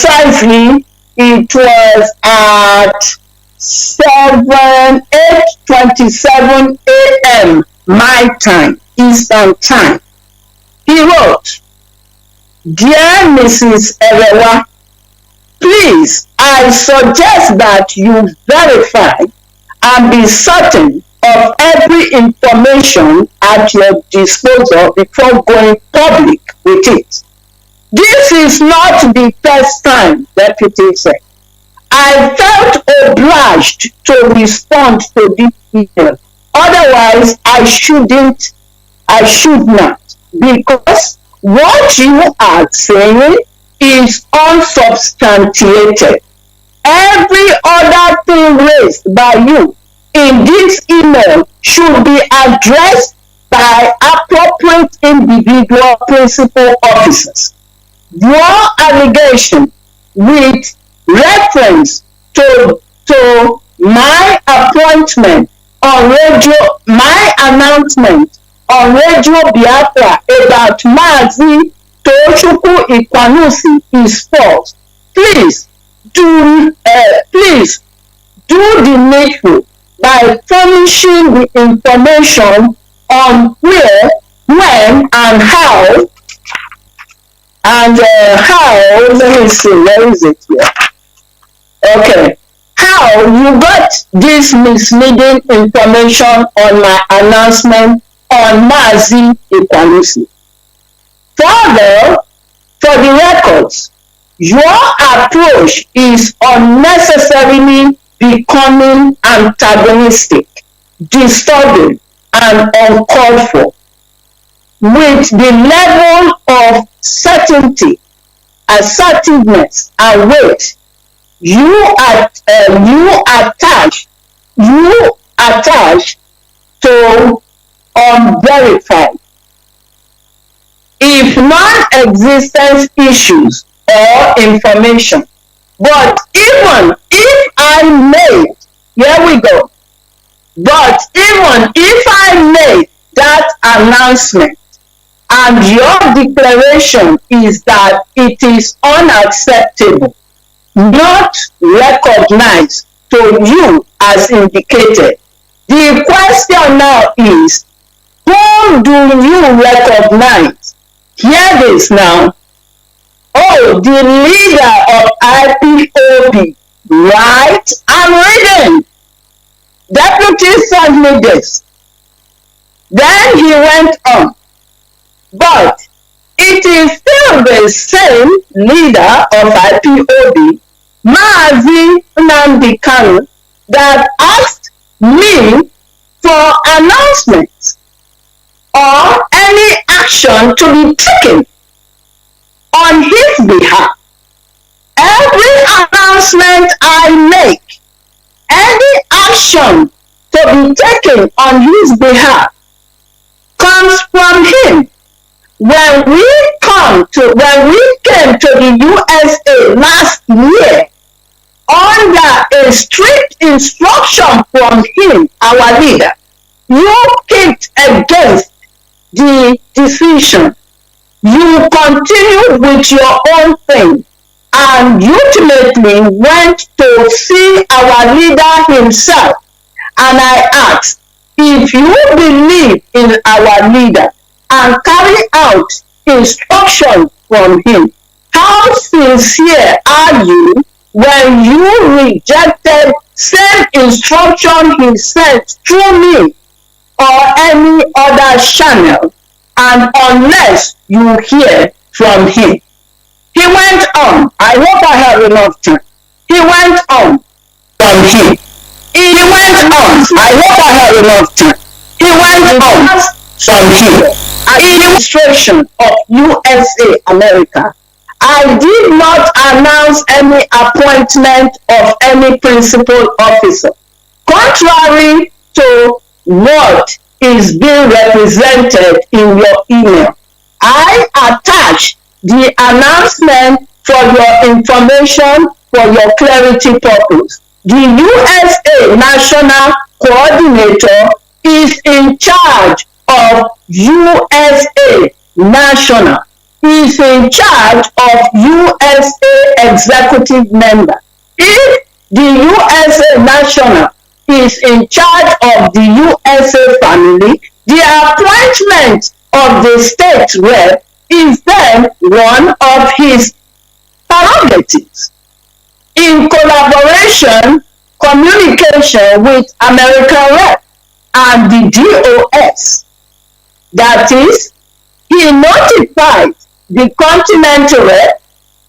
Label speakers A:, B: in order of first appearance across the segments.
A: Precisely, it was at 8:27 a.m. my time, Eastern time. He wrote, "Dear Mrs. Erewa, please, I suggest that you verify and be certain of every information at your disposal before going public with it. This is not the first time," Deputy said. "I felt obliged to respond to this email. Otherwise, I should not, because what you are saying is unsubstantiated. Every other thing raised by you in this email should be addressed by appropriate individual principal officers. Your allegation with reference to my appointment on my announcement on Radio Biafra about Mazi is false. Please do the needful by furnishing the information on where, when, and how. Let me see, where is it here? Okay. How you got this misleading information on my announcement on Mazi Ikwanusi. Further, for the records, your approach is unnecessarily becoming antagonistic, disturbing, and uncalled for. With the level of certainty, assertiveness, and weight you attach to unverified, if non-existent issues or information. But even if I made, here we go, but even if I made that announcement and your declaration is that it is unacceptable, not recognized to you as indicated, the question now is, whom do you recognize? Hear this now. Oh, the leader of Ipob. Right? I'm reading. Deputy sent me this. Then he went on. But it is still the same leader of Ipob, Mazi Nnamdi, that asked me for announcements or any action to be taken on his behalf. Every announcement I make, any action to be taken on his behalf comes from him. When we came to the USA last year, under a strict instruction from him, our leader, you kicked against the decision. You continued with your own thing and ultimately went to see our leader himself. And I asked, if you believe in our leader and carry out instruction from him, how sincere are you when you rejected same instruction he sent through me or any other channel, and unless you hear from him? He went on. I hope I have enough time. He went on from him. He went on. I hope I have enough time. He went on from him. Administration of USA America, I did not announce any appointment of any principal officer. Contrary to what is being represented in your email, I attach the announcement for your information for your clarity purpose. The USA National Coordinator is in charge of USA National is in charge of USA executive member. If the USA national is in charge of the USA family, the appointment of the state rep is then one of his prerogatives. In collaboration, communication with American rep and the DOS, that is, he notified the continental rep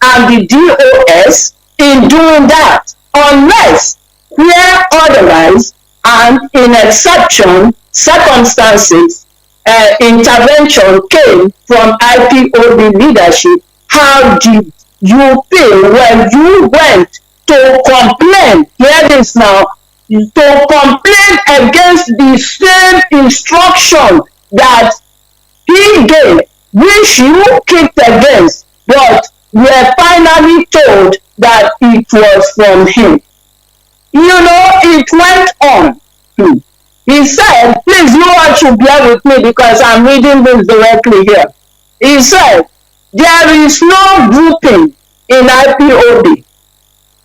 A: and the DOS in doing that, unless where otherwise and in exception circumstances intervention came from IPOB leadership. How did you feel when you went to complain, hear this now, to complain against the same instruction that he gave, which you kicked against, but were finally told that it was from him? You know, it went on. He said, please, you all should bear with me because I'm reading this directly here. He said, there is no grouping in IPOB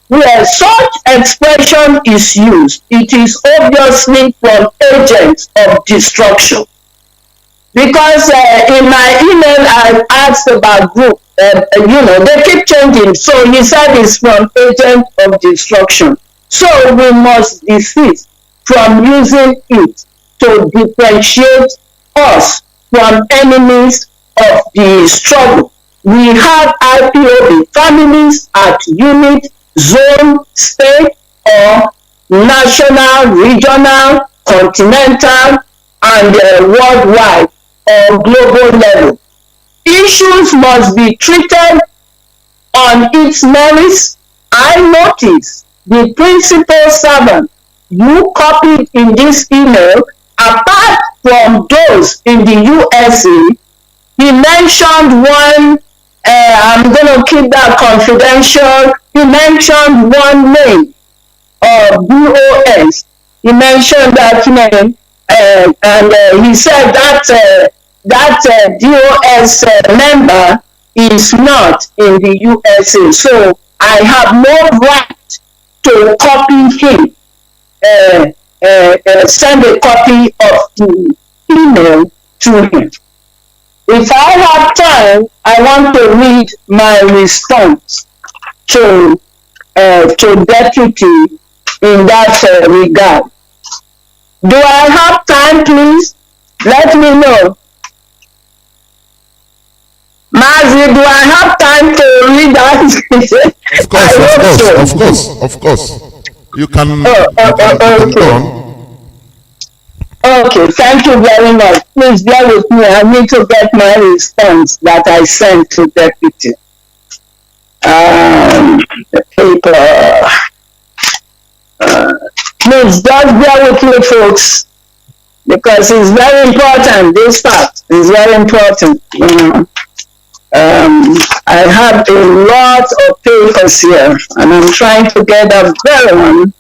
A: where such expression is used. It is obviously from agents of destruction. Because in my email I asked about group, they keep changing. So he said it's from agent of destruction. So we must desist from using it to differentiate us from enemies of the struggle. We have IPOB families at unit, zone, state, or national, regional, continental, and worldwide or global level. Issues must be treated on its merits. I notice the principal servant you copied in this email, apart from those in the USA, he mentioned one, I'm going to keep that confidential, he mentioned one name of DOS. He mentioned that name, and he said that DOS member is not in the USA. So I have no right to copy him, send a copy of the email to him. If I have time, I want to read my response to deputy in that regard. Do I have time, please? Let me know. Mazi, do I have time to read that?
B: Of course. You can go on.
A: Okay, thank you very much. Please bear with me. I need to get my response that I sent to deputy. The paper. Please just bear with me, folks, because it's very important. This part is very important. I have a lot of papers here, and I'm trying to get a very one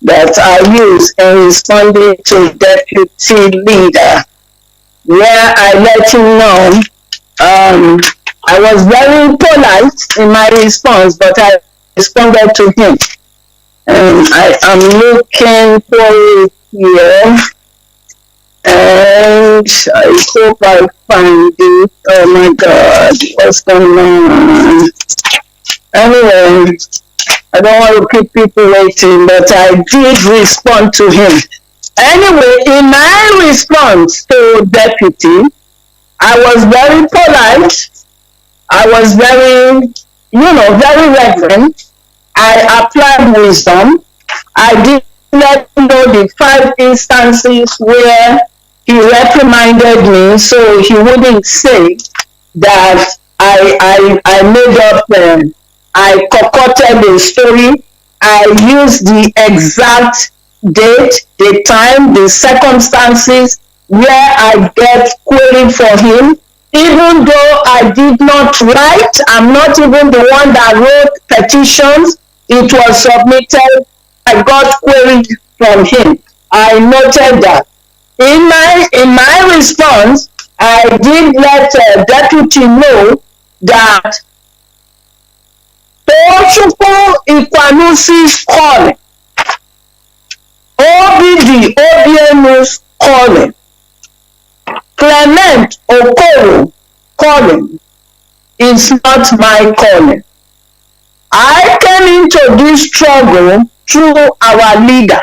A: that I use in responding to deputy leader, where I let him know I was very polite in my response, but I responded to him. I am looking for it here, and I hope I find it. Oh my God, what's going on? Anyway, I don't want to keep people waiting, but I did respond to him. Anyway, in my response to deputy, I was very polite. I was very, very reverent. I applied wisdom. I did let him know the 5 instances where he reprimanded me, so he wouldn't say that I made up, I concocted a story. I used the exact date, the time, the circumstances where I get query for him. Even though I did not write, I'm not even the one that wrote petitions. It was submitted. I got queried from him. I noted that. In my response, I did let Deputy know that Tochukwu Ikwanusi's calling, OBD Obienu's calling, Clement Okoro calling is not my calling. I came into this struggle through our leader,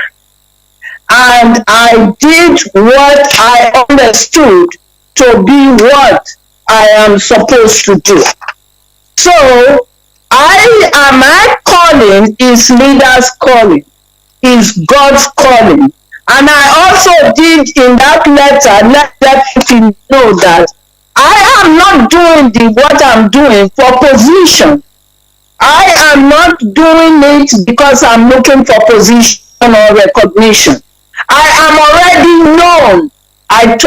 A: and I did what I understood to be what I am supposed to do. So my calling is leader's calling, is God's calling. And I also did in that letter let Deputy know that I am not doing what I'm doing for position. I am not doing it because I'm looking for position or recognition. I am already known. I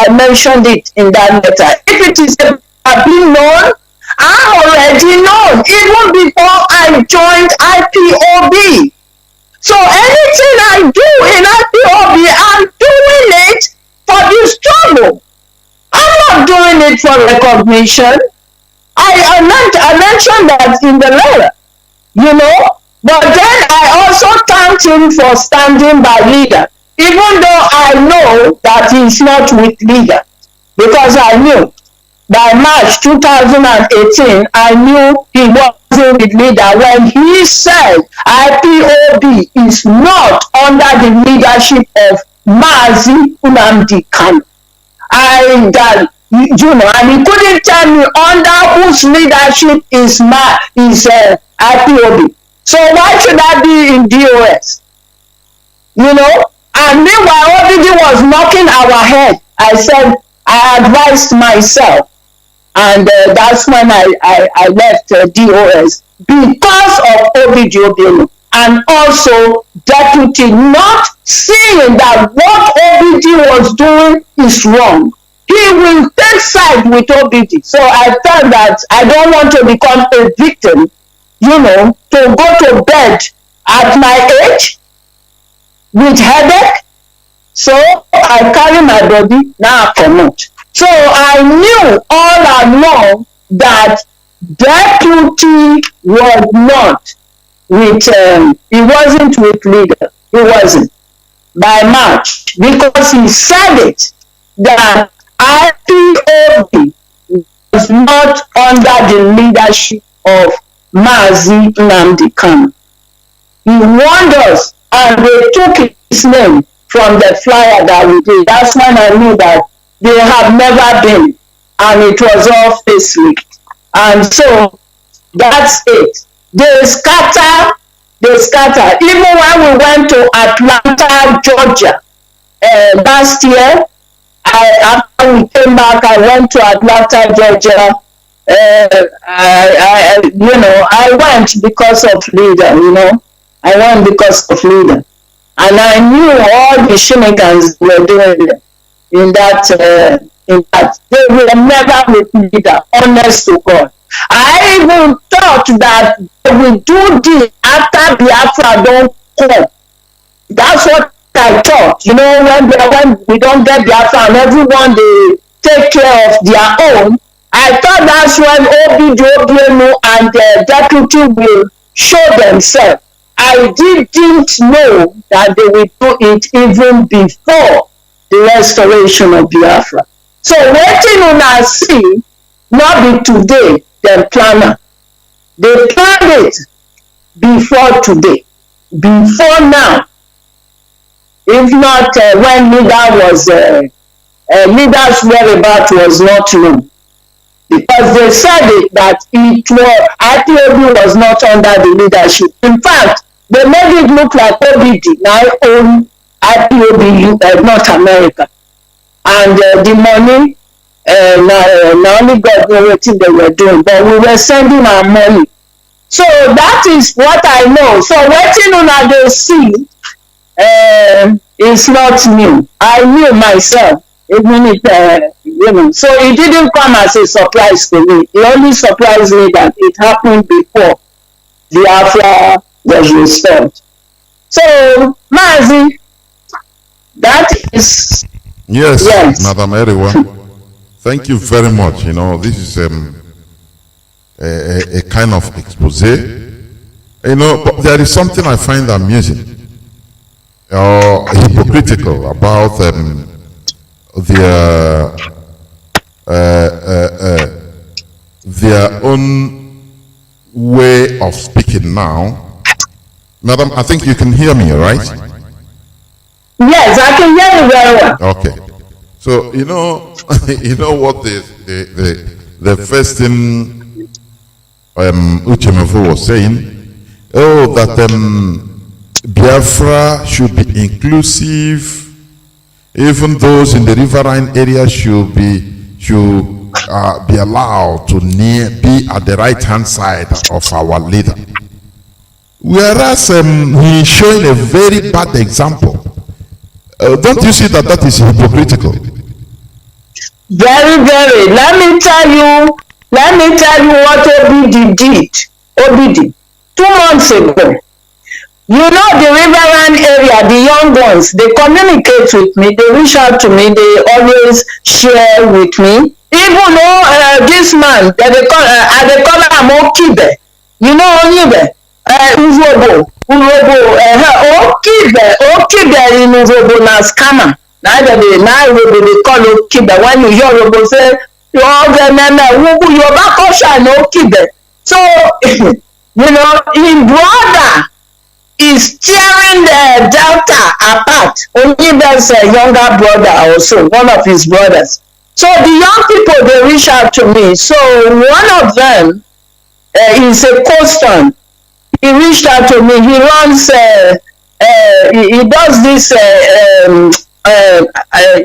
A: mentioned it in that letter. If it is about being known, I'm already known even before I joined IPOB. So anything I do in IPOB, I'm doing it for the struggle. I'm not doing it for recognition. I mentioned that in the letter, but then I also thanked him for standing by leader, even though I know that he's not with leader, because I knew by March 2018, I knew he wasn't with leader when he said IPOB is not under the leadership of Mazi Kanu. And he couldn't tell me under whose leadership is IPOB. So why should I be in DOS? And meanwhile, OBD was knocking our head. I said, I advised myself. And that's when I left DOS because of OBD. And also Deputy not seeing that what OBD was doing is wrong. He will take side with OBD. So I felt that I don't want to become a victim, to go to bed at my age with headache. So I carry my body, now I promote. So I knew all along that Deputy was not with, he wasn't with leader. He wasn't. By March, because he said it, that IPOB was not under the leadership of Mazi Kanu. He warned us, and they took his name from the flyer that we did. That's when I knew that they have never been, and it was all facelift. And so that's it. They scatter. Even when we went to Atlanta, Georgia, last year, after we came back, I went to Atlanta, Georgia. I went because of leader, I went because of leader. And I knew all the shenanigans were doing there. In that, they were never with leader, honest to God. I even thought that they will do this after Biafra don't come. That's what I thought. When we don't get Biafra and everyone, they take care of their own, I thought that's when OBD and the Deputy will show themselves. I didn't know that they would do it even before the restoration of Biafra. So waiting on us see, not be today, the planner. They planned it before today, before now. If not, when leader's whereabouts was not known. Because they said it that IPOB was not under the leadership. In fact, they made it look like OBD now own IPOB North America. And the money, not only God knew what they were doing, but we were sending our money. So that is what I know. So waiting on they see is not new. I knew myself. Even if, so it didn't come as a surprise to me. It only surprised me that it happened before Biafra was restored. So, Mazi, that is...
B: Yes, Madam everyone. Thank you very much. You know, this is a kind of expose. You know, but there is something I find amusing or hypocritical about their own way of speaking now. Madam, I think you can hear me, right?
A: Yes, I can hear you very well.
B: Okay. So you know, you know what the first thing Uchemefu was saying. Oh, that Biafra should be inclusive. Even those in the riverine area should be allowed to be at the right hand side of our leader. Whereas he is showing a very bad example. Don't you see that is hypocritical?
A: Very, very. Let me tell you what Obidi did. Obidi, 2 months ago. You know, the riverine area, the young ones, they communicate with me, they reach out to me, they always share with me. Even though this man, they call him Okibe. You know Okibe? Uzobo, Okibe in Uzobo na scammer. Now they call Okibe. When you hear Uzobo say, you're back and Okibe. So, you know, his brother is tearing the Delta apart. Okibe's younger brother also, one of his brothers. So the young people, they reach out to me. So one of them is a coastal. He reached out to me. He runs, he does this,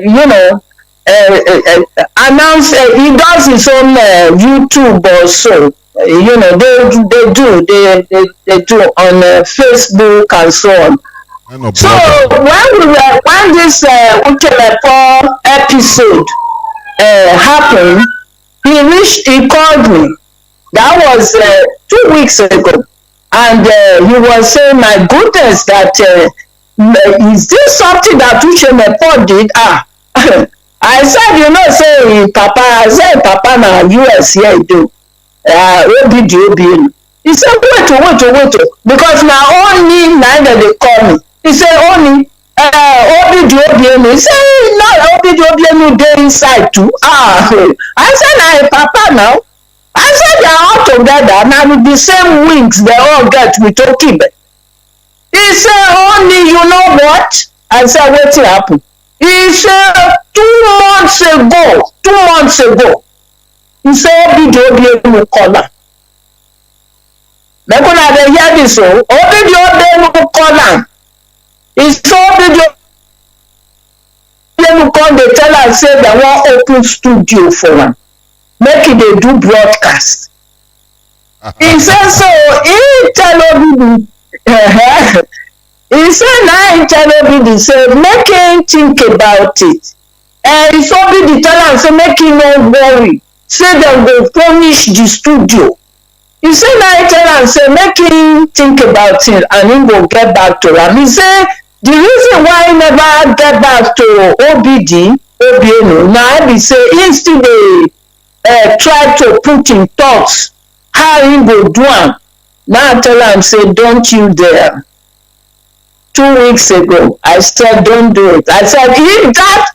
A: you know, he does his own YouTube also. You know, they do on Facebook and so on. So when this Ukemepo episode happened, he called me. That was 2 weeks ago. And he was saying, my goodness, that is this something that Ukemepo did? I said, you know, say Papa na US here do. Obidi. He said, wait, because now only neither they call me. He said, only Obidi. He said, no, Obidi dey inside too. I said, now Papa now. I said, they are all together now with the same wings they all get with Okibe. He said, only, you know what? I said, what happened? He said, 2 months ago. He said, Obidi will call her. But when I hear this, Obidi will call her. He said, Obidi will call, they tell her, say, they want open studio for her. Make it they do broadcast. He said, so he tell Obidi, he said, now he tell Obidi, say, make him think about it. And he saw Obidi tell her, say, make him no worry. Say they will furnish the studio. He said, now he tell her, say, make him think about it and he will get back to her. He said, the reason why he never get back to Obidi, now he say, he still try to put in thoughts how he will do it. Now I tell him, say, don't you dare. 2 weeks ago, I said, don't do it. I said, he said,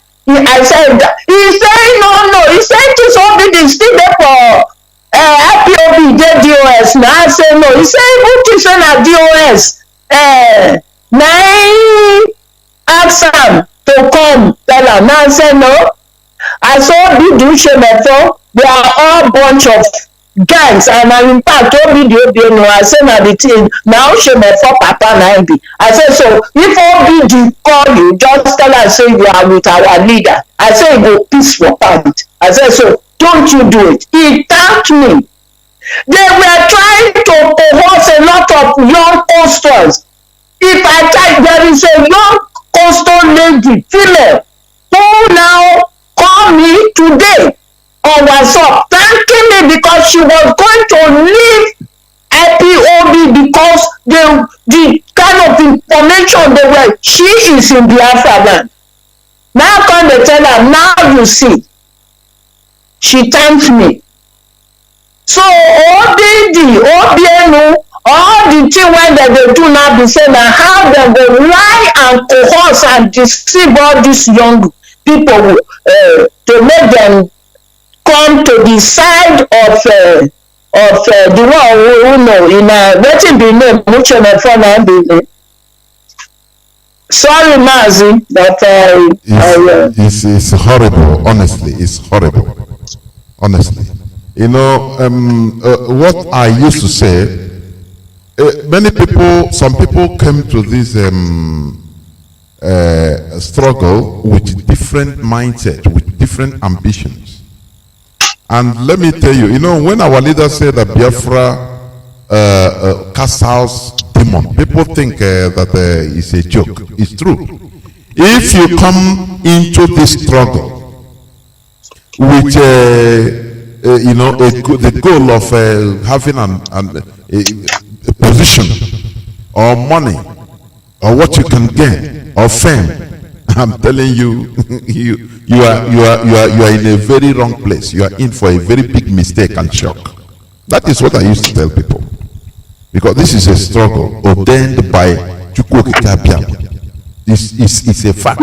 A: no. He said, this Obidi still there for IPOB, DOS. Now I said, no. He said, what is on DOS? Now he asked him to come. Tell him. Now I said, no. I saw Ukemepo. They are all bunch of gangs, and in fact, Obidi, I said, now the thing, now Ukemepo Papa na be. I said, so if Obidi call you, just tell us, say you are with our leader. I said, go peace for part. I said, so don't you do it. He thanked me. They were trying to coerce a lot of young coastals. If I tell, there is a young coastal lady, female, who now call me today on WhatsApp, thanking me because she was going to leave IPOB because the kind of information they were, she is in Biafra land. Now come they tell her, now you see. She thanked me. So all the thing wey dem dey do now be say na how dem go lie and coerce and deceive all these young people to make dem come to the side of the one who know in wetin be name mucheme for na be name. Sorry, Mazi, but
B: it's horrible. Honestly, it's horrible. Honestly, you know what I used to say. Some people came to this struggle with different mindset, with different ambitions. And let me tell you, you know, when our leaders say that Biafra cast out demon, people think that it's a joke. It's true. If you come into this struggle with you know, the goal of having a position or money or what you can gain or fame, I'm telling you, you are in a very wrong place. You are in for a very big mistake and shock. That is what I used to tell people, because this is a struggle ordained by Chukwuokike. It's a fact.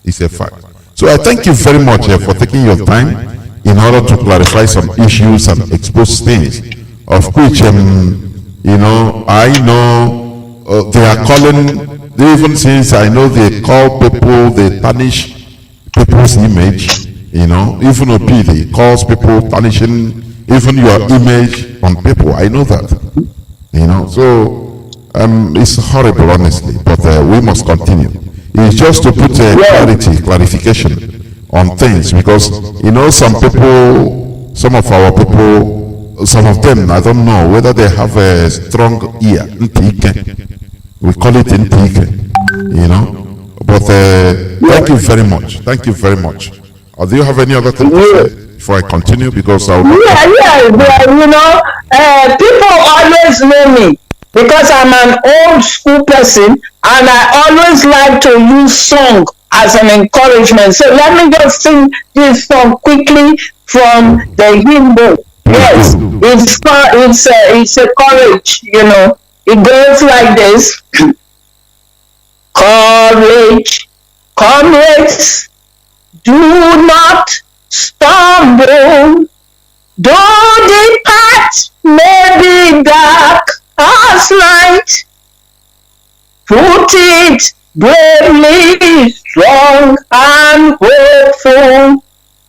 B: It's a fact. So I thank you very much for taking your time in order to clarify some issues and expose things of which you know, I know they are calling, even since I know they call people, they tarnish people's image, you know, even Obi, they calls people tarnishing even your image on people. I know that, you know, so it's horrible, honestly, but we must continue. It's just to put clarification on things, because, you know, some of our people, some of them, I don't know whether they have a strong ear. We call it intike, you know. But thank you very much. Thank you very much. Do you have any other thing to say before I continue? Because I'll
A: you know, people always know me because I'm an old school person, and I always like to use song as an encouragement. So let me just sing this song quickly from the hymn. Yes, it's a courage, you know. It goes like this. Courage, comrades, do not stumble. Though the path may be dark as night, put it bravely, strong and hopeful.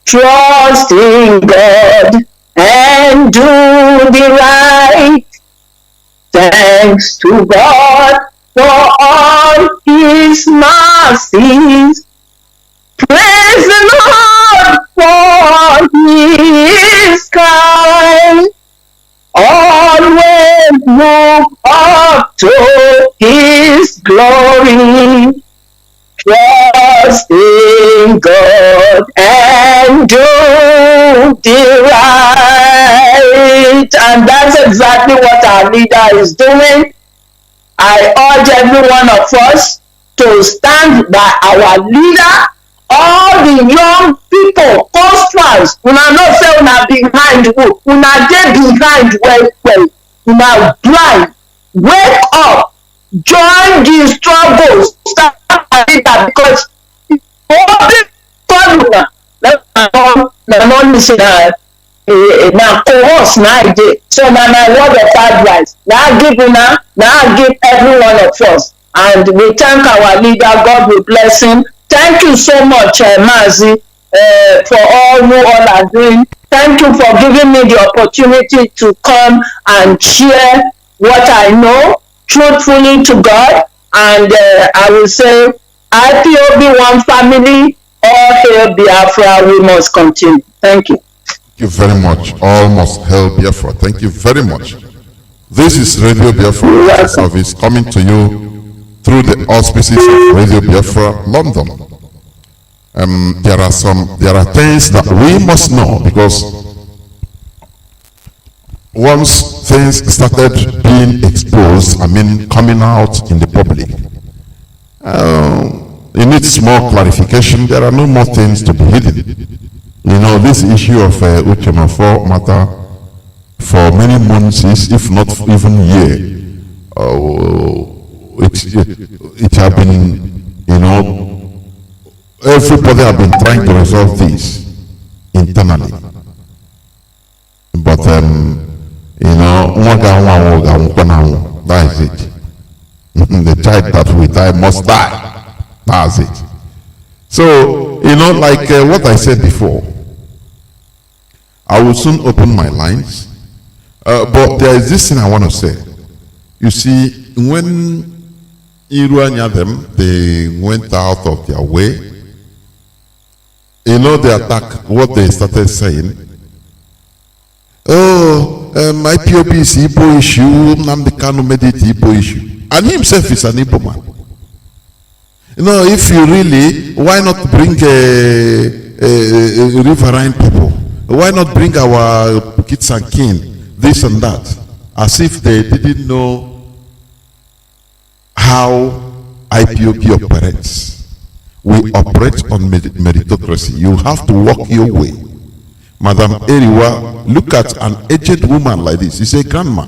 A: Trust in God and do the right. Thanks to God for all his mercies. Praise the Lord for his kind. Always look up to his glory. Trust in God and do the right. And that's exactly what our leader is doing. I urge every one of us to stand by our leader. All the young people, coastlands, una know say una behind who, una dey behind well, una blind. Wake up, join the struggle, start a leader, because all the na listen na course na I dey. So na my word of advice. Now give una, now give every one of us. And we thank our leader. God will bless him. Thank you so much, Mazi, for all you all are doing. Thank you for giving me the opportunity to come and share what I know truthfully to God. And I will say, IPOB one family, all hail Biafra, we must continue. Thank you.
B: Thank you very much. All must hail Biafra. Thank you very much. This is Radio Biafra service coming to you through the auspices of Radio Biafra, London. There are things that we must know, because once things started being exposed, coming out in the public, it needs more clarification. There are no more things to be hidden. You know, this issue of Uchemafo matter for many months, if not even year, it have been, you know, everybody have been trying to resolve this internally. But, you know, that is it. The child that will die must die. That's it. So, you know, like what I said before, I will soon open my lines. But there is this thing I want to say. You see, when Iruanya them, they went out of their way. You know, they attack what they started saying. Oh, IPOB is Igbo issue. Nnamdi Kanu made it Igbo issue, and he himself is an Igbo man. You know, if you really, why not bring a riverine people? Why not bring our kids and kin, this and that, as if they didn't know how IPOB operates. We operate on meritocracy. You have to walk your way. Madam Eriwa, look at an aged woman like this. He's a grandma.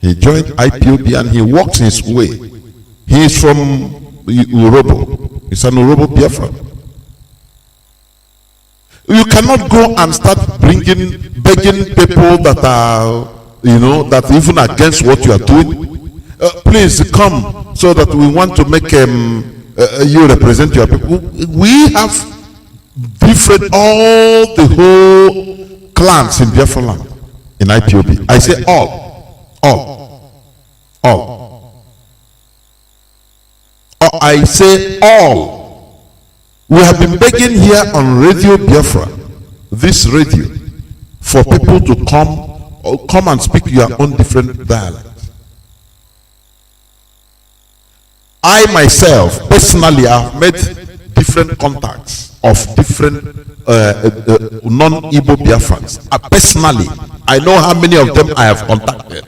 B: He joined IPOB and he walks his way. He is from Urobo. He's an Urobo Biafra. You cannot go and start begging people that are, you know, that even against what you are doing. Please come so that we want to make you represent your people. We have different, all the whole clans in Biafra land, in IPOB. I say all. I say all. We have been begging here on Radio Biafra, this radio, for people to come and speak your own different dialect. I myself, personally, have made different contacts of different non-Igbo Biafrans. Personally, I know how many of them I have contacted.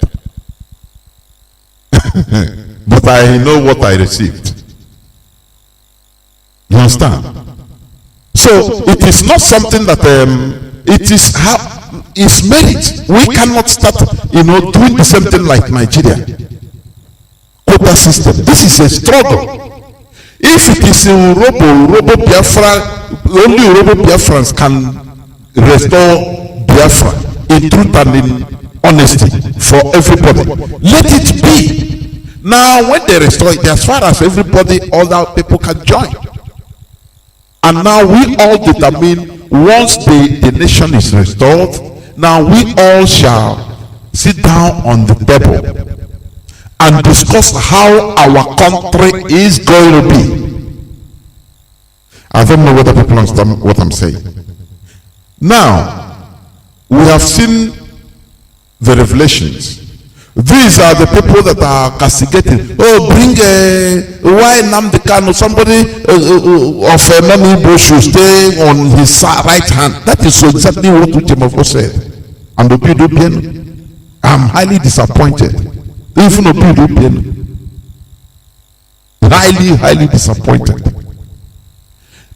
B: But I know what I received. You understand? So it is not something that it is how it's merit. We cannot start, you know, doing the same thing like Nigeria. Quota system. This is a struggle. If it is in Urobo Biafra, only Urobo Biafrans can restore Biafra in truth and in honesty for everybody. Let it be. Now, when they restore it, as far as everybody, other people can join. And now we all determine, once the nation is restored, now we all shall sit down on the table and discuss how our country is going to be. I don't know whether people understand what I'm saying. Now, we have seen the revelations. These are the people that are castigating. Oh, bring why Nnamdi Kanu, somebody of a non-Igbo should stay on his right hand. That is exactly what Uchemafo said. And Obidobian, I'm highly disappointed. Even Obidobian, highly disappointed.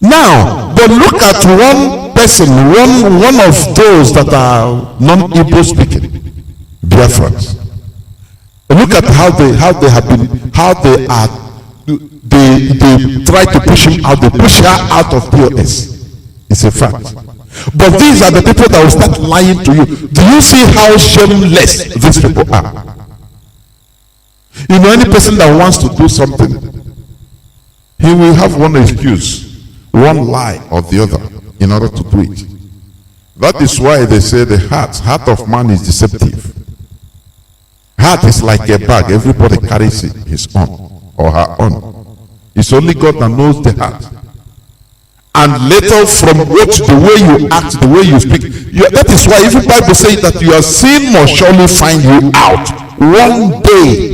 B: Now, but look at one person, one of those that are non-Igbo speaking, Biafrans. Look at how they try to push him out. They push her out of POS. It's a fact. But these are the people that will start lying to you. Do you see how shameless these people are? You know, any person that wants to do something, he will have one excuse, one lie or the other in order to do it. That is why they say the heart of man is deceptive. Heart is like a bag. Everybody carries it, his own or her own. It's only God that knows the heart. And later, from the way you act, the way you speak, that is why even Bible says that your sin must surely find you out one day.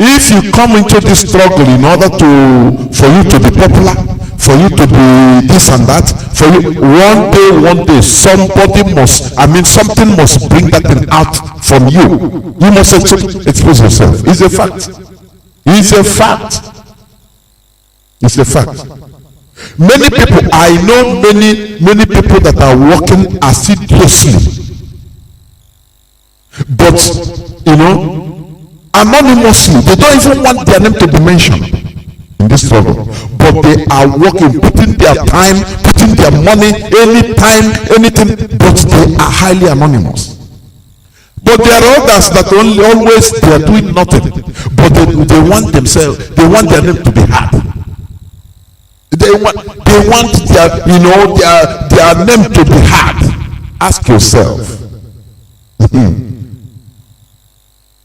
B: If you come into this struggle in order for you to be popular, for you to be this and that, for you, one day, something must bring that thing out from you. You must expose yourself. It's a fact. It's a fact. It's a fact. Many people, I know many people that are working assiduously, but anonymously. They don't even want their name to be mentioned in this struggle, but they are working, putting their time, putting their money, anytime, anything, but they are highly anonymous. But there are others that always they are doing nothing, but they want themselves, they want their name to be heard. They want their name to be heard. Ask yourself.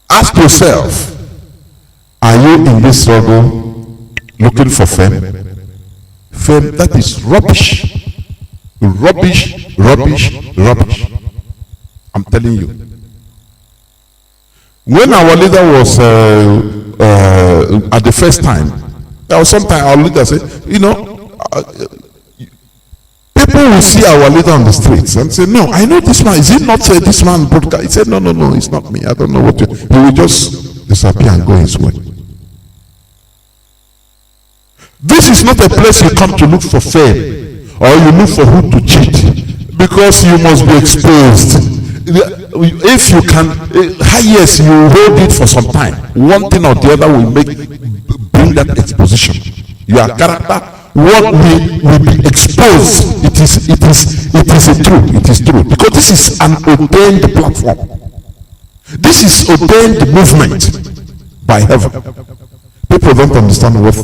B: Ask yourself, are you in this struggle looking for fame? Fame that is rubbish. Rubbish, rubbish, rubbish. I'm telling you. When our leader was at the first time, there was sometimes our leader said, people will see our leader on the streets and say, no, I know this man. Is it not this man broadcast? He said, no, it's not me. I don't know what to. He will just disappear and go his way. This is not a place you come to look for fame or you look for who to cheat, because you must be exposed. If you can, yes, you hold it for some time. One thing or the other will bring that exposition. Your character, what will be exposed. It is true, because this is an ordained platform. This is ordained movement by heaven. People don't understand what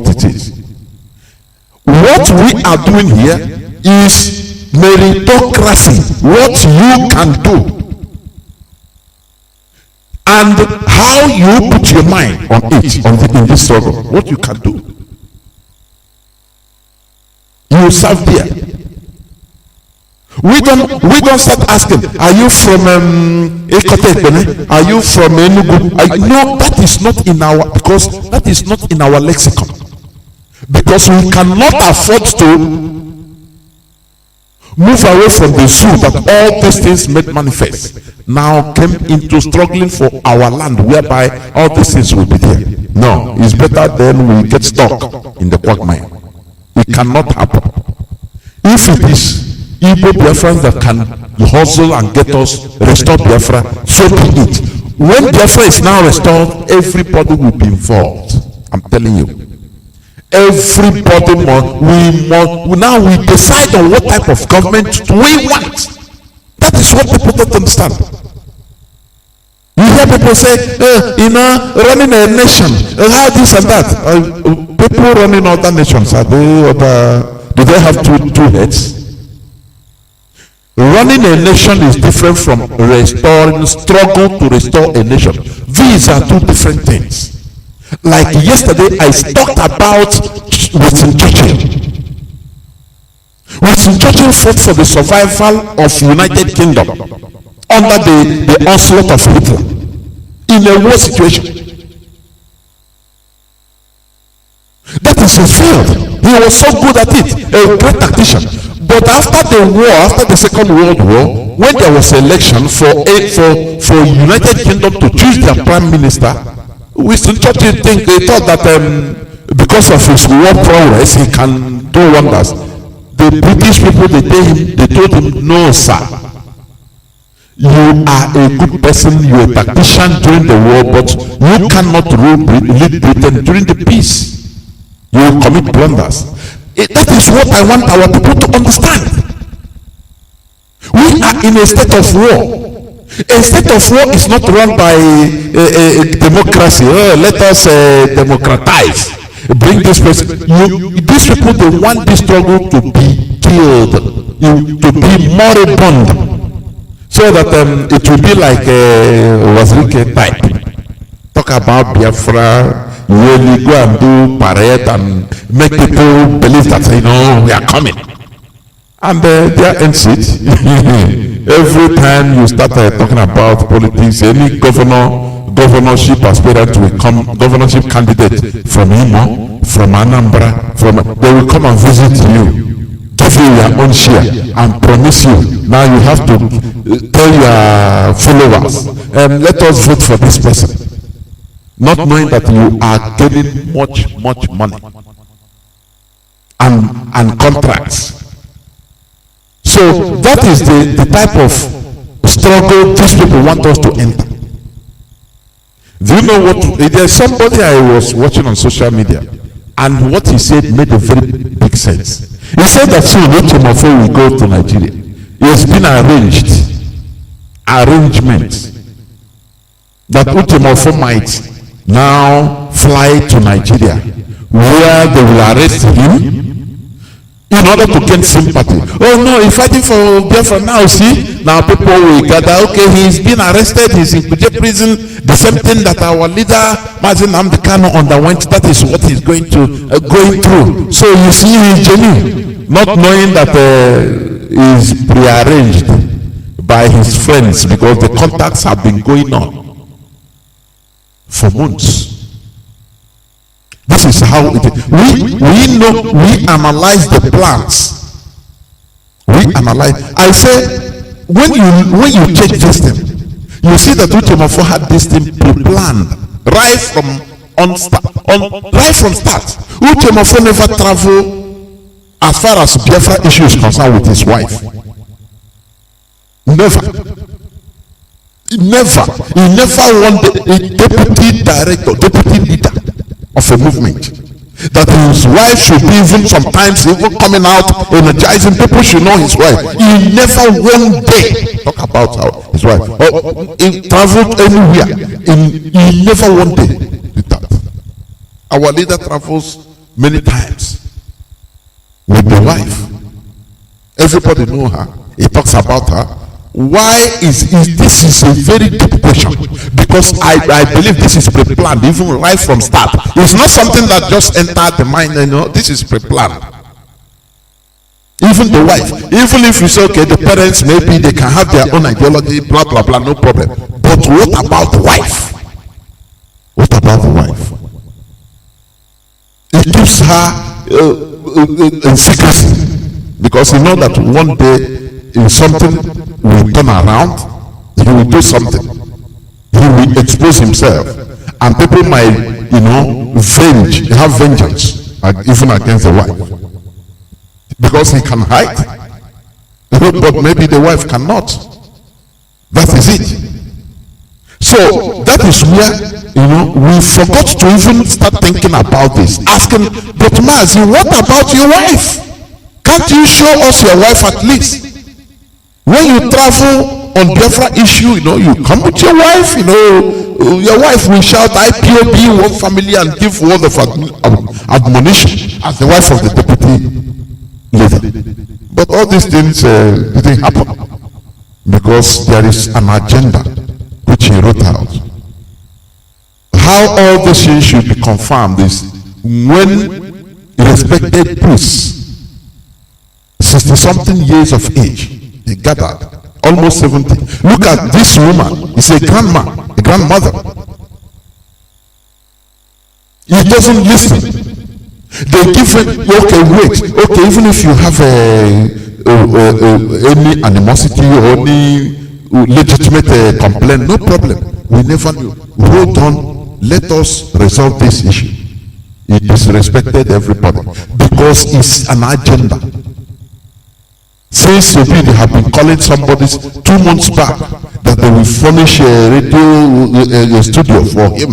B: it is. What we are doing here is meritocracy. What you can do and how you put your mind on it in this struggle. What you can do. You serve there. We don't start asking, are you from Ekote? Are you from Enugu? No, that is not in our, because that is not in our lexicon. Because we cannot afford to move away from the zoo that all these things made manifest. Now came into struggling for our land, whereby all these things will be there. No, it's better then we get stuck in the quagmire. It cannot happen. If it is Ipob Biafrans that can hustle and get us restore Biafra, so be it. When Biafra is now restored, everybody will be involved. I'm telling you. Everybody we decide on what type of government we want. That is what people don't understand. You hear people say, running a nation, how this and that. People running other nations, do they have two heads? Running a nation is different from struggle to restore a nation. These are two different things. Like yesterday, I talked about Winston Churchill. Winston Churchill fought for the survival of United Kingdom under the onslaught of Hitler in a war situation. That is his field. He was so good at it, a great tactician. But after the war, after the Second World War, when there was an election for United Kingdom to choose their prime minister, Winston Churchill thought that because of his war prowess, he can do wonders. The British people, they told him, no, sir. You are a good person, you are a tactician during the war, but you cannot lead Britain during the peace. You will commit blunders. That is what I want our people to understand. We are in a state of war. A state of war is not run by democracy. Let us democratize. Bring this person. These people, they want this struggle to be killed, to be moribund, so that it will be like Wazirike type. Talk about Biafra. Really go and do parade and make people believe that we are coming, and there ends it. Every time you start talking about politics, any governorship aspirant will come, governorship candidate from Imo, from Anambra, they will come and visit you, give you your own share, and promise you. Now you have to tell your followers, let us vote for this person. Not knowing that you are getting much money. and contracts. So that is the type of struggle these people want us to enter. Do you know what? There's somebody I was watching on social media, and what he said made a very big sense. He said that soon Ochemofo will go to Nigeria. It has been arrangement that Ochemofo might now fly to Nigeria, where they will arrest him in order to gain sympathy. Oh no, he's fighting for Biafra now. See, now people will gather. Okay, he's been arrested. He's in Kuje prison. The same thing that our leader Mazi underwent. That is what he's going through. So you see, he's genuine, not knowing that he's prearranged by his friends, because the contacts have been going on for months. This is how it is. We know, we analyze the plans. We analyze. I say, when you check this thing, you see that Ochemofo had this thing pre-planned right from start. Ochemofo never traveled as far as Biafra issue is concerned with his wife. Never. He never wanted a deputy leader of a movement, that his wife should be sometimes coming out energizing. People should know his wife. He never one day talk about his wife, or he traveled anywhere. He never one day did that. Our leader travels many times with the wife. Everybody know her. He talks about her. Why is this is a very deep question, because I believe this is pre-planned even right from start. It's not something that just entered the mind, this is pre-planned. Even the wife, even if you say, okay, the parents maybe they can have their own ideology, blah blah blah, no problem, but what about the wife? What about the wife? It keeps her in secrecy, because you know that one day if something will turn around, he will do something. He will expose himself, and people might, have vengeance, even against the wife, because he can hide, but maybe the wife cannot. That is it. So that is where we forgot to even start thinking about this, asking, but Mazi, what about your wife? Can't you show us your wife at least? When you travel on Biafra issue, you come with your wife, your wife will shout IPOB, one family, and give word of admonition as the wife of the deputy leader. But all these things didn't happen, because there is an agenda which he wrote out. How all this things should be confirmed is when respected priests, 60-something years of age, they gathered, almost 70. Look at this woman. It's a grandmother. He doesn't listen. They give him, okay, wait. Okay, even if you have any animosity or any legitimate complaint, no problem. We never knew. Hold on. Let us resolve this issue. He disrespected everybody because it's an agenda. Since they have been calling somebody 2 months back that they will furnish a radio studio for him,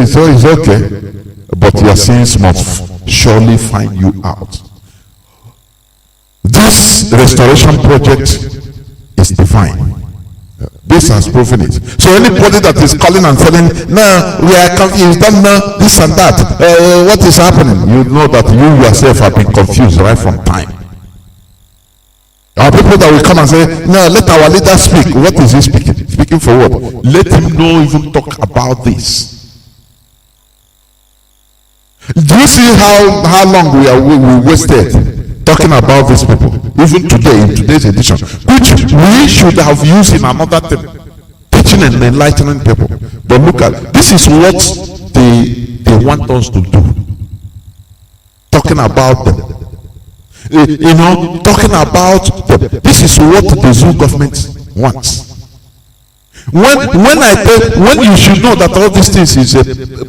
B: so it's okay, but your sins must surely find you out. This restoration project is divine. This has proven it. So anybody that is calling and telling, no, we are confused, don't know this and that, what is happening? You know that you yourself have been confused right from time. There are people that will come and say, no, let our leader speak. What is he speaking? Speaking for what? Let him know, even talk about this. Do you see how long we wasted talking about these people? Even today, in today's edition, which we should have used in another thing, teaching and enlightening people. But look at, this is what they want us to do. Talking about them. Talking about them. This is what the Zoo government wants. When you should know that all these things is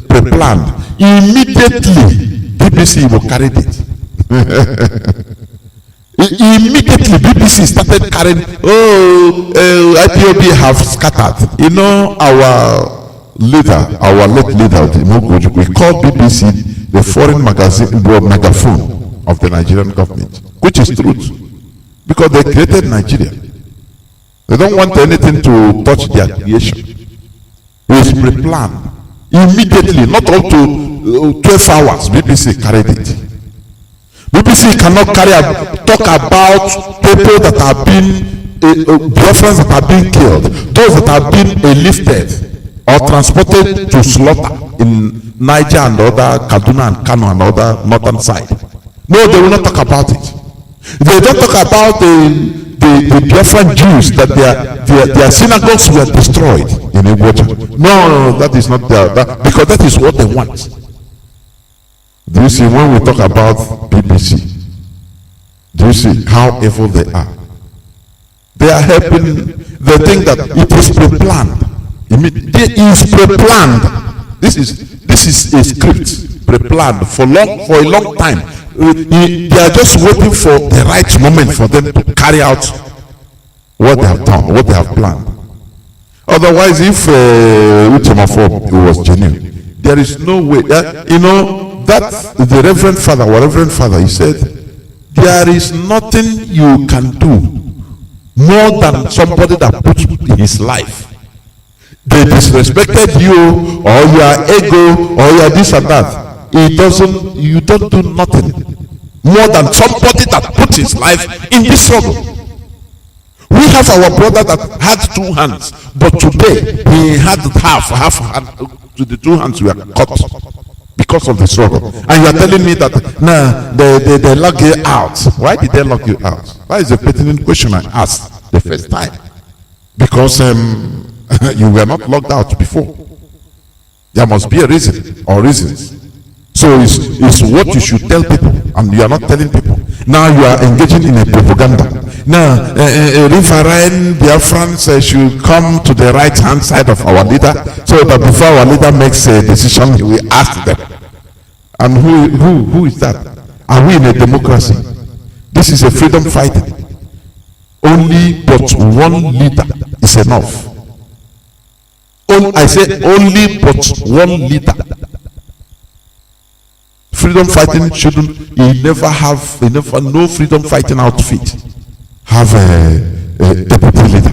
B: pre-planned, immediately BBC will carry it. Immediately BBC started carrying. IPOB have scattered. You know, our leader, our late leader, we call BBC the foreign megaphone of the Nigerian government, which is truth, because they created Nigeria. They don't want anything to touch their creation. It's pre-planned. Immediately, not up to 12 hours, BBC carried it. BBC cannot talk about people that have been, Biafrans that have been killed, those that have been lifted or transported to slaughter in Niger and other, Kaduna and Kano and other northern side. No, they will not talk about it. They don't talk about the Biafran Jews, that their synagogues were destroyed in Ipob. No, that is not because that is what they want. Do you see, when we talk about BBC, do you see how evil they are? They are helping. They think that it is pre-planned. It is pre-planned. This is a script pre-planned for a long time. They are just waiting for the right moment for them to carry out what they have done, what they have planned. Otherwise, if Uchemofob was genuine, there is no way. That the Reverend Father, our Reverend Father, he said, there is nothing you can do more than somebody that puts his life. They disrespected you, or your ego, or your this and that. You don't do nothing more than somebody that puts his life in this struggle. We have our brother that had 2 hands, but today he had half hand. The 2 hands were cut because of the struggle. And you are telling me that they lock you out. Why did they lock you out? That is a pertinent question I asked the first time. Because you were not locked out before. There must be a reason or reasons. So it's what you should tell people, and you are not telling people. Now you are engaging in a propaganda. Now, Referendum, Biafrans should come to the right hand side of our leader, so that before our leader makes a decision, we ask them. And who is that? Are we in a democracy? This is a freedom fighting. Only but one leader is enough. I say only but one leader. Freedom fighting shouldn't, no freedom fighting outfit have a deputy leader.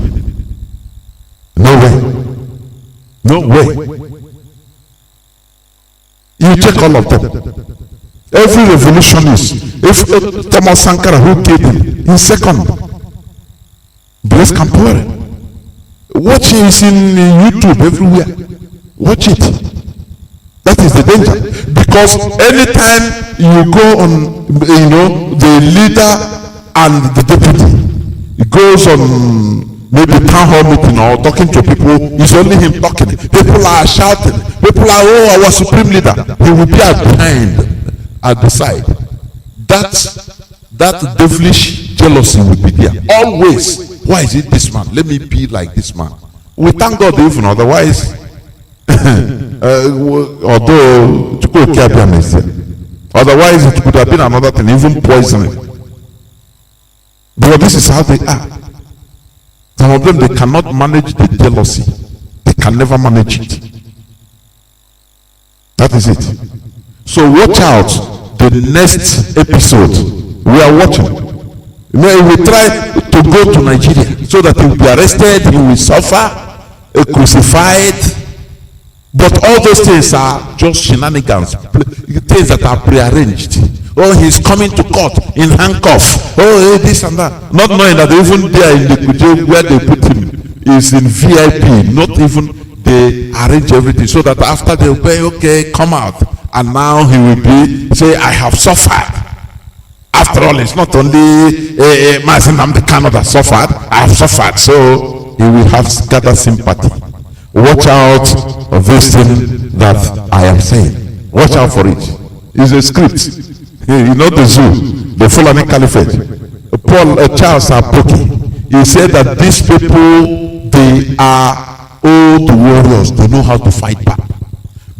B: No way. No way. You check all of them. Every revolutionist, if Thomas Sankara, who killed him, in second, Blaise Compaoré. Watch it, it's in YouTube everywhere. Watch it. That is the danger. Because anytime you go on, the leader and the deputy, it goes on maybe town hall meeting or talking to people, it's only him talking. People are shouting. People are, oh, our supreme leader. He will be behind at the side. That devilish jealousy will be there. Always. Why is it this man? Let me be like this man. We thank God even, otherwise, although otherwise it could have been another thing, even poisoning. But this is how they are. Some of them, they cannot manage the jealousy. They can never manage it. That is it. So watch out the next episode. We are watching. We try to go to Nigeria so that he will be arrested, he will suffer, crucified. But all those things are just shenanigans, things that are prearranged. Oh, he's coming to court in handcuffs. Oh, this and that. Not knowing that even there in the Kuje where they put him is in VIP. Not even they arrange everything so that after they pay, okay, come out. And now he will be, say, I have suffered. After all, it's not only Mazi that suffered. I have suffered. So he will have gathered sympathy. Watch out of this thing that I am saying. Watch out for it. It's a script. You know the zoo, the Fulani Caliphate. Charles Apoki. He said that these people, they are old warriors, they know how to fight back.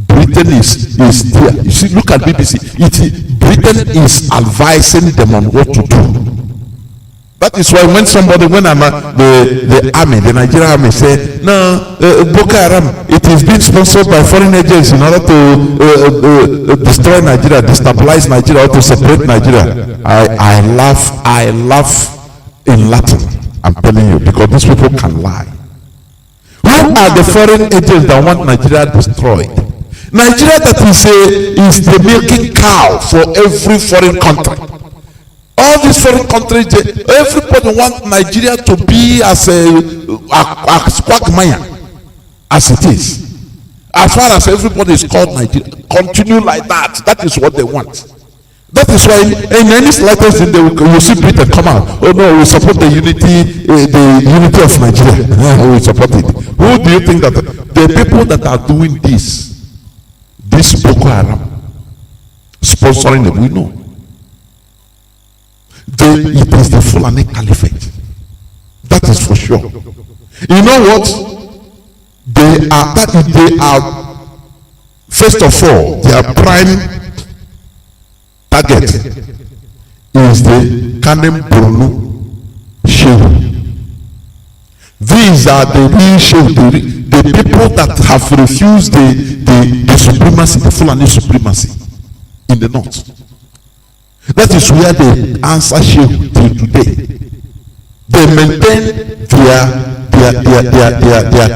B: Britain is there. You see, look at BBC. Britain is advising them on what to do. That is why when the army, the Nigerian army, say, no, Boko Haram, it is being sponsored by foreign agents in order to destroy Nigeria, destabilize Nigeria, or to separate Nigeria. I laugh in Latin. I'm telling you, because these people can lie. Who are the foreign agents that want Nigeria destroyed? Nigeria that is the milking cow for every foreign country. All these foreign countries, everybody wants Nigeria to be as a quagmire as it is. As far as everybody is called Nigeria, continue like that. That is what they want. That is why in any slightest thing you see Britain come out. Oh no, we support the unity of Nigeria. We support it. Who do you think that the people that are doing this Boko Haram sponsoring them? We know. It is the Fulani Caliphate. That is for sure. You know what? They are first of all, their prime target is the Kanem Borno Shehu. These are the real Shehu, the people that have refused the supremacy, the Fulani supremacy in the north. That is where they answer Shehu till today. They maintain their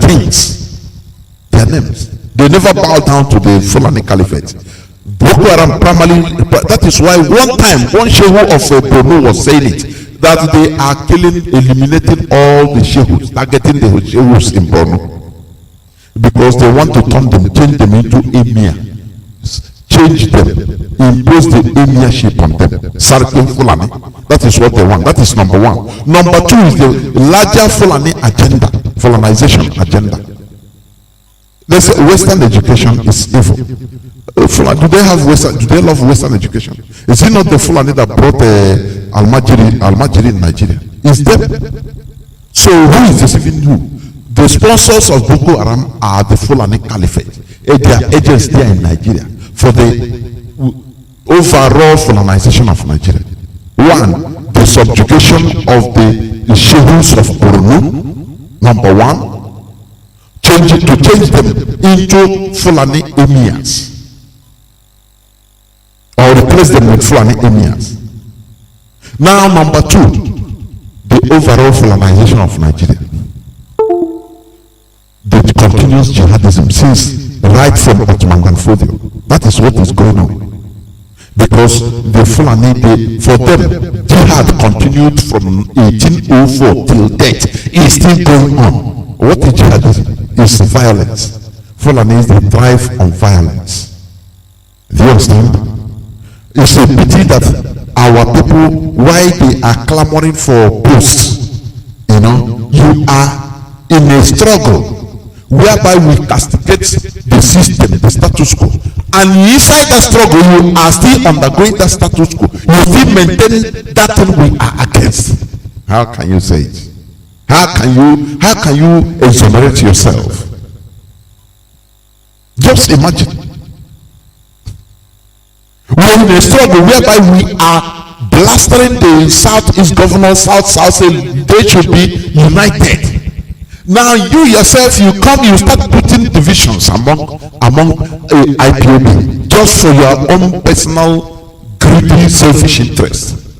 B: kings, their names. They never bow down to the Fulani Caliphate. Boko Haram primarily, that is why one time one Shehu of Borno was saying it, that they are eliminating all the Shehus, targeting the Shehus in Borno, because they want to change them into emir, change them, impose the emirship on them, Sarkin Fulani. That is what they want. That is number one. Number two is the larger Fulani agenda, Fulanization agenda. They say Western education is evil. Do they have Western? Do they love Western education? Is it not the Fulani that brought Al-Majiri in Nigeria? It's them. So who is deceiving who? The sponsors of Boko Haram are the Fulani Caliphate. They are agents there in Nigeria for the overall Fulanization of Nigeria. One, the subjugation of the Shehus of Borno. Number one. To change them into Fulani emirs, or replace them with Fulani emirs. Now, number two, the overall Fulanization of Nigeria. The continuous jihadism since right from Ottoman Danfodio. That is what is going on. Because the Fulani, for them, jihad continued from 1804 till date. It's still going on. What is jihadism? It's violence. Fulani, they thrive on violence. Do you understand? It's a pity that our people, why they are clamoring for posts, you are in a struggle whereby we castigate the system, the status quo, and inside that struggle you are still undergoing that status quo. You still maintain that thing we are against. How can you say it? How can you exonerate yourself? Just imagine. We're in a struggle whereby we are blastering the Southeast governor, South, saying they should be united. Now you yourself, you start putting divisions among IPOB just for your own personal greedy, selfish interest.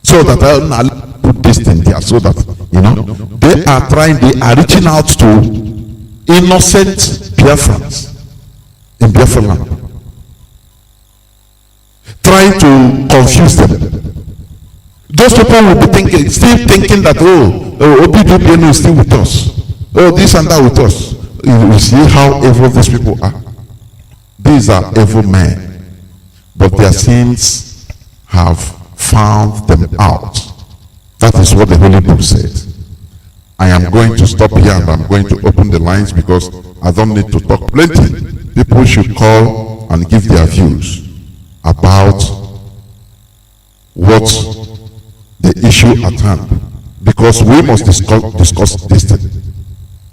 B: So that I'll put this thing there, so that they are reaching out to innocent Biafrans in Biafra land, trying to confuse them. Those people will be still thinking that OPDPN is still with us. Oh, this and that with us. You see how evil these people are. These are evil men, but their sins have found them out. That is what the Holy Book says. I am going to stop here and I'm going to open the lines because I don't need to talk plenty. People should call and give their views about what the issue at hand, because we must discuss this thing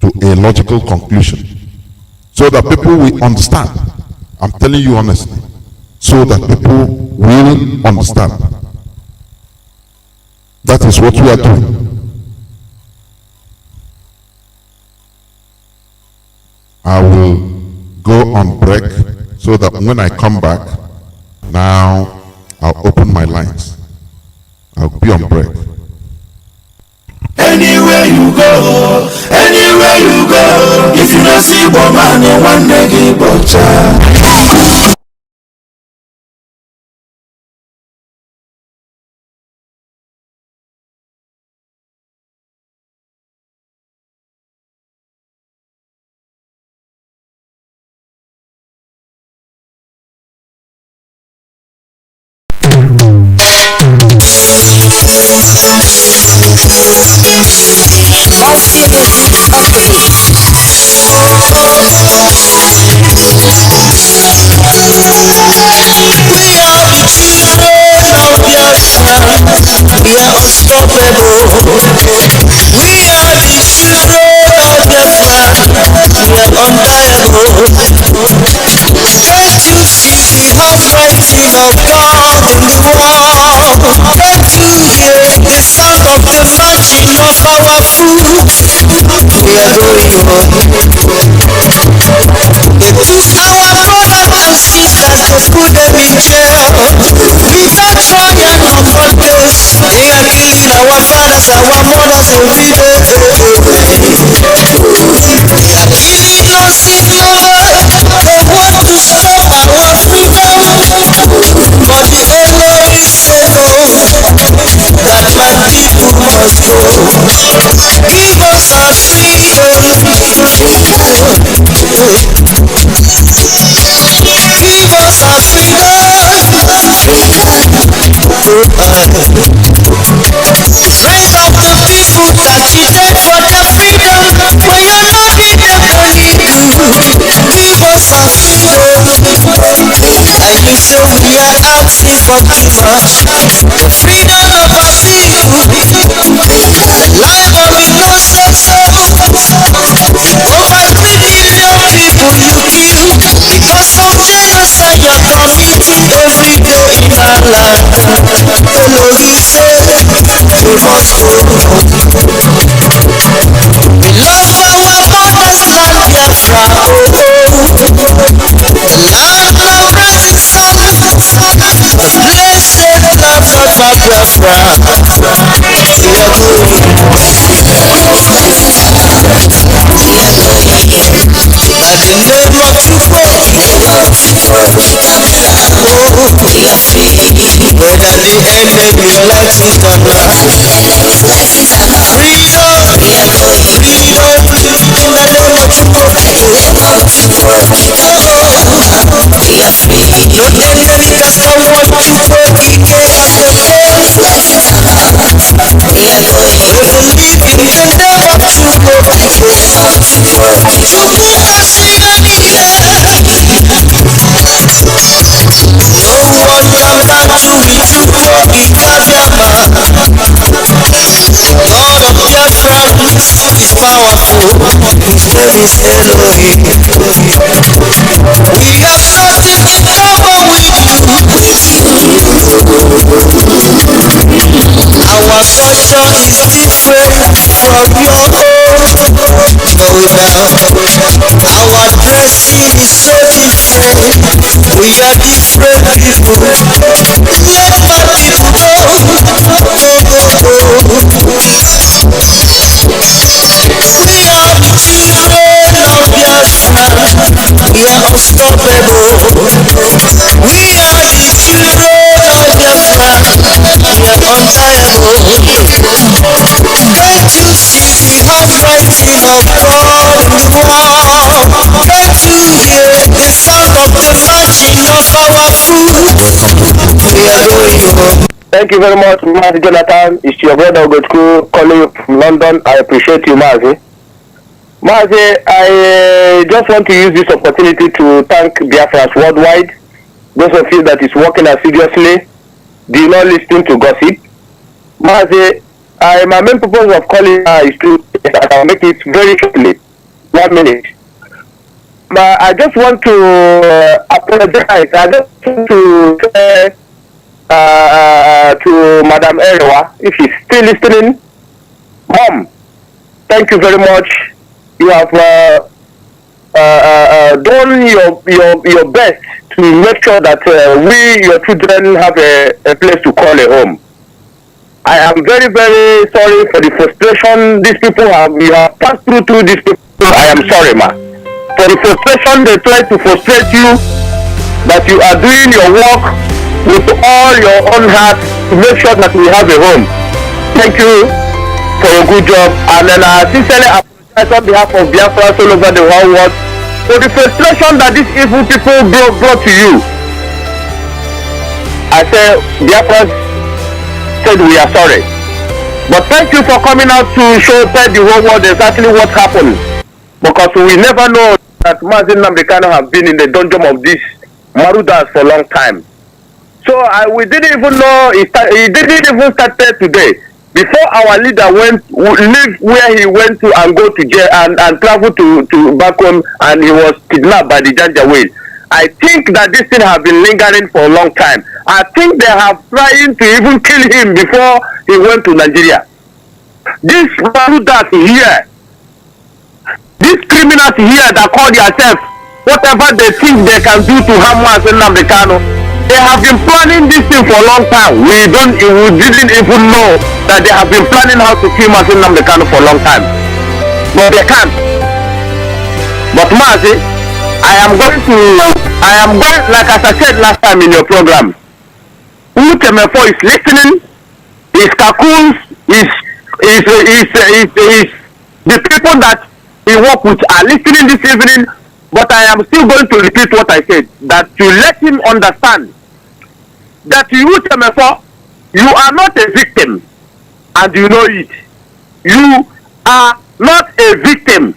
B: to a a logical conclusion so that people will understand. I'm telling you honestly, so that people will understand. That is what we are doing. I will go on break so that when I come back, now I'll open my lines. I'll be on break.
C: Anywhere you go, if you don't see woman, you want to give up. We are unstoppable. We are the children of Biafra. We are untiable. Can't you see the handwriting of God in the wall? Can't you hear the sound of the marching of our foot? We are going on. They took our brothers and sisters to put them in jail. Peter, Trojan, and Mordes. They are killing our fathers, our mothers every day. They are killing innocent lovers. They want to stop our freedom. But the enemy said no, that my people must go. Give us our freedom. Give us our freedom. Raise up the people that cheated for their freedom. When you're not giving them money, give us our freedom. And you say we are asking for too much. The freedom of our people. Life of innocent souls. Over 3 million people you kill because of genocide you're committing every day in our land. Elohim said we must go. We love our mother's land Biafra. The land of rising sun. Blessed land of Biafra. We are going. At the name of Ipob, whether the enemy likes it or not, freedom, freedom, in the name of Ipob. No enemy can stop what Ipob became as the case. We believe in the name of Ipob. No one can battle with you, Italiama. God of Biafra is powerful. His name is Elohim. We have nothing in common with you. Our culture is different from your own. Know it now. Our dressing is so different. We are different people. Let my people know. We are the children of Biafra. We are unstoppable. We are the children of Biafra. We are untiable. Can't you see the handwriting of God in the wall? Can't you hear the sound of the marching of our foot? We are going home.
A: Thank you very much, Mazi Johnathan. It's your brother Ogochukwu calling you from London. I appreciate you, Mazi. Mazi, I just want to use this opportunity to thank Biafrans worldwide. Those of you that is working assiduously, do not listen to gossip. Mazi, my main purpose of calling is to, I'll make it very shortly.
D: 1 minute. I just want to apologize. I just want to say to Madam Erewa, if she's still listening, Mom, thank you very much. You have done your best to make sure that we, your children, have a place to call a home. I am very, very sorry for the frustration these people have. You have passed through these people. I am sorry, ma. For the frustration they try to frustrate you, that you are doing your work with all your own heart to make sure that we have a home. Thank you for a good job. And then I sincerely apologize on behalf of Biafra all over the whole world for the frustration that these evil people brought to you. I say Biafra said we are sorry. But thank you for coming out to tell the whole world exactly what happened. Because we never know that Mazi have been in the dungeon of these Marudas for a long time. So we didn't even know he didn't even start there today. Before our leader lived where he went to and go to jail and travel to back home, and he was kidnapped by the Janjaweed. I think that this thing has been lingering for a long time. I think they have trying to even kill him before he went to Nigeria. These Marudas here, these criminals here that call themselves whatever they think they can do to Hamas and Namdekano, they have been planning this thing for a long time. We didn't even know that they have been planning how to kill Mazi Namdekano for a long time. But they can't. But Mazi, I am going, like as I said last time in your program, Utemefo is listening, his Kakuns, the people that he work with are listening this evening, but I am still going to repeat what I said, that to let him understand that you are not a victim, and you know it. You are not a victim.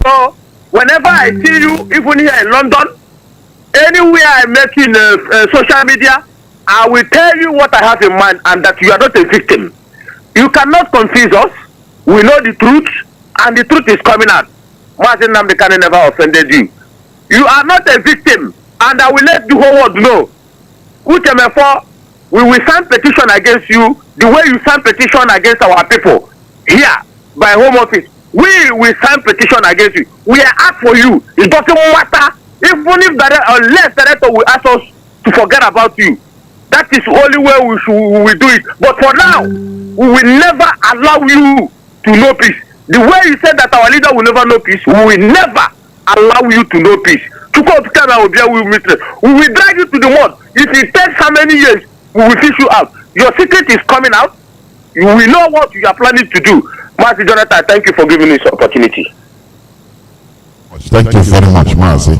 D: So whenever I see you, even here in London, anywhere I met you in social media, I will tell you what I have in mind, and that you are not a victim. You cannot confuse us. We know the truth, and the truth is coming out. Mazi Namdekano never offended you. You are not a victim, and I will let the whole world know. Utemefo, we will sign petition against you the way you sign petition against our people here by Home Office. We will sign petition against you. We are out for you. It doesn't matter. Even if unless the director will ask us to forget about you. That is the only way we will do it. But for now, we will never allow you to know peace. The way you said that our leader will never know peace, we will never allow you to know peace. We will drag you to the mud. If it takes how many years, we will fish you out. Your secret is coming out. You will know what you are planning to do. Mazi Johnathan, thank you for giving me this opportunity.
B: Thank you very much, Mazi.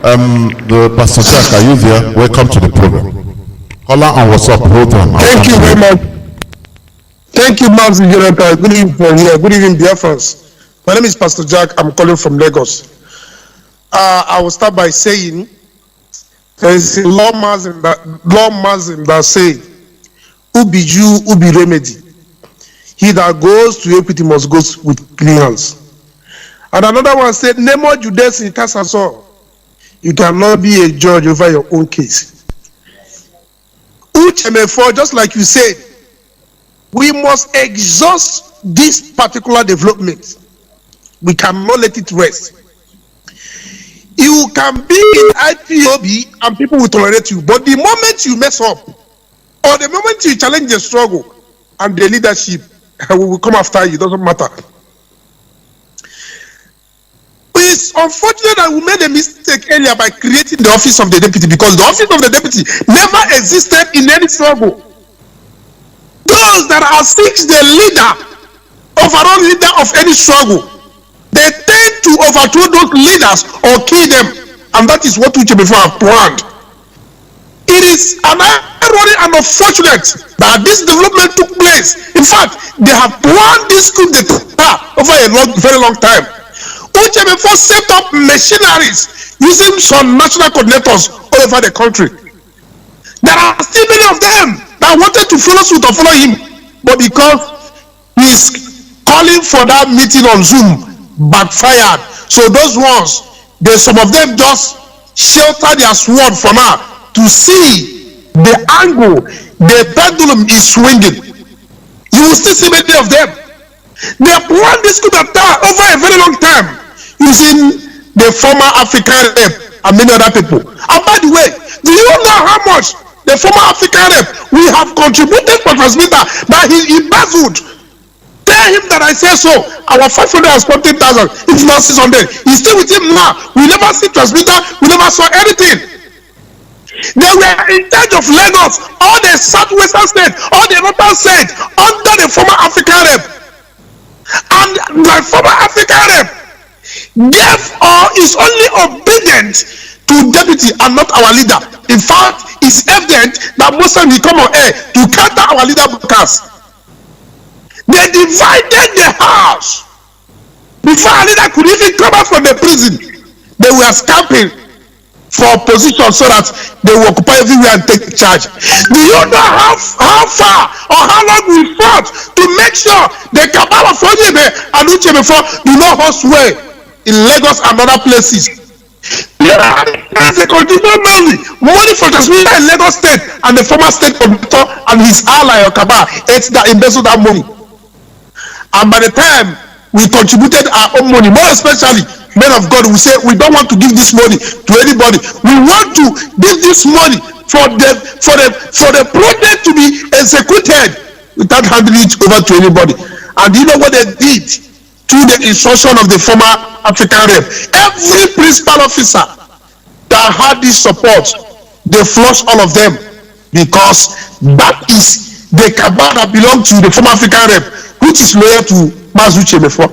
B: The Pastor Jack, are you there? Welcome to the program. Hola on WhatsApp. Hold on.
E: Thank you very much. Thank you, Mazi Johnathan. Good evening from here. Good evening, Biafrans. My name is Pastor Jack. I'm calling from Lagos. I will start by saying there is a law Mazin that say, Ubi Jew, Ubi remedy. He that goes to equity must go with clean hands. And another one said, Nemo Judes in Tasaso. You cannot be a judge over your own case. Uchemefo, just like you said, we must exhaust this particular development. We cannot let it rest. You can be in IPOB and people will tolerate you, but the moment you mess up, or the moment you challenge the struggle and the leadership, we will come after you. It doesn't matter. It's unfortunate that we made a mistake earlier by creating the office of the deputy, because the office of the deputy never existed in any struggle. Those that are seeks the leader, overall leader of any struggle, they tend to overthrow those leaders or kill them, and that is what we before have planned. It is an irony and unfortunate that this development took place. In fact, they have planned this coup d'etat over a very long time. Uchemefo set up machineries using some national coordinators all over the country. There are still many of them that wanted to follow suit or follow him, but because he's calling for that meeting on Zoom, backfired. So those ones, some of them just shelter their sword for now to see the angle the pendulum is swinging. You will still see many of them. They planned this coup d'etat over a very long time using the former African rep and many other people. And by the way, do you know how much the former African rep we have contributed for transmitter that he embezzled? Tell him that I say so. Our 540,000, if not 600, he's still with him now. We never see transmitter, we never saw anything. They were in charge of Lagos, all the southwestern states, all the northern states, under the former African rep. And the former African rep gave or is only obedient to deputy and not our leader. In fact, it's evident that most of them will come on air to counter our leader broadcast. They divided the house before our leader could even come out from the prison. They were scamping for position so that they will occupy everywhere and take charge. Do you know how far or how long we fought to make sure the cabal of Onyebe and Uchebe do not host well in Lagos and other places? Yeah, there's a continual money for transmission in Lagos State, and the former state conductor and his ally or cabal embezzled that money. And by the time we contributed our own money, more especially men of God, we say we don't want to give this money to anybody. We want to give this money for the project to be executed without handing it over to anybody. And you know what they did through the instruction of the former African rep? Every principal officer that had this support, they flushed all of them, because that is the cabal that belonged to the former African rep, which is loyal to Mazi before.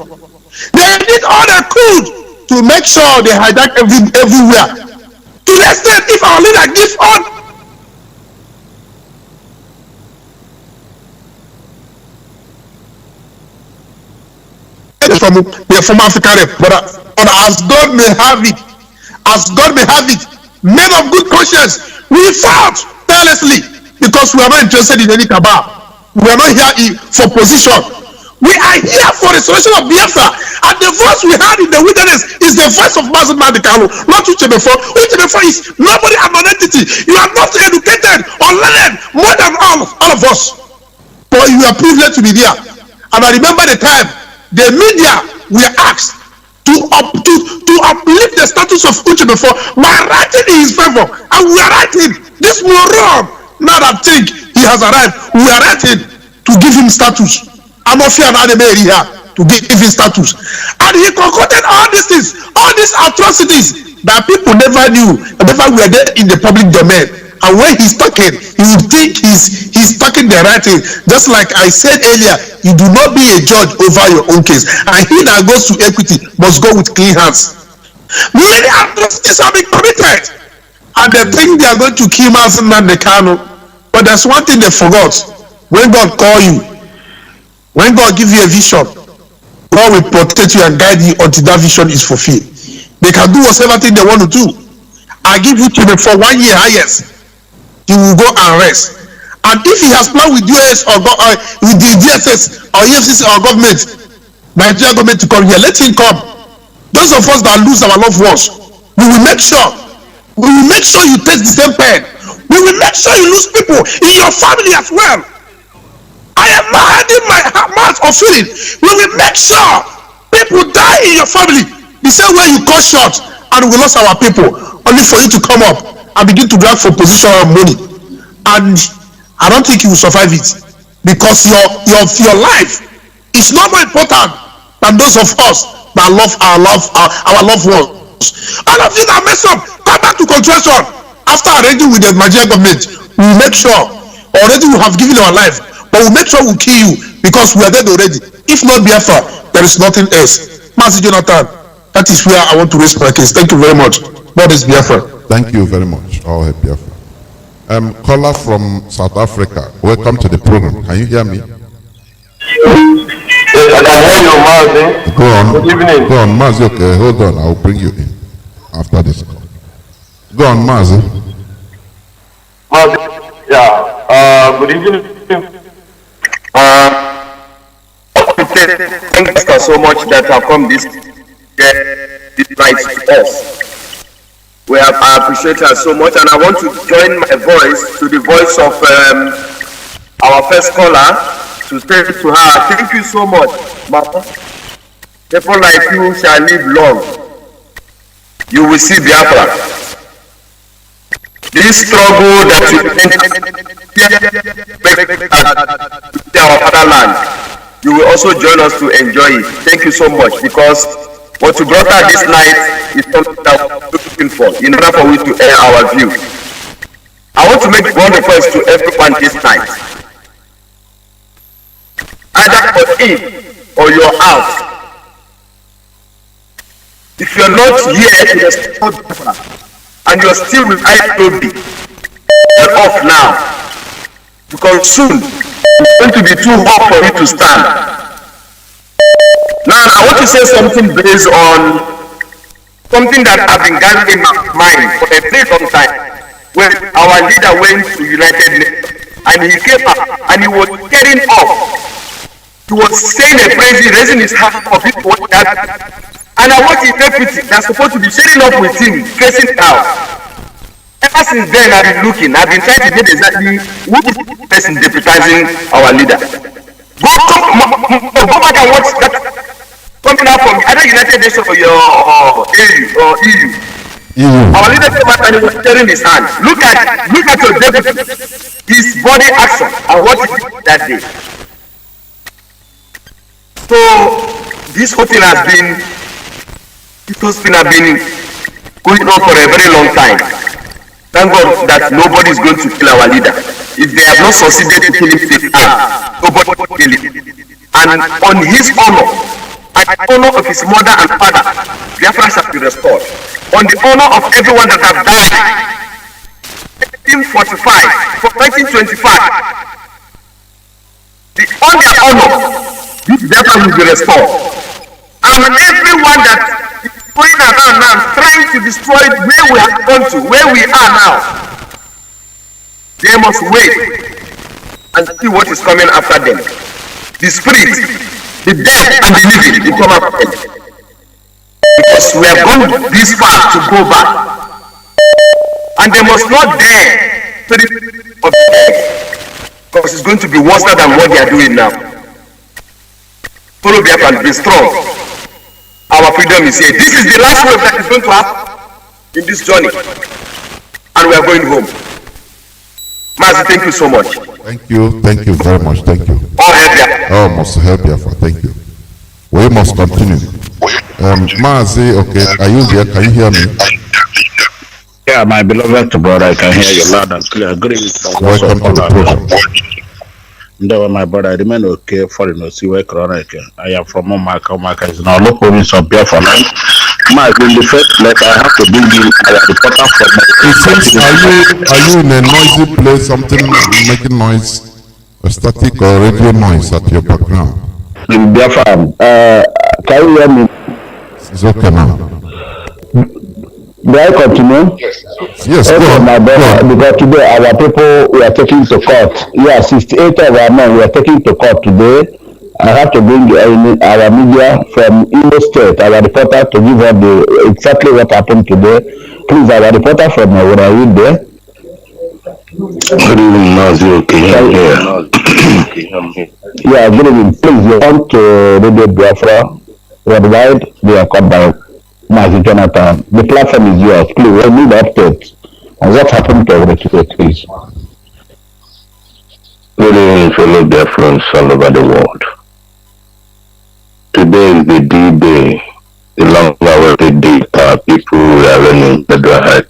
E: They did all they could to make sure they hijack everywhere. To the extent, if our leader gives on from the former African rep, but as God may have it, men of good conscience, we fought tirelessly, because we are not interested in any cabal. We are not here for position. We are here for restoration of Biafra, and the voice we had in the wilderness is the voice of Mazi, not Uchebe. Uchebe is nobody and non-entity. You are not educated or learned more than all of us, but you are privileged to be there. And I remember the time the media were asked to uplift the status of Uchebe by writing in his favor, and we are writing this moron. Now that think he has arrived, we are writing to give him status. I'm not fear here to give him status. And he concocted all these things, all these atrocities that people never knew, never were there in the public domain. And when he's talking, you would think he's talking the right thing. Just like I said earlier, you do not be a judge over your own case. And he that goes to equity must go with clean hands. Many atrocities have been committed, and they think they are going to kill Mazi Nnamdi Kanu. But there's one thing they forgot. When God call you, when God gives you a vision, God will protect you and guide you until that vision is fulfilled. They can do whatever thing they want to do. I give you to for 1 year highest. You will go and rest. And if he has planned with US or with the DSS or EFCC or government, Nigerian government to come here, let him come. Those of us that lose our loved ones, we will make sure you taste the same pain. We will make sure you lose people in your family as well. I am not hiding my mouth or feeling. We will make sure people die in your family the same way you cut short and we lost our people, only for you to come up and begin to drag for position or money. And I don't think you will survive it, because your life is not more important than those of us that love our loved ones. All of you that mess up, come back to construction. After arranging with the Nigerian government, we will make sure already we have given our life. But we'll make sure we'll kill you, because we are dead already. If not Biafra, there is nothing else. Mazi Johnathan, that is where I want to raise my case. Thank you very much. God is Biafra.
B: Thank you very much. All hail Biafra. Caller from South Africa, welcome to the program. Can you hear me?
F: Yes, I can hear you, Mazi.
B: Go on.
F: Good evening.
B: Go on, Mazi. Okay, hold on. I'll bring you in after this call. Go on, Mazi.
F: Mazi, yeah. Good evening. say thank you so much that have come this night to us. I appreciate her so much, and I want to join my voice to the voice of our first caller to say to her, thank you so much, Mama. People like you shall live long. You will see Biafra. This struggle that you our fatherland, you will also join us to enjoy it. Thank you so much, because what you brought out this night is something that we're looking for in order for we to air our view. I want to make one request to everyone this night. Either you're in or you're out. If you're not here in the sport and you're still with Ipob, get off now. Because soon it's going to be too hot for you to stand. Now, I want to say something based on something that I've been gathering in my mind for a very long time. When our leader went to United Nations and he came up and he was getting up, he was saying a praise, raising his hand for people that, and I watched his deputy that's supposed to be sharing up with him, facing out. Ever since then, I've been looking, I've been trying to get exactly who is the person deputizing our leader. Go back and watch that coming out from either United Nations or your EU. Our leader came out and he was tearing his hand. Look at your deputy, his body action and what he did that day. So this whole thing has been going on for a very long time. Thank God that nobody is going to kill our leader. If they have not succeeded to kill him, nobody will kill him. And on his honor, and the honor of his mother and father, Biafra shall be restored. On the honor of everyone that have died, 1945 for 1925, on their honor, this Biafra will be restored. And everyone that is going around now trying to destroy where we have gone to, where we are now, they must wait and see what is coming after them. The spirit, the dead and the living will come after them. Because we have gone this far to go back. And they must not dare to the of the dead, because it's going to be worse than what they are doing now. Follow Biafra and be strong. Our freedom is here. This is the last wave that is going to happen in this journey. And we are going home. Mazi, thank you so much.
B: Thank you very much. Thank you.
F: All help Biafra.
B: Oh, must help Biafra. Thank you. We must continue. Mazi, okay, are you there? Can you hear me?
G: Yeah, my beloved brother, I can hear you loud and clear. Good evening.
B: Welcome to the program.
G: No, my brother, I remain okay for you. See where I am from Omaka. Omaka is now local province of Biafra. Mike, in the first letter, I have to bring in a reporter from my.
B: It seems, are you in a noisy place? Something making noise, a static or radio noise at your background?
G: In Biafra, can you hear me?
B: It's okay now.
G: May I continue?
B: Yes, go on.
G: My brother, because today our people we are taking to court. Yeah, 68 of our men we are taking to court today. I have to bring our media from Imo State, our reporter, to give us exactly what happened today. Please, our reporter from where are you there?
F: Good evening, Mazi. Okay,
G: yeah, good evening. Please, you want to Radio Biafra worldwide, they are called by Mazi Johnathan. The platform is yours. Please, we need updates on what happened to our today, please.
F: Good evening, fellow Biafrans all over the world. Today is the D-Day, the long-awaited day people are running the high.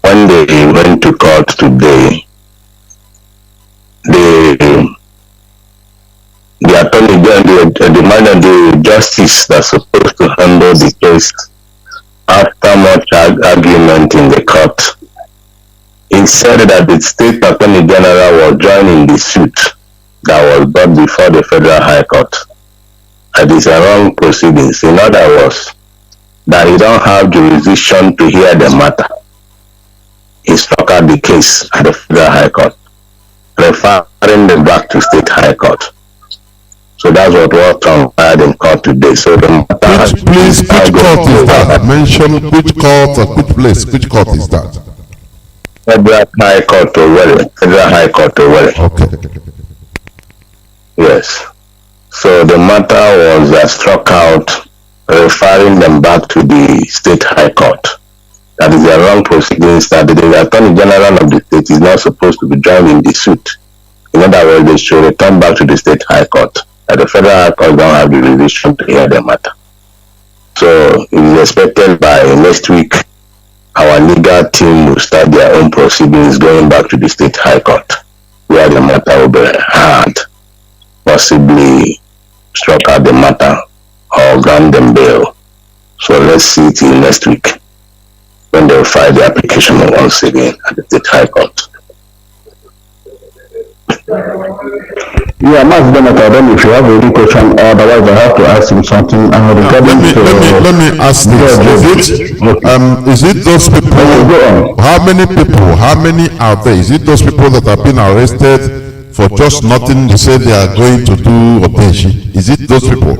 F: When they went to court today, the attorney general demanded the justice that's supposed to handle the case after much argument in the court. He said that the state attorney general was joining the suit that was brought before the Federal High Court. That is a wrong proceedings. In other words, that he don't have jurisdiction to hear the matter. He struck out the case at the Federal High Court. referring them back to state high court. So that's what was transpired in court today. So the matter
B: which court is that? Mention which court or which place? Which court is that?
F: Federal High Court to Welle. Federal High Court to Welle.
B: Okay.
F: Yes. So the matter was struck out, referring them back to the state high court. That is the wrong proceedings that the Attorney General of the state is not supposed to be joining the suit. In other words, they should return back to the state high court. That the federal high court don't have the jurisdiction to hear the matter. So it is expected by next week, our legal team will start their own proceedings going back to the state high court, where the matter will be heard, possibly struck out the matter or grant them bail. So let's see till next week when they will file the application once again at the state high court.
G: Yeah, Mazi, I don't know if you have any question, otherwise I have to ask him something.
B: Let me ask this. Is it those people? How many are there? Is it those people that have been arrested for just nothing to say they are going to do Opeshi? Is it those people?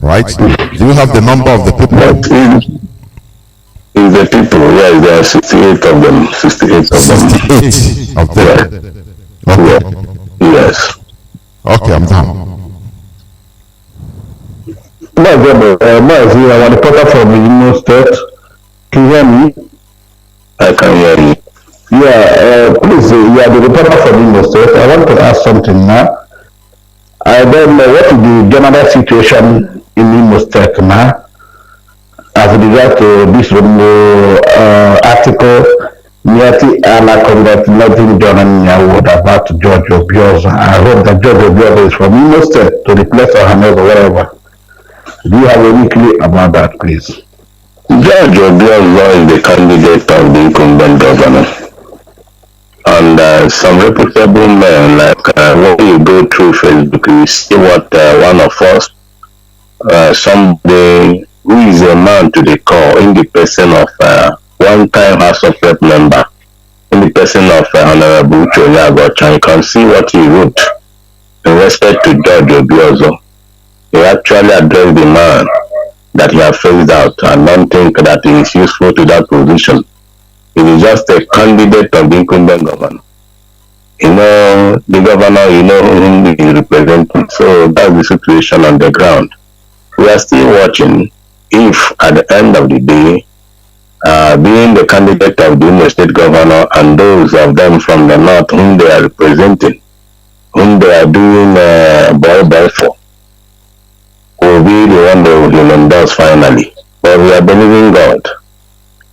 B: Right? Do you have the number of the people?
F: Is the people, yes, there are 68 of them.
B: 68 of them. Okay.
F: Yes.
B: Okay, I'm done.
G: Mazi, I want to put up from the Imo State. Can you hear me?
F: I can hear you.
G: Yeah, please, you are the reporter from Imo State. I want to ask something now. I don't know what is the general situation in Imo State now as regards to this article. Niati ala congratulating Johnathan about George Obioza. I hope that George Obioza is from Imo State to replace Ahmed or whatever. Do you have any clue about that, please?
F: George Obioza is the candidate of the incumbent governor. And some reputable men, like when you go through Facebook, you see what one of us, somebody who is a man to the core in the person of one-time House of Rep member, in the person of Honorable Chinedu. You can see what he wrote in respect to George Obioza. He actually addressed the man that he has phased out and don't think that he is useful to that position. He is just a candidate of the incumbent governor. You know, the governor, you know whom he is representing. So that's the situation on the ground. We are still watching if at the end of the day, being the candidate of the Imo State governor and those of them from the north whom they are representing, whom they are doing bye for, will be the one they will endorse finally. But we are believing God,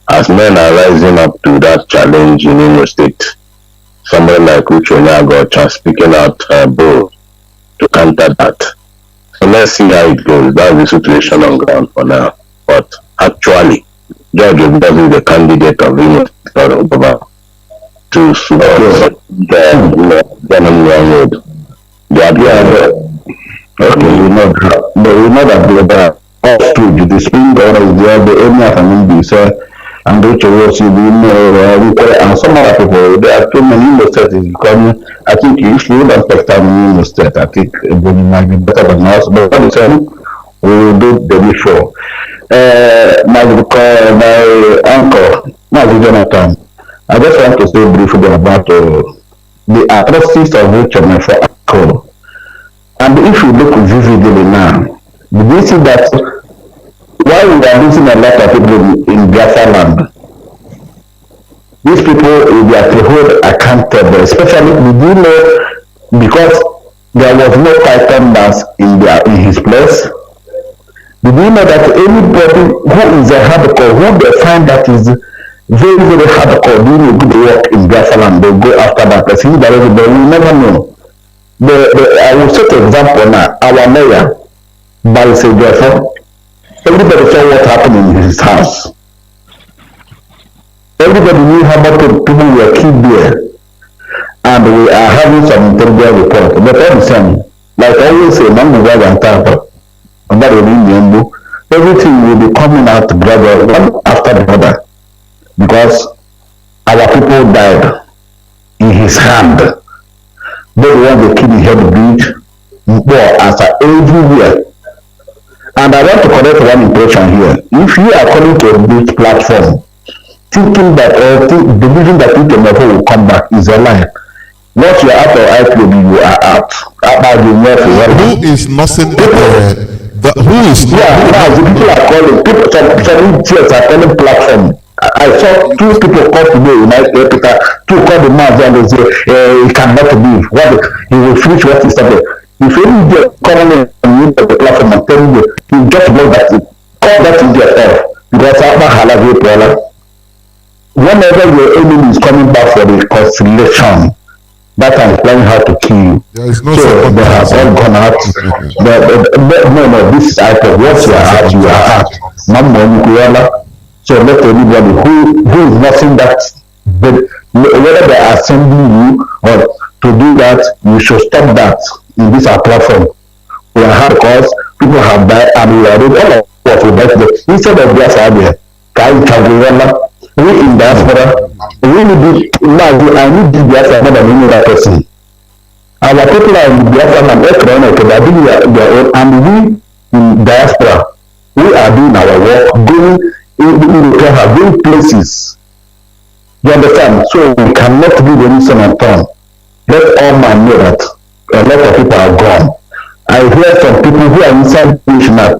F: as men are rising up to that challenge in Imo State. Somebody like Chinedu speaking out bold to counter that. So let's see how it goes. That's the situation on ground for now. But actually, George Obioza is the candidate of Imo State to support the
G: Okay, you know that off to the spring governor is there, the area from India, and which was and some other people. There are too many Imo State is becoming. I think if you don't take time in Imo State, I think it might be better than us. But what is saying, we will do the before. My uncle, Mazi Johnathan, I just want to say briefly about the atrocities of which for uncle. And if you look vividly now, did you see that while we are losing a lot of people in Biafra land, these people will be at the hold accountable, especially did you know, because there was no Python dance in his place. Did you know that anybody who is a hardcore, who they find that is very, very hardcore doing a good work in Biafra land, they go after that person, but we never know. I will set an example now. Our mayor, Barrister Biafra, everybody saw what happened in his house. Everybody knew how much people were killed there. And we are having some intelligence report. But all the same, like I always say, everything will be coming out gradually, one after the other. Because our people died in his hand. They want to keep the head bridge, more as everywhere. And I want to correct one impression here. If you are coming to this platform, thinking that believing that Ipob will come back is a lie. Once you are out of IPOB, you are out.
B: Who is nothing? Who is?
G: Yeah, now the people are calling. Some idiots are calling platform. I saw two people call today in Peter. Two called the Mazi and they say he cannot leave. What he will finish what he started. If any idiot calling in the platform and telling you, you just block that. Call that idiot off because after Halavi Paula, whenever your enemy is coming back for the conciliation, that time is planning how to kill you.
B: There is no
G: so they have all gone out. No, this is Ipob. Once you are out, you are out. Mamma, so let anybody who is nothing that, whether they are sending you or to do that, you should stop that in this our platform. We are hard because people have died and we are doing all of what we like. Instead of Biafra there, we in diaspora, we need Mazi, I need this Biafra more than any other person. Our people are in Biafra and economic, they are doing their own, and we in diaspora, we are doing our work, going in places. You understand? So we cannot give any son and turn. Let all man know that a lot of people are gone. I hear some people who are inside now.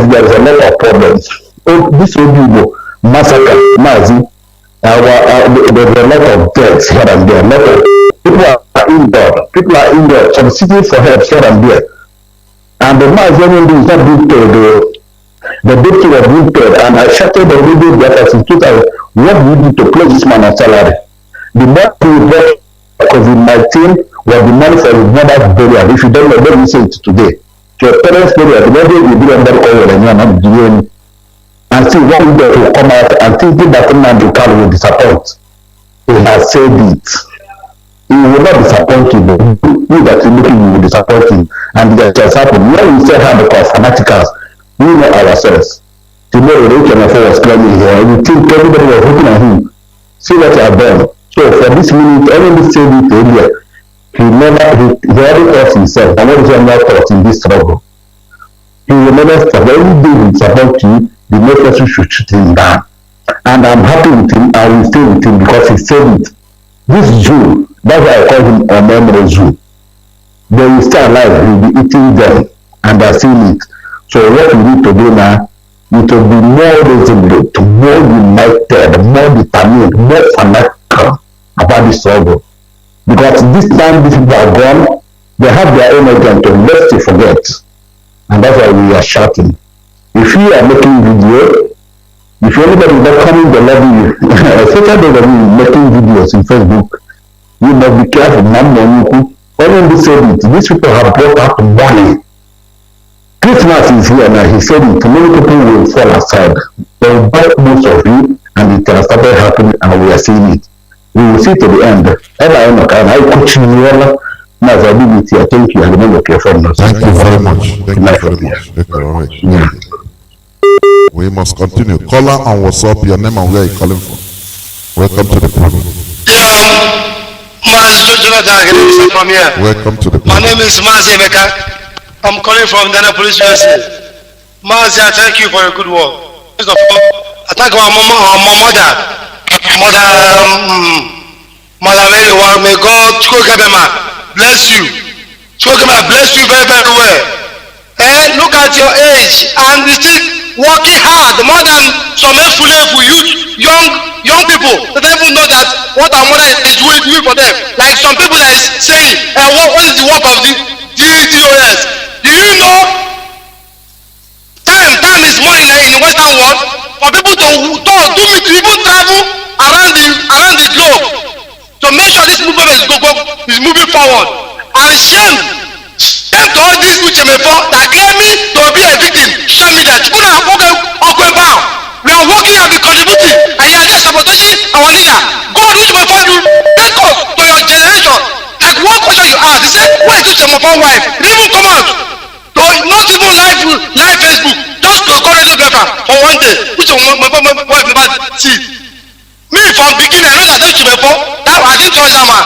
G: There is a lot of problems. This will massacre, Mazi. There's a lot of deaths here and there. A lot of people are injured. People are injured. Some cities for help here and there. And the Mazi is not being told. The victim was being paid, and I shouted the video that in 2000, what we need to pay this man a salary. The money we brought COVID-19 was the money for his mother's burial. If you don't know, let me say it today. To your parents' burial, the money we did under oil and you're not doing. And see what we get to come out and thinking that man will disappoint. He has said it. He will not disappoint you, but you that you looking, you will disappoint him. And that has happened. When we said how because fanaticals, we know ourselves. Tomorrow, the Johnathan was claiming here. We think everybody was looking at him. See what he has done. So for this minute, everybody said it earlier. He already thought himself. And what is he not thought in this struggle? He will never stop. Every day he support you, the next person should shoot him down. And I'm happy with him. I will stay with him because he said it. This Jew, that's why I call him a memory Jew. They will stay alive. He will be eating them. And they're seeing it. So what we need to do now is to be more resolute, more united, more determined, more fanatical about this struggle. Because this time these people are gone, they have their own agenda, lest they forget. And that's why we are shouting. If you are making video, if anybody is not coming to love you, especially those of you making videos in Facebook, you must be careful. Only this said it, these people have brought out money. Christmas is here now, he said it, many people will fall aside. They will buy most of you, and it has started happening, and we are seeing it. We will see to the end. I coach you, thank you, and remember your phone.
B: Thank you very much. Thank you very much. Thank you very much. Yeah. We must continue. Caller and what's up, your name and where you're calling from. Welcome to the program.
H: Johnathan from here.
B: Welcome to the program.
H: My name is Mazi. I'm calling from Ghana Police USA. Mazi, I thank you for your good work. First of all, I thank our mother, may God bless you. Bless you very, very well. And look at your age, and you still working hard more than some youth, young people that don't even know that what our mother is doing for them. Like some people that is saying, what is the work of the DDOS? Do you know time is money in the Western world for people to even travel around the globe to make sure this movement is moving forward. And shame to all these Uchemefo that claim me to be a victim. Shame me that people are working. We are working and be contributing, and you are just sabotaging our leader. God, Uchemefo, you take us to your generation. Like one question you ask, you say, where is Uchemefo wife? It didn't even come out. So not even live Facebook, just to call it Biafra for one day, which my wife never see. Me from beginning, I know that Uchemefo, that I didn't trust that man.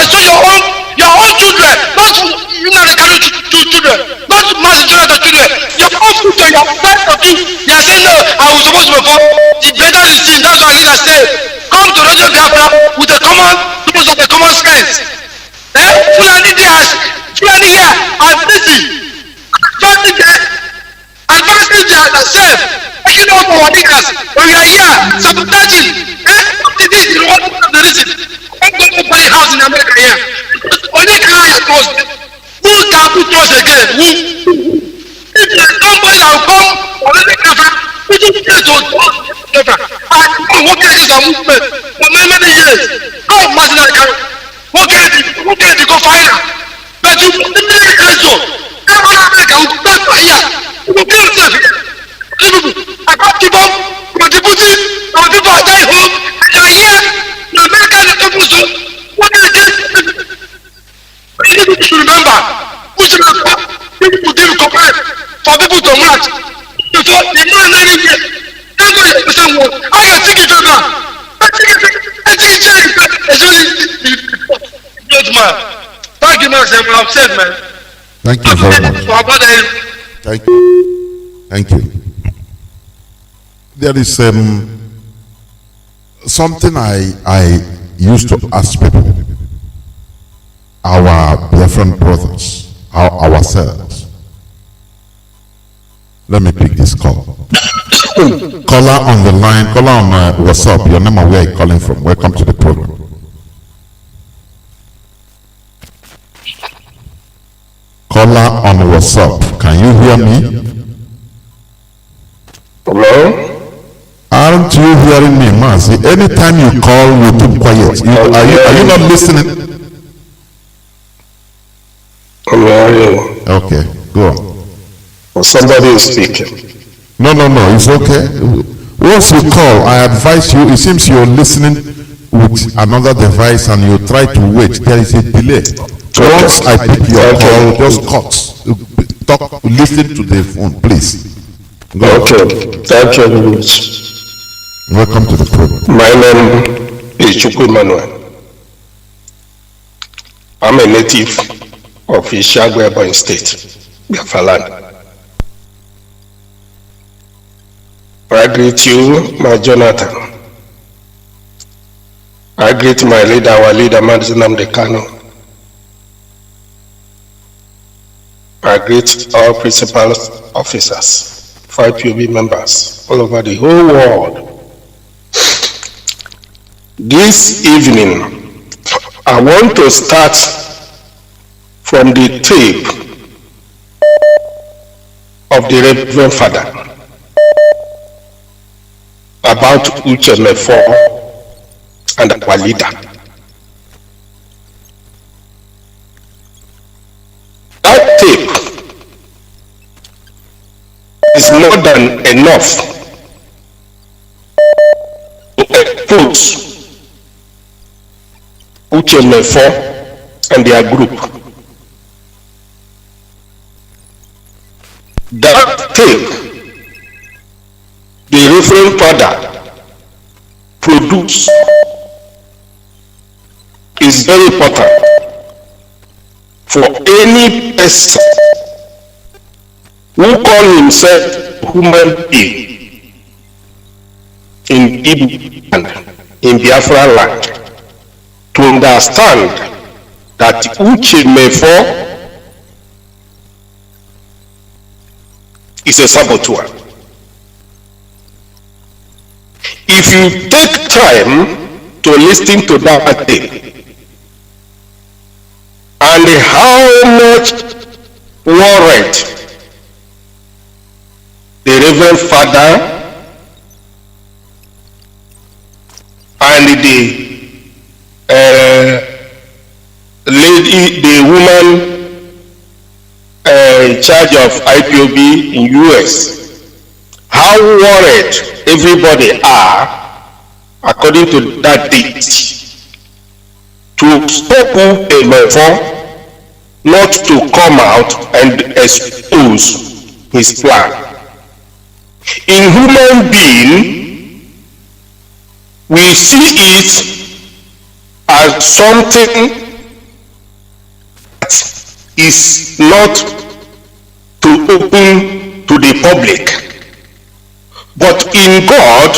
H: pursue your own children, not you know the carry children, not Mazi Johnathan children, your own future, your friends of you. They are saying no, I was supposed to perform. The better is sin. That's why leaders say, come to Radio Biafra with a common those of the common sense. Fulani here are busy. Advancing themselves, taking off our niggas. When we are here, sabotaging. This is one of the reasons. I'm going to buy a house in America here. Only car was who can put us again? Who? If there's somebody that will come for any cover, we just get to cover. And what can this movement for many years? How much that can? What can it go final? But you put the name cancel. Every America will start for here. You will be yourself here. I got to go. My people are dying home. And you are here. The American is supposed to. What is this? You need to remember. Who should have people to give command for people to march before the man anywhere. That's what you understand what. I can take it over. I take it. Man. Thank you, man. I'm upset, man.
B: Thank you very much. Thank you. Thank you. There is something I used to ask people, our Biafran brothers, ourselves. Let me pick this call. Caller on the line. Caller on what's up? Your name and where you calling from? Welcome to the program. Caller on WhatsApp, can you hear me?
I: Hello?
B: Aren't you hearing me, Mazi? Anytime you call, you keep quiet. Are you not listening?
I: I'm hearing you.
B: Okay, go on.
I: Well, somebody is speaking.
B: No, it's okay. Once you call, I advise you, it seems you're listening with another device and you try to wait. There is a delay. Once I pick your call, just cut. Talk, listen to the phone, please. Go
I: Okay, thank you very much.
B: Welcome to the program.
I: My name is Chukwu Emmanuel. I'm a native of Ishagwe Ebonyi State, Biafra land. I greet you, my Johnathan. I greet my leader, our leader, Mazi Kano. I greet all principal officers, 5 POB members all over the whole world. This evening, I want to start from the tape of the Reverend Father about Uchemefo and our leader. That tape is more than enough to expose Uchemefo and their group. That tape, the Reverend Father produced, is very important for any person who call himself human being in Ipob land, in Biafra land, to understand that Uchemefo is a saboteur. If you take time to listen to that tape and how much warrant the Reverend Father and the woman in charge of IPOB in US, how worried everybody are according to that date to stop Uchemefo not to come out and expose his plan. In human being, we see it as something is not to open to the public, but in God,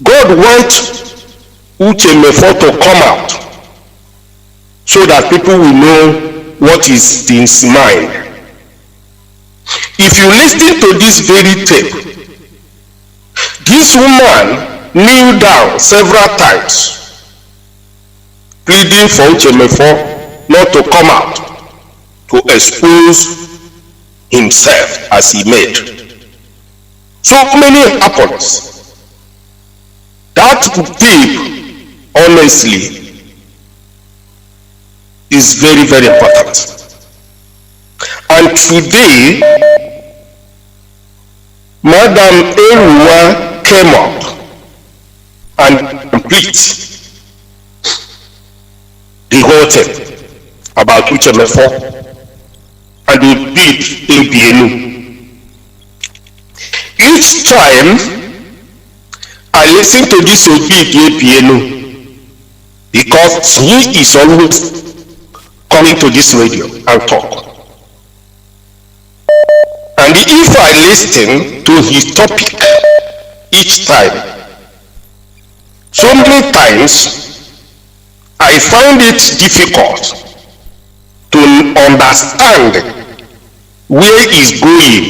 I: God wants Uchemefo to come out so that people will know what is in his mind. If you listen to this very tape, this woman kneeled down several times, pleading for Uchemefo not to come out to expose himself as he made. So many happens. That tape, honestly, is very, very important. And today, Madam Erua came up and complete the whole thing about Uchemefo and the bid in Bienu. Each time I listen to this Obid in Bienu, because he is always coming to this radio and talk. And if I listen to his topic each time, so many times I find it difficult to understand where he's going.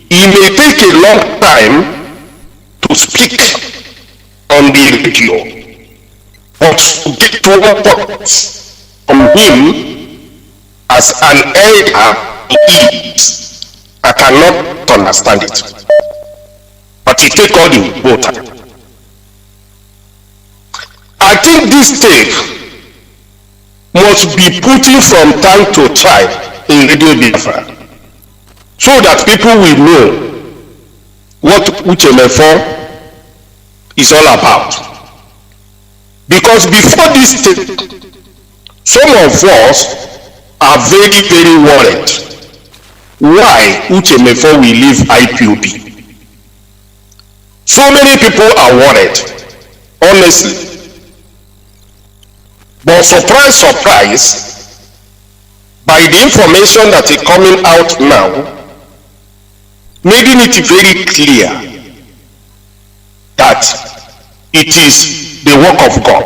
I: He may take a long time to speak on the radio, but to get to a point from him as an elder he is, I cannot understand it. But he take all the water. I think this tape must be put in from time to time in Radio Biafra, so that people will know what Uchemefo is all about. Because before this tape, some of us are very, very worried why Uchemefo will leave IPOB. So many people are worried, honestly. But surprise, surprise, by the information that is coming out now, making it very clear that it is the work of God,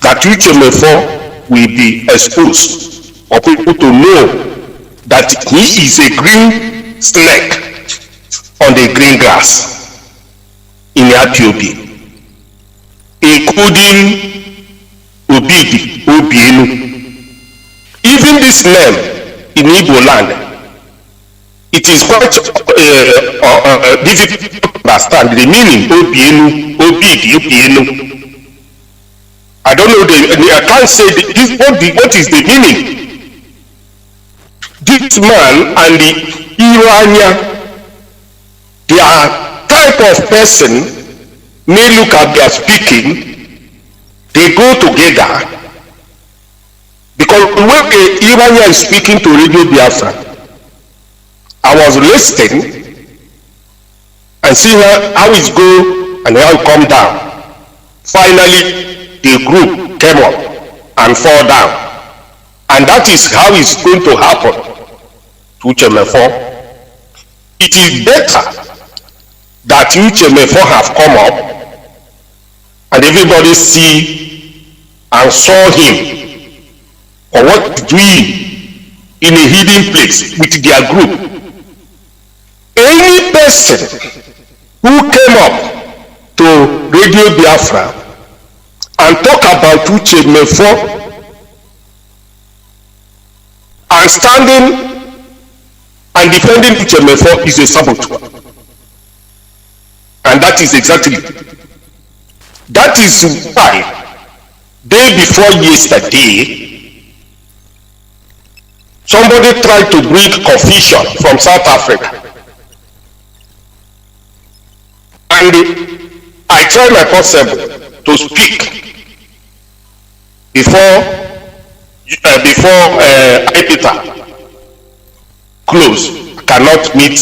I: that Uchemefo will be exposed for people to know that he is a green snake on the green grass in IPOB, including Obidi, Obienu. Even this name in Igbo land, it is quite difficult to understand the meaning. Obienu, Obidi, Obienu. I don't know, I can't say what is the meaning. This man and the Irania, they are type of person, may look at their speaking, they go together. Because when the Irania is speaking to Radio Biafra, I was listening and see how it go and how it come down. Finally, the group came up and fall down. And that is how it's going to happen to Uchemefo. It is better that Uchemefo have come up and everybody see and saw him for what doing in a hidden place with their group. Any person who came up to Radio Biafra and talk about Uchemefo and standing and defending Uchemefo is a saboteur. And that is exactly, that is why day before yesterday, somebody tried to bring confusion from South Africa. And I tried my possible to speak before IPTA close. Cannot meet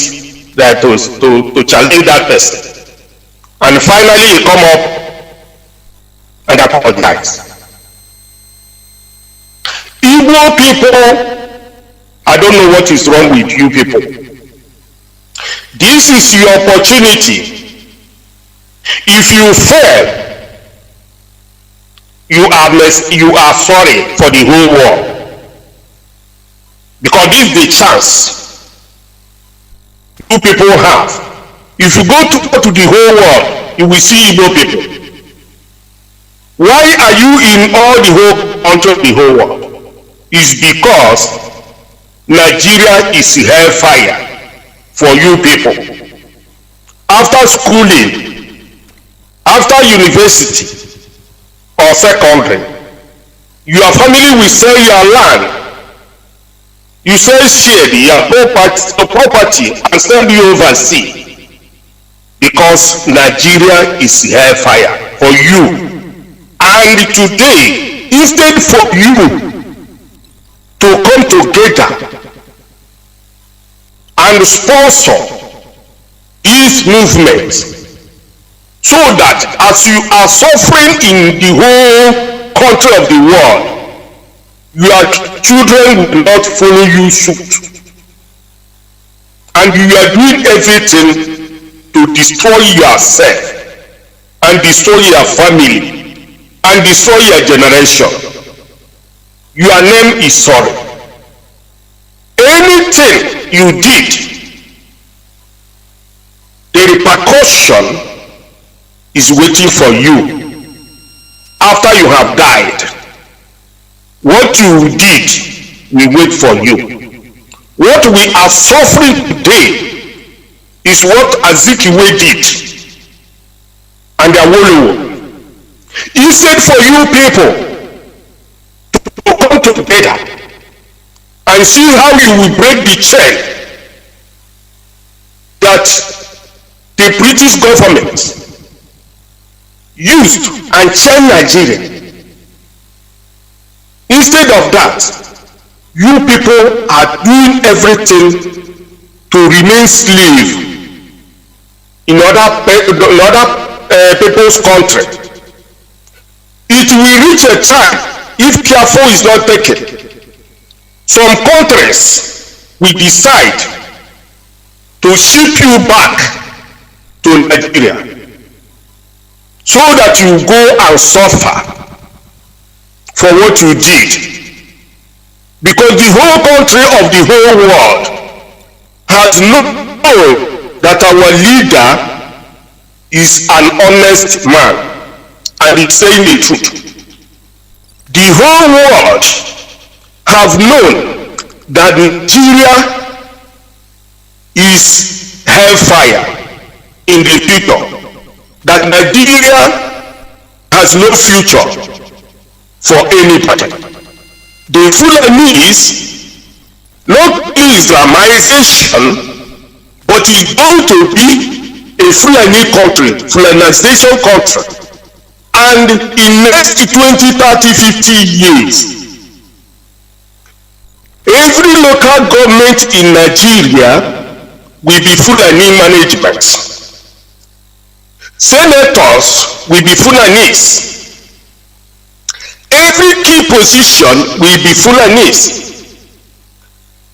I: that to challenge that person. And finally he come up and apologize. Igbo people, I don't know what is wrong with you people. This is your opportunity. If you fail, you are sorry for the whole world. Because this is the chance you people have. If you go to the whole world, you will see Igbo people. Why are you in all the whole country, the whole world? It's because Nigeria is hellfire for you people. After schooling, after university or secondary, your family will sell your land. You sell share your property and send you overseas because Nigeria is hellfire for you. And today, instead for you to come together and sponsor this movement, so that as you are suffering in the whole country of the world, your children will not follow you suit. And you are doing everything to destroy yourself and destroy your family and destroy your generation. Your name is sorry. Anything you did, the repercussion is waiting for you after you have died. What you did will wait for you. What we are suffering today is what Azikiwe did and Awolowo. Instead for you people to come together and see how you will break the chain that the British government used and chained Nigeria. Instead of that, you people are doing everything to remain slave in other people's country. It will reach a time, if careful is not taken, some countries will decide to ship you back to Nigeria so that you go and suffer for what you did. Because the whole country of the whole world has known that our leader is an honest man and is saying the truth. The whole world have known that Nigeria is hellfire in the future, that Nigeria has no future for anybody. The Fulanese, not Islamization, but is going to be a Fulani country, Fulanization country. And in next 20, 30, 50 years, every local government in Nigeria will be Fulani management. Senators will be Fulanis. Every key position will be Fulanis.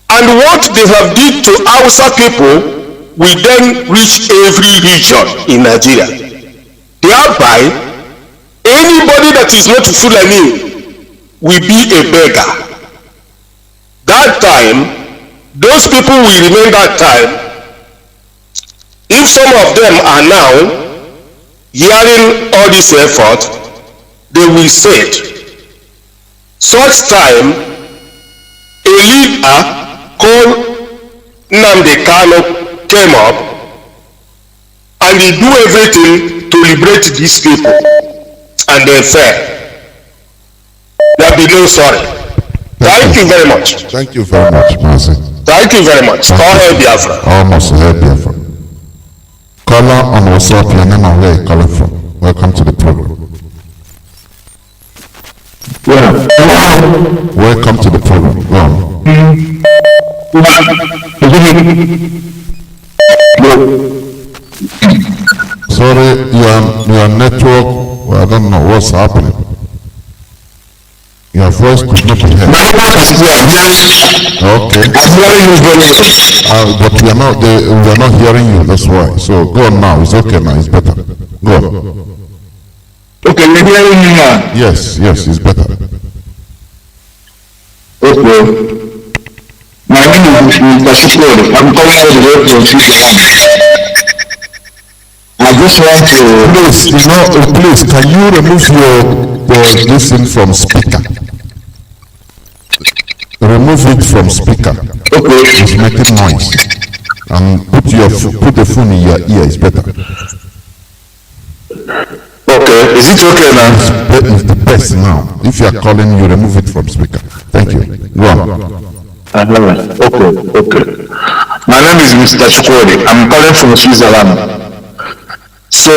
I: And what they have did to Hausa people will then reach every region in Nigeria. Thereby, anybody that is not Fulani will be a beggar. That time, those people will remain that time. If some of them are now hearing all this effort, they will say it. Such time, a leader called Nnamdi Kanu came up and he do everything to liberate these people, and they fell. There will be no sorry. Thank you very much.
B: Thank you very much, Mazi.
I: Thank you very much. All hail Biafra.
B: Almost hail Biafra. Caller on WhatsApp, your name and where you calling from. Welcome to the program.
G: Yeah.
B: Welcome to the program. Go on. Sorry, your network, well, I don't know what's happening. Your voice could not be heard.
G: My voice is clear.
B: Okay.
G: I'm hearing you very well.
B: But we are not hearing you. That's why. So go on now. It's okay now. It's better. Go on.
G: Okay, you're hearing me now.
B: Yes, it's better.
G: Okay. My name is Mr. Chinedu. I'm calling all the way from Switzerland. I just want to...
B: Please, can you remove your listen from speaker? Remove it from speaker.
G: Okay.
B: It's making noise. And put the phone in your ear. It's better.
G: Okay. Is it okay now?
B: It's the best now. If you are calling, you remove it from speaker. Thank you. Go on.
G: Okay. My name is Mr. Chinedu. I'm calling from Switzerland. So,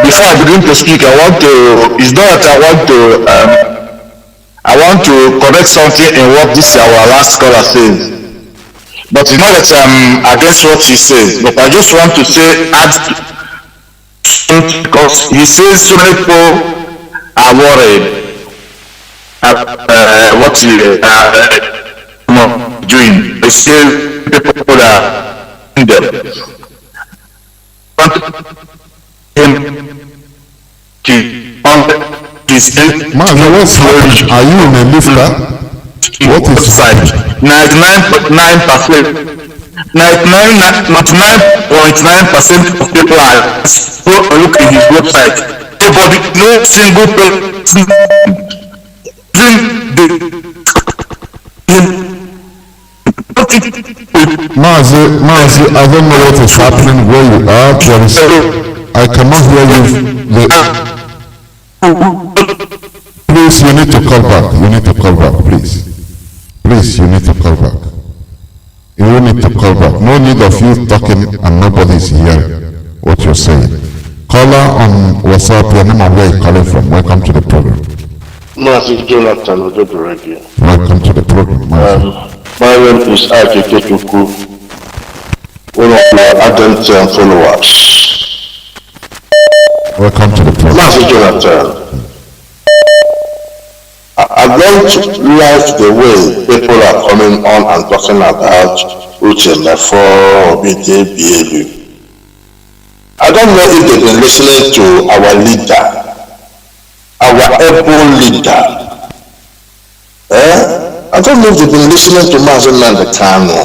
G: before I begin to speak, I want to correct something in what this our last caller says. But it's not that I'm against what he says, but I just want to add because he says so many people are worried what he doing. He says people are in them.
B: Mazi, what's happening? Are you in a lifter? What is
G: side? 99.9% of people are look at his website. Nobody, no single person
B: Mazi, I don't know what is happening where you are. I cannot hear you. Please, you need to call back. Please, you need to call back. You need to call back. No need of you talking and nobody is hearing what you're saying. Caller on WhatsApp, your name and where you're calling from. Welcome to the program.
J: Mazi Johnathan, Radio.
B: Welcome to the program.
J: My name is Ajiketuku, one of your ardent followers.
B: Welcome to the program.
J: Mazi Johnathan, I don't like the way people are coming on and talking about Uchemefo, BDBAB. I don't know if they've been listening to our leader, our able leader. I don't know if they've been listening to Mazi Mandekano.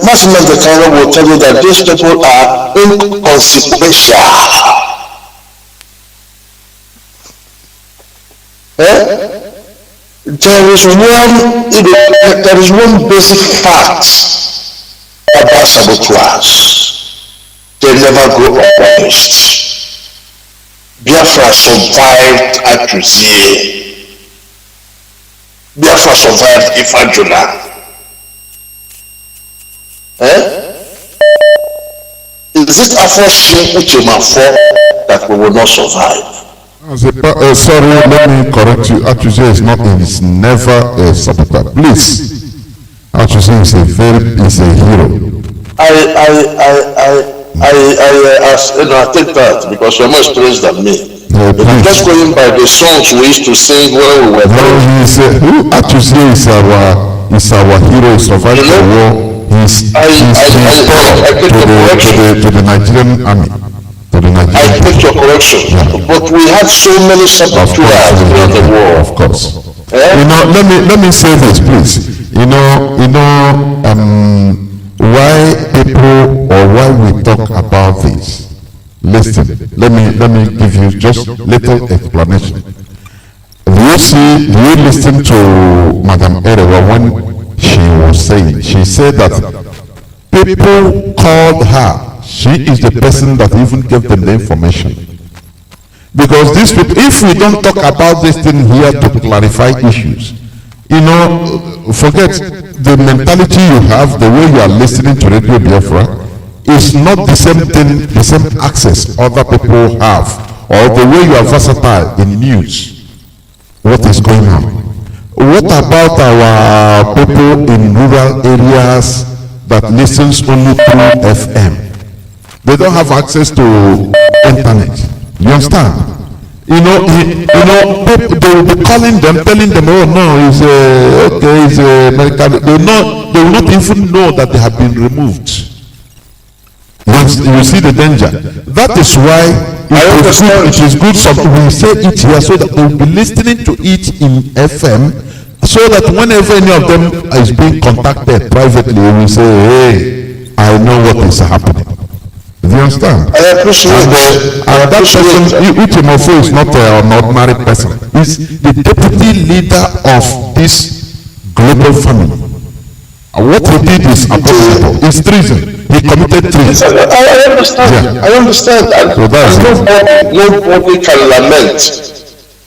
J: Mazi Mandekano will tell you that these people are inconsequential. There is one basic fact about saboteurs. They never go unpunished. Biafra survived Rapture. Biafra survived Ifajuna. Is it Afroshim Uchemafo that we will not survive?
B: Sorry, let me correct you. Rapture is not, it's never a saboteur. Please. Rapture is a hero.
J: I take that because you're more experienced than me.
B: No,
J: just going by the songs we used to sing when we were
B: Rapture is our hero. He survived the war. He's to the Nigerian army.
J: I take your correction, but we had so many saboteurs in the war.
B: Of course. Let me say this, please. Why we talk about this. Listen, let me give you just little explanation. Do you listen to Madam Erewa when she was saying? She said that people called her. She is the person that even gave them the information. Because these people, if we don't talk about this thing here to clarify issues, forget the mentality you have, the way you are listening to Radio Biafra is not the same thing, the same access other people have, or the way you are versatile in news. What is going on? What about our people in rural areas that listens only through FM? They don't have access to internet. You understand? They will be calling them, telling them, oh no, it's okay, it's medical. They will not even know that they have been removed. You see the danger. That is why it is good we say it here so that they will be listening to it in FM, so that whenever any of them is being contacted privately, we will say, hey, I know what is happening. Do you understand?
J: I appreciate that.
B: And that person, Ipob is not an ordinary person. He's the deputy leader of this global family. And what he did is abominable. It's treason. He committed treason.
J: I understand. Yeah. I understand. And
B: so
J: nobody can lament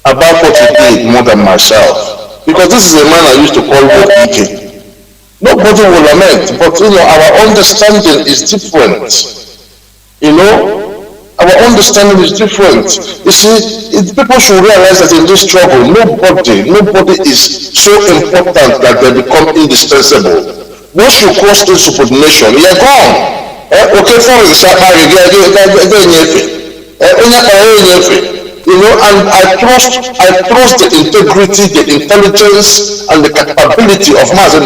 J: about what he did more than myself. Because this is a man I used to call Ike. Nobody will lament. But our understanding is different. Our understanding is different. You see, people should realize that in this struggle, nobody is so important that they become indispensable. Once you cross insubordination, you're gone. Okay, for example, and I trust the integrity, the intelligence, and the capability of Mazi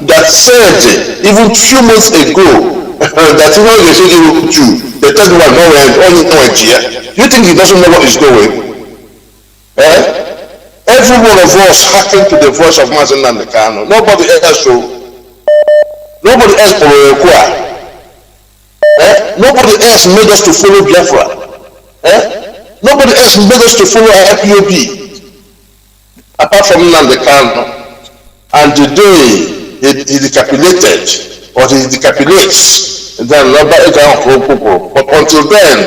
J: that said, even 2 months ago, that they say he will do. They tell you only no idea. You think he doesn't know what he's doing? Every one of us hearken to the voice of Mazi Nnamdi. Nobody else so. Nobody else nobody else made us to follow Biafra. Nobody else made us to follow IPOB. Apart from Nnamdi. And the day he decapitated, or he decapitates, then nobody can hold people. But until then,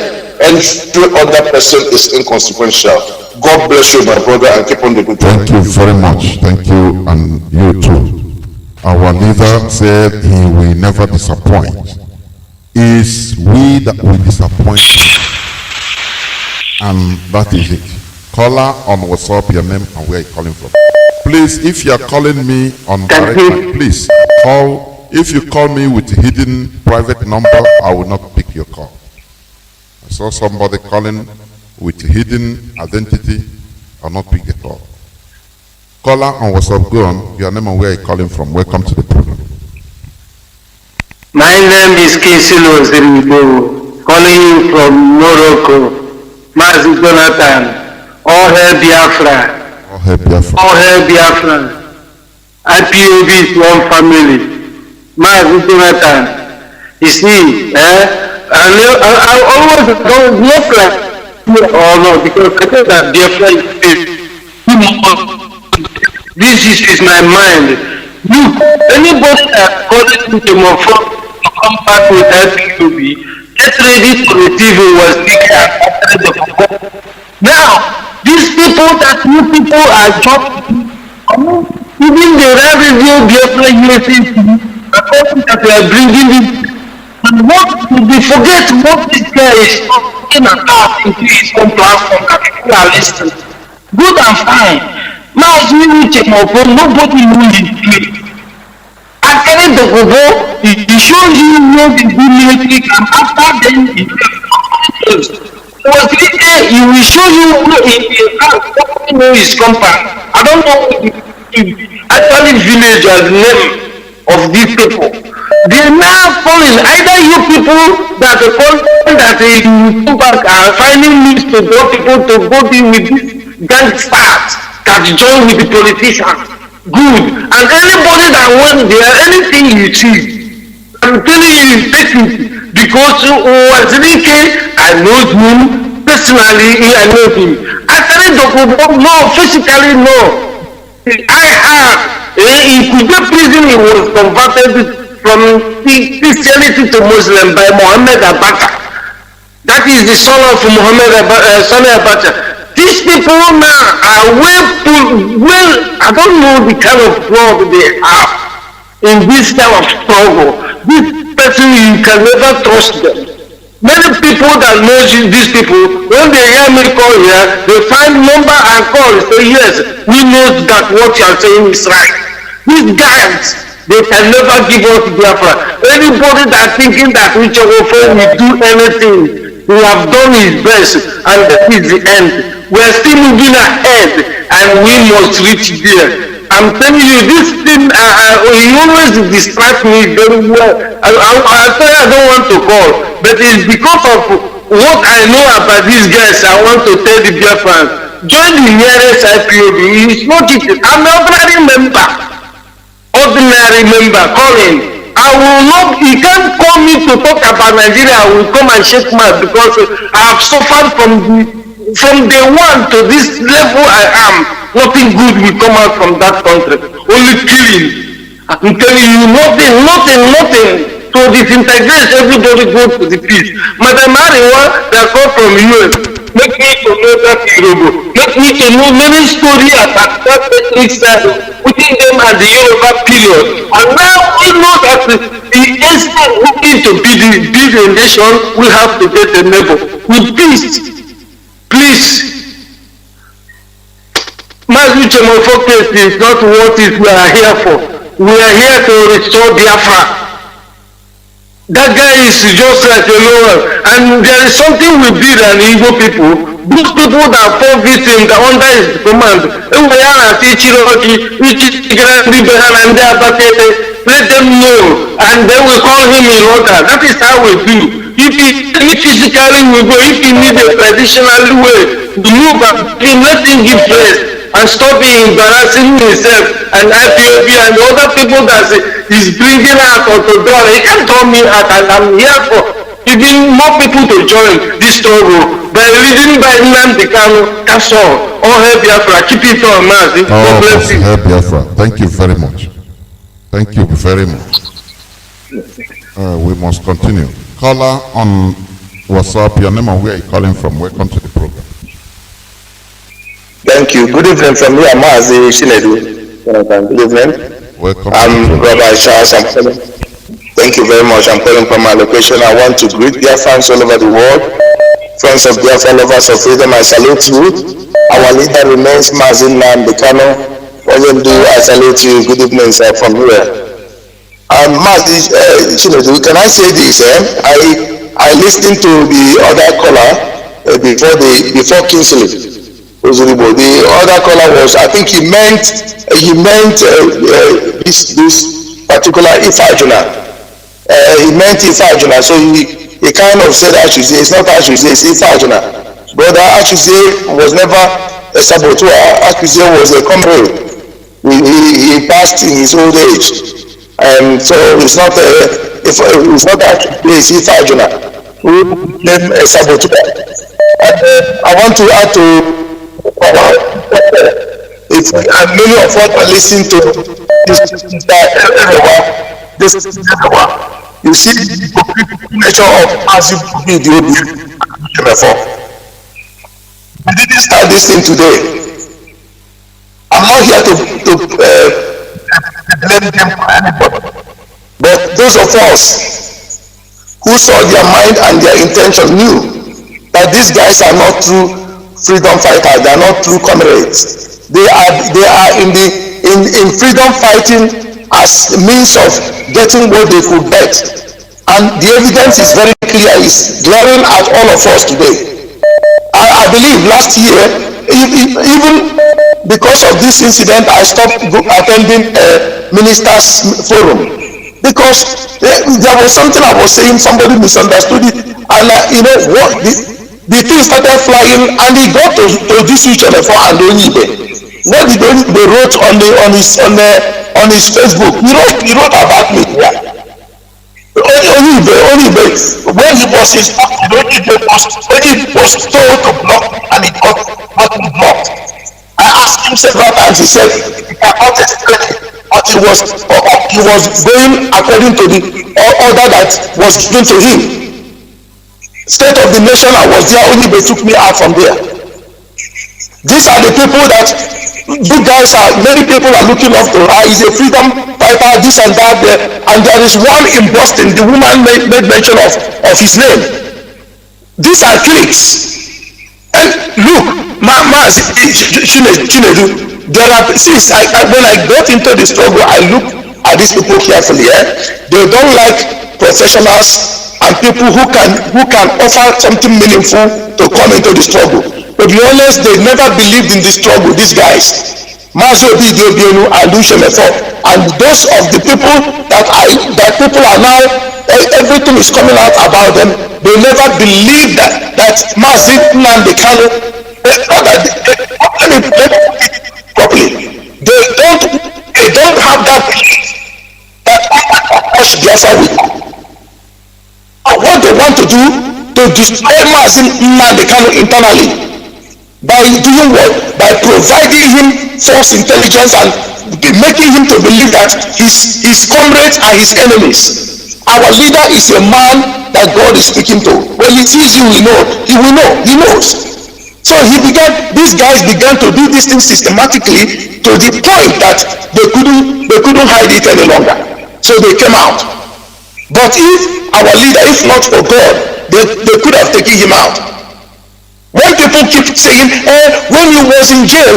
J: every other person is inconsequential. God bless you, my brother, and keep on the good work.
B: Thank you very much. Thank you, and you too. Our leader said he will never disappoint. It's we that will disappoint him. And that is it. Caller on WhatsApp, your name and where you're calling from. Please, if you are calling me on direct line, please call. If you call me with a hidden private number, I will not pick your call. I saw somebody calling with a hidden identity, I will not pick the call. Caller on WhatsApp, go on. Your name and where you're calling from. Welcome to the program.
K: My name is Kinsilo Zeribo, calling you from Morocco. Mazi Johnathan, all hail Biafra.
B: All hail Biafra.
K: All hail Biafra. IPOB is one family. Mazi Johnathan, you see, I always don't look like no, because I think that Biafra is this is my mind. Anybody that calls me to come back with IPOB, get ready for the TV was taken after the program. Now, these people that you people are dropping, even the radio Biafra USA, that we are bringing it, and what we forget what this guy is talking about into his own platform that people are listening. Good and fine. Now, as we reach him up, nobody knows his place. After the Gobo, he shows you where the good military and after then he tells. He was later, he will show you where he know his compound. I don't know actually village as name of these people. They are now calling either you people that are calling that they come back and finding means to draw people to go in with these gangsters that join with the politicians. Good. And anybody that wants there, anything you see, I'm telling you, take it. Because I know him personally, I know him. Actually, no, physically, no. I have. In Kuja prison, he was converted from Christianity to Muslim by Muhammad Abacha. That is the son of Muhammad Abacha. These people now are I don't know the kind of blood they have in this kind of struggle. This person, you can never trust them. Many people that know these people, when they hear me call here, they find number and call and say, yes, we know that what you are saying is right. These guys, they can never give us Biafra. Anybody that thinking that we will do anything, He have done his best, and that is the end. We are still moving ahead, and we must reach there. I'm telling you, this thing, he always distract me very well. I tell you, I don't want to call, but it's because of what I know about these guys. I want to tell the Biafrans, join the nearest IPOB. It's not it. I'm an ordinary member. Calling. I will not, he can't call me to talk about Nigeria. I will come and shake mouth because I have suffered from day one to this level I am. Nothing good will come out from that country. Only killing. I'm telling you, nothing. To disintegrate, everybody go to the peace. Madam Ariwa, they are called from US. Make me to know that Yoruba. Make me to know many stories about that ethnic side within them and the Yoruba period. And now we know that the instant looking to build a nation, we have to get a neighbor with peace. Please. Mazi case is not what it we are here for. We are here to restore Biafra. That guy is just like a lower, and there is something we did an Igbo people. Those people that fall victim that under his command, let them know, and then we call him in order. That is how we do. If physically we go, if he need a traditional way to move up, let him give rest. And stop embarrassing himself and IPOB and other people that is bringing out onto door. He can't tell me out, and I'm here for even more people to join this struggle by leading by Nnamdi Kanu. That's all. All hail Biafra. Keep it on, Mazi. God bless you.
B: Hail Biafra. Thank you very much. Thank you very much. We must continue. Caller on WhatsApp, your name and where you calling from. Welcome to the program.
F: Thank you. Good evening from me, Mazi, Chinedu. Johnathan, good evening.
B: Welcome.
F: I'm Rabbi Charles. Thank you very much. I'm calling from my location. I want to greet Biafrans all over the world. Friends of Biafra, lovers of freedom, I salute you. Our leader remains Mazi Nnamdi Kanu. I salute you. Good evening, sir, from here. Mazi, Chinedu, can I say this? I listened to the other caller before Kingsley. The other caller was, I think he meant this particular Ifajuna. He meant Ifajuna, so he kind of said Ashuze. It's not Ashuze, it's Ifajuna. Brother Ashuze was never a saboteur. Ashuze was a comrade. He passed in his old age, and so it's not Ashuze, it's Ifajuna who became a saboteur. And I want to add to and many of us are listening to this you see the nature of Mazi before. We didn't start this thing today. I'm not here to blame them for anybody, but those of us who saw their mind and their intention knew that these guys are not true freedom fighters. They are not true comrades. They are in freedom fighting as a means of getting what they could get, and the evidence is very clear. It's glaring at all of us today. I believe last year, even because of this incident, I stopped attending a ministers' forum because there was something I was saying. Somebody misunderstood it, and you know what? The thing started flying, and he got to this Channel 4 and Onyibe. What did they wrote on his Facebook? He wrote about me. Yeah. Onyibe, when he was instructed, when he was told to block, and he got blocked. I asked him several times. He said he cannot explain it, but he was going according to the order that was given to him. State of the Nation, I was there, only they took me out from there. These are the people that you guys are, many people are looking up to. He's a freedom fighter, this and that, and there is one in Boston, the woman made mention of his name. These are cliques. And look, Mazi, Chinedu, there are, since when I got into the struggle, I looked at these people carefully. They don't like professionals
J: and people who can offer something meaningful to come into the struggle. To be honest, they never believed in the struggle, these guys. Mazi Obidienu and Ushemefo, and those of the people that people are now, everything is coming out about them. They never believed that Mazi Nnamdi Kanu, let me put it properly. They don't have that belief that Biafra will come. What they want to do to destroy Mazi Nnamdi Kanu internally. By doing what? By providing him false intelligence and making him to believe that his comrades are his enemies. Our leader is a man that God is speaking to. When he sees you, he knows. So these guys began to do this thing systematically to the point that they couldn't hide it any longer. So they came out. But if our leader, if not for God, they could have taken him out. When people keep saying, when he was in jail,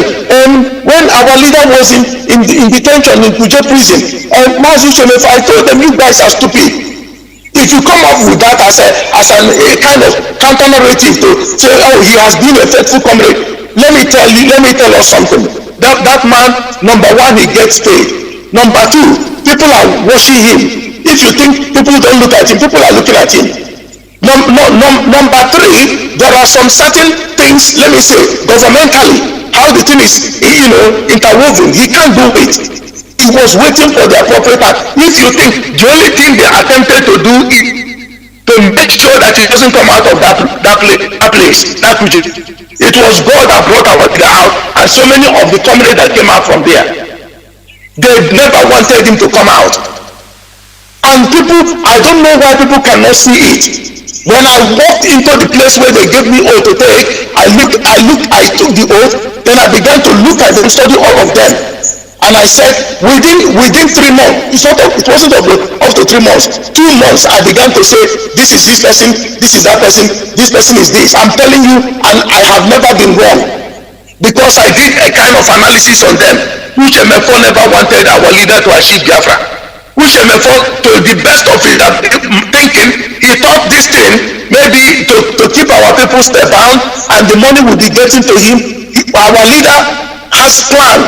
J: when our leader was in detention in Kuje prison, Mazi Obidienu, I told them, you guys are stupid. If you come up with that as a kind of counter narrative to say, oh, he has been a faithful comrade, let me tell us something. That man, number one, he gets paid. Number two, people are watching him. If you think people don't look at him, people are looking at him. Number three, there are some certain things, let me say, governmentally, how the thing is, interwoven. He can't do it. He was waiting for the appropriate time. If you think the only thing they attempted to do is to make sure that it doesn't come out of that place, that which it was God that brought our leader out, and so many of the comrades that came out from there, they never wanted him to come out. And people, I don't know why people cannot see it. When I walked into the place where they gave me oath to take, I took the oath, then I began to look at them, study all of them. And I said, within 3 months, it wasn't up to 3 months, 2 months, I began to say, this is this person, this is that person, this person is this. I'm telling you, and I have never been wrong. Because I did a kind of analysis on them. Ushemefo never wanted our leader to achieve Biafra. Ushemefo, to the best of his thinking, he thought this thing maybe to keep our people bound and the money would be getting to him. Our leader has plan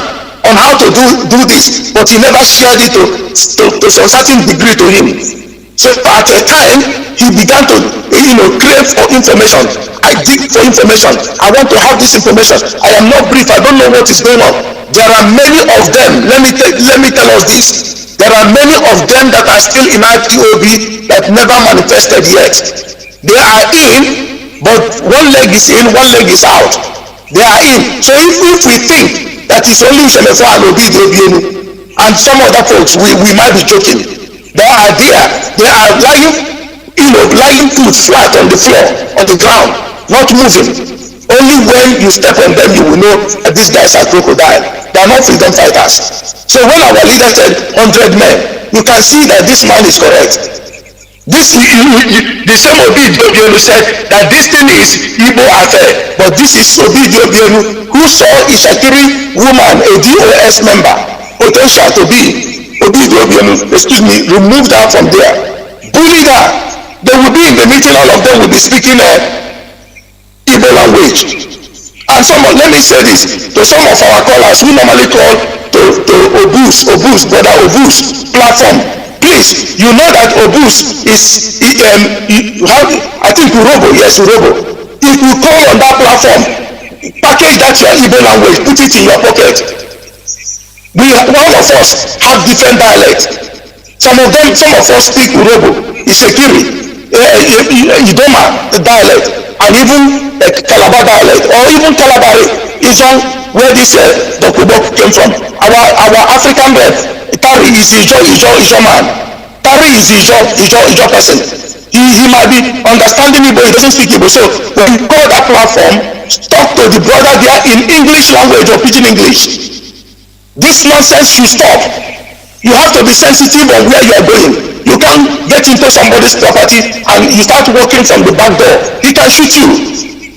J: on how to do this, but he never shared it to some certain degree to him. So at a time, he began to crave for information. I dig for information. I want to have this information. I am not brief. I don't know what is going on. There are many of them. Let me tell us this. There are many of them that are still in IPOB that never manifested yet. They are in, but one leg is in, one leg is out. They are in. So if we think that it's only Ushemefo and Obidienu and some other folks, we might be joking. They are there. They are lying flat on the floor, on the ground, not moving. Only when you step on them, you will know that these guys are crocodile. They are not freedom fighters. So when our leader said 100 men, you can see that this man is correct. The same Obidienu said that this thing is Igbo affair, but this is Obidienu who saw Ishakiri woman, a DOS member, potential to be Obidienu, removed her from there, bullied her. They will be in the meeting, all of them will be speaking Igbo language. And let me say this to some of our callers who normally call to Obus, brother Obus platform. Please, you know that Obus is, I think Urobo, yes, Urobo. If you call on that platform, package that your Igbo language, put it in your pocket. All of us have different dialects. Some of us speak Urobo, Isekiri, Idoma dialect, and even Calabar dialect, or even Calabari, Izon, where this Dokubok came from. Our African rep, Tari is Ijo man. Tari is Ijo person. He might be understanding me, but he doesn't speak Igbo. So when you call that platform, talk to the brother there in English language or pidgin English. This nonsense should stop. You have to be sensitive on where you are going. You can't get into somebody's property and you start walking from the back door. He can shoot you.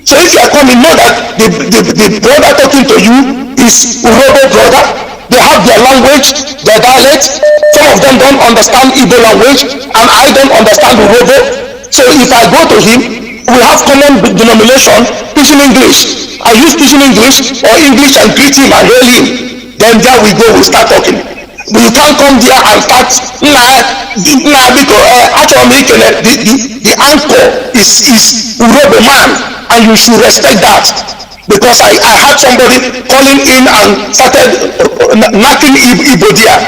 J: So if you are coming, know that the brother talking to you is Urobo brother. They have their language, their dialect. Some of them don't understand Igbo language, and I don't understand Urobo.
I: So if I go to him, we have common denomination, pidgin English. I use pidgin English or English and greet him and hail him. Then there we go, we start talking. But you can't come there and start, because actually the anchor is Urobo man, and you should respect that. Because I had somebody calling in and started knocking Ibo there.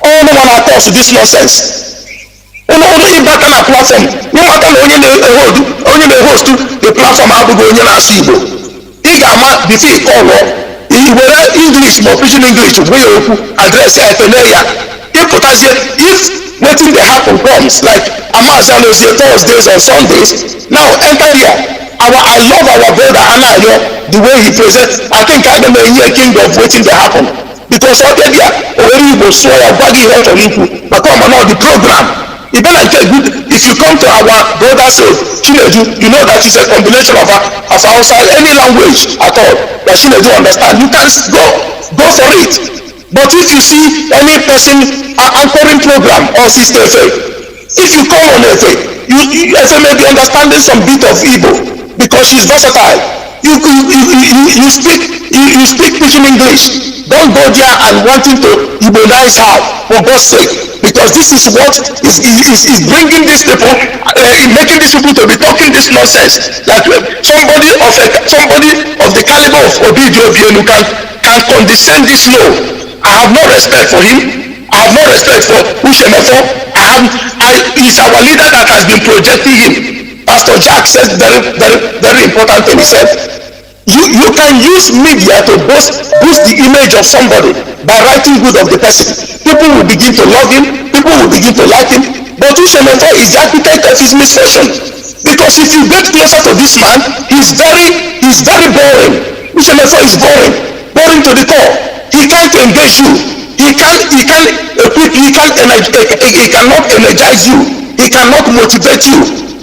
I: Oh, no one attends to this nonsense. Onye ịbata na platform ịmata na onye na-host the platform abụghị onye na-asụ Igbo. Ị ga-ama before ị kọlụ i were English ma pidgin English gwa ya okwu adreesị ekele ya ịpụtazie if wetin dey happen comes like Amazi Anozie Thursdays and Sundays now enter here. I love our brother Anayo the way he presents. I think I don't know here king of wetin dey happen because ọ dị there owere Igbo sụọ ya gwa gị ihe ọ chọrọ ikwu maka ọma na the program. If you come to our brother's Chinedu, you know that it's a combination of Hausa, any language at all that Chinedu understand. You can go for it. But if you see any person anchoring program or sister if you come on Efe, you may be understanding some bit of Igbo because she's versatile. You speak pidgin English. Don't go there and wanting to Igbonize her for God's sake. Because this is what is bringing these people, making these people to be talking this nonsense. That somebody of the caliber of Obidiobienu can condescend this low. I have no respect for him. I have no respect for Ushemefo. He's our leader that has been projecting him. Pastor Jack said very important thing. He said, you can use media to boost the image of somebody by writing good of the person. People will begin to love him, people will begin to like him. But Ushemefo is the architect of his misfortune. Because if you get closer to this man, he's very boring. Ushemefo is boring to the core. He can't engage you. He cannot energize you. He cannot motivate you.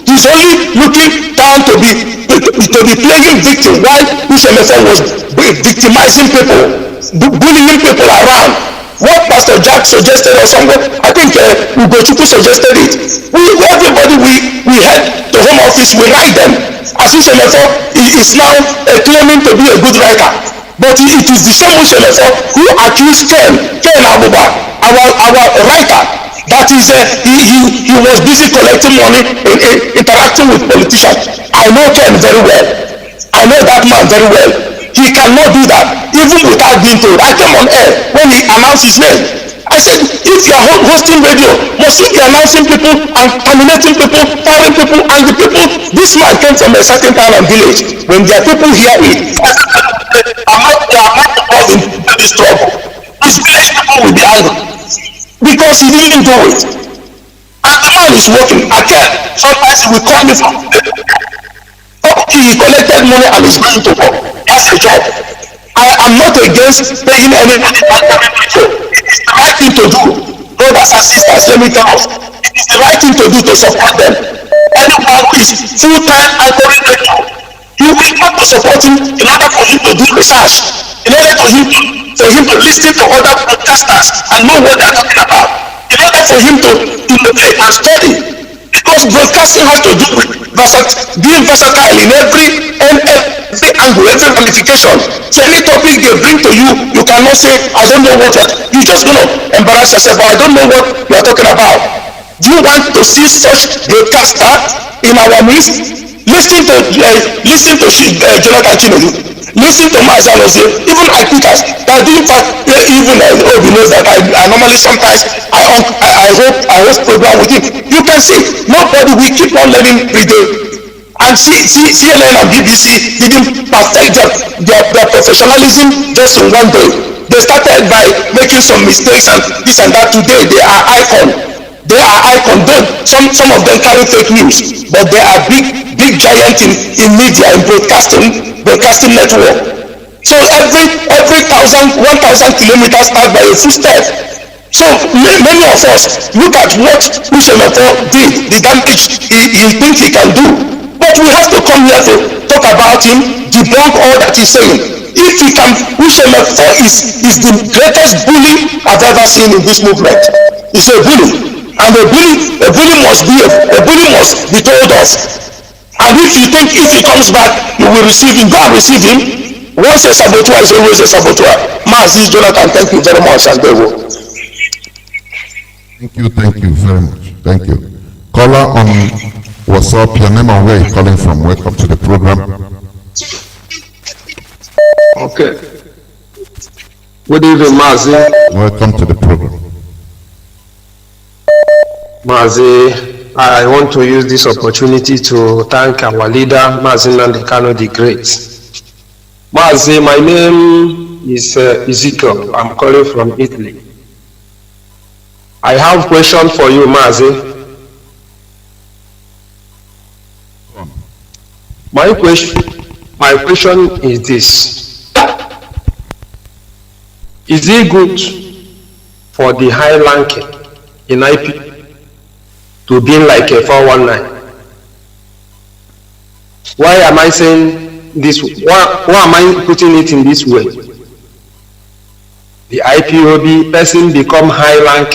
I: He's only looking down to be playing victim while Ushemefo was victimizing people, bullying people around. What Pastor Jack suggested or someone, I think Ugochukwu suggested it. Everybody we head to home office, we write them. As Ushemefo is now claiming to be a good writer. But it is the same Ushemefo who accused Ken Abuba, our writer, that is he was busy collecting money interacting with politicians. I know Ken very well. I know that man very well. He cannot do that even without being told. I came on air when he announced his name. I said, if you are hosting radio, must you be announcing people and terminating people, firing people, and the people, this man came from a certain town and village. When their people hear it, am I involved in this trouble? His village people will be angry because he didn't do it. And the man is working. Again, sometimes he will call me from he collected money and is going to work. That's a job. I am not against paying anybody people. It is the right thing to do. Brothers and sisters, let me tell us. It is the right thing to do to support them. Anyone who is full-time anchoring radio, you will have to support him in order for him to do research, in order for him to listen to other broadcasters and know what they are talking about, in order for him to innovate and study. Because broadcasting has to do with being versatile in every angle, every ramification. So any topic they bring to you, you cannot say, I don't know what you're just going to embarrass yourself, but I don't know what you're talking about. Do you want to see such broadcaster in our midst? Listen to Johnathan Chinedu. Listen to Mazi Anozie. Even I teachers that do in fact even Obi knows that I normally sometimes I host program with him. You can see nobody we keep on learning every day. And CNN and BBC didn't perfect their professionalism just in one day. They started by making some mistakes and this and that. Today they are icon. They are icon. Some of them carry fake news, but they are big giant in media, in broadcasting network. So every 1,000 kilometers start by a footstep. So many of us look at what Ushemefo did, the damage he thinks he can do. But we have to come here to talk about him, debunk all that he's saying. If he can, Ushemefo is the greatest bully I've ever seen in this movement. He's a bully.
J: And a bully must be told off. And if you think if he comes back, you will receive him, go and receive him. Once a saboteur is always a saboteur. Mazi, Johnathan, thank you very much, and go.
B: Thank you very much. Thank you. Caller on WhatsApp, your name and where you're calling from. Welcome to the program.
L: Okay. Good evening, Mazi.
B: Welcome to the program.
L: Mazi, I want to use this opportunity to thank our leader, Mazi Nandekano the Great. Mazi, my name is Ezekiel. I'm calling from Italy. I have a question for you, Mazi. My question is this. Is it good for the high ranking in IP to be like a 419? Why am I saying this? Why am I putting it in this way? The IPOB person become high rank.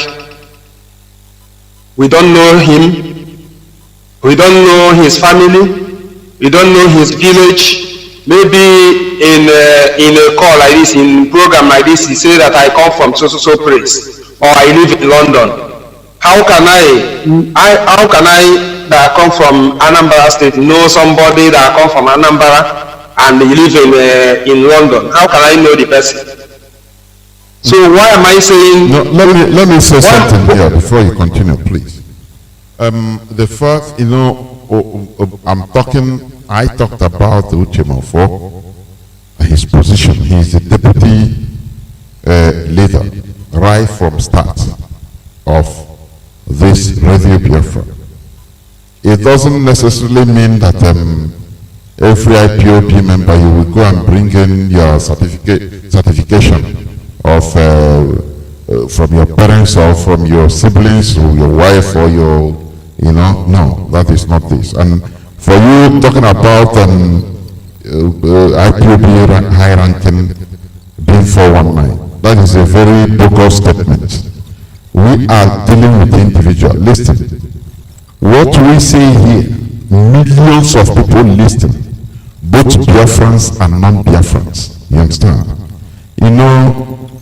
L: We don't know him. We don't know his family. We don't know his village. Maybe in a call like this, in program like this, he say that I come from so place, or I live in London. How can I that come from Anambra State know somebody that come from Anambra and they live in London? How can I know the person? So why am I saying?
B: No, let me say something here before you continue, please. The first, I talked about Uchemofo, his position. He is the deputy leader right from start of this Radio Biafra. It doesn't necessarily mean that every IPOB member you will go and bring in your certification of from your parents or from your siblings or your wife or your, no, that is not this. And for you talking about IPOB high ranking being 419, that is a very bogus statement. We are dealing with the individual. Listen, what we say here, millions of people listen, both Biafrans and non-Biafrans. You understand?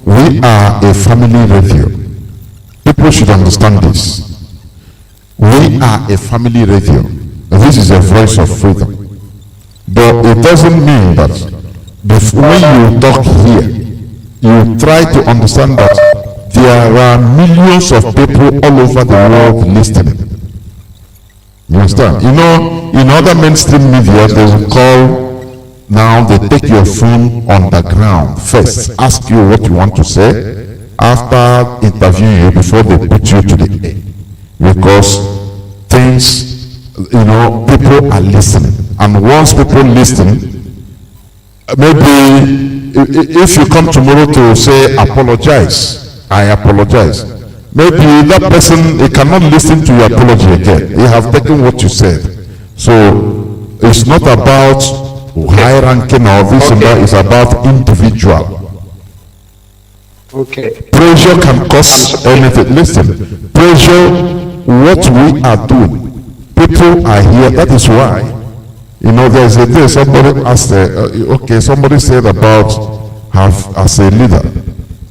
B: We are a family radio. People should understand this. We are a family radio. This is a voice of freedom. But it doesn't mean that when you talk here, you try to understand that there are millions of people all over the world listening. You understand? In other mainstream media, they will call, now they take your phone on the ground first, ask you what you want to say, after interviewing you before they put you to the air. Because things, people are listening. And once people listen, maybe if you come tomorrow to say apologize, I apologize, maybe that person, he cannot listen to your apology again. He have taken what you said. So it's not about high ranking or this and that, it's about individual.
L: Okay.
B: Pressure can cause anything. Listen, pressure, what we are doing, people are here. That is why, there's a day somebody asked, somebody said about as a leader,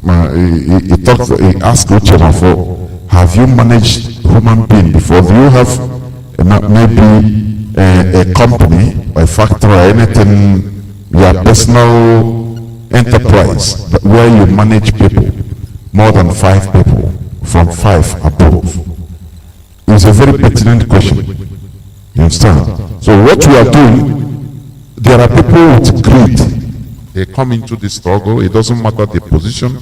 B: he asked Uchemafo, have you managed human being before? Do you have maybe a company, a factory, or anything, your personal enterprise where you manage people, more than 5 people, from 5 above? It's a very pertinent question. You understand? So what we are doing, there are people with greed. They come into the struggle, it doesn't matter the position.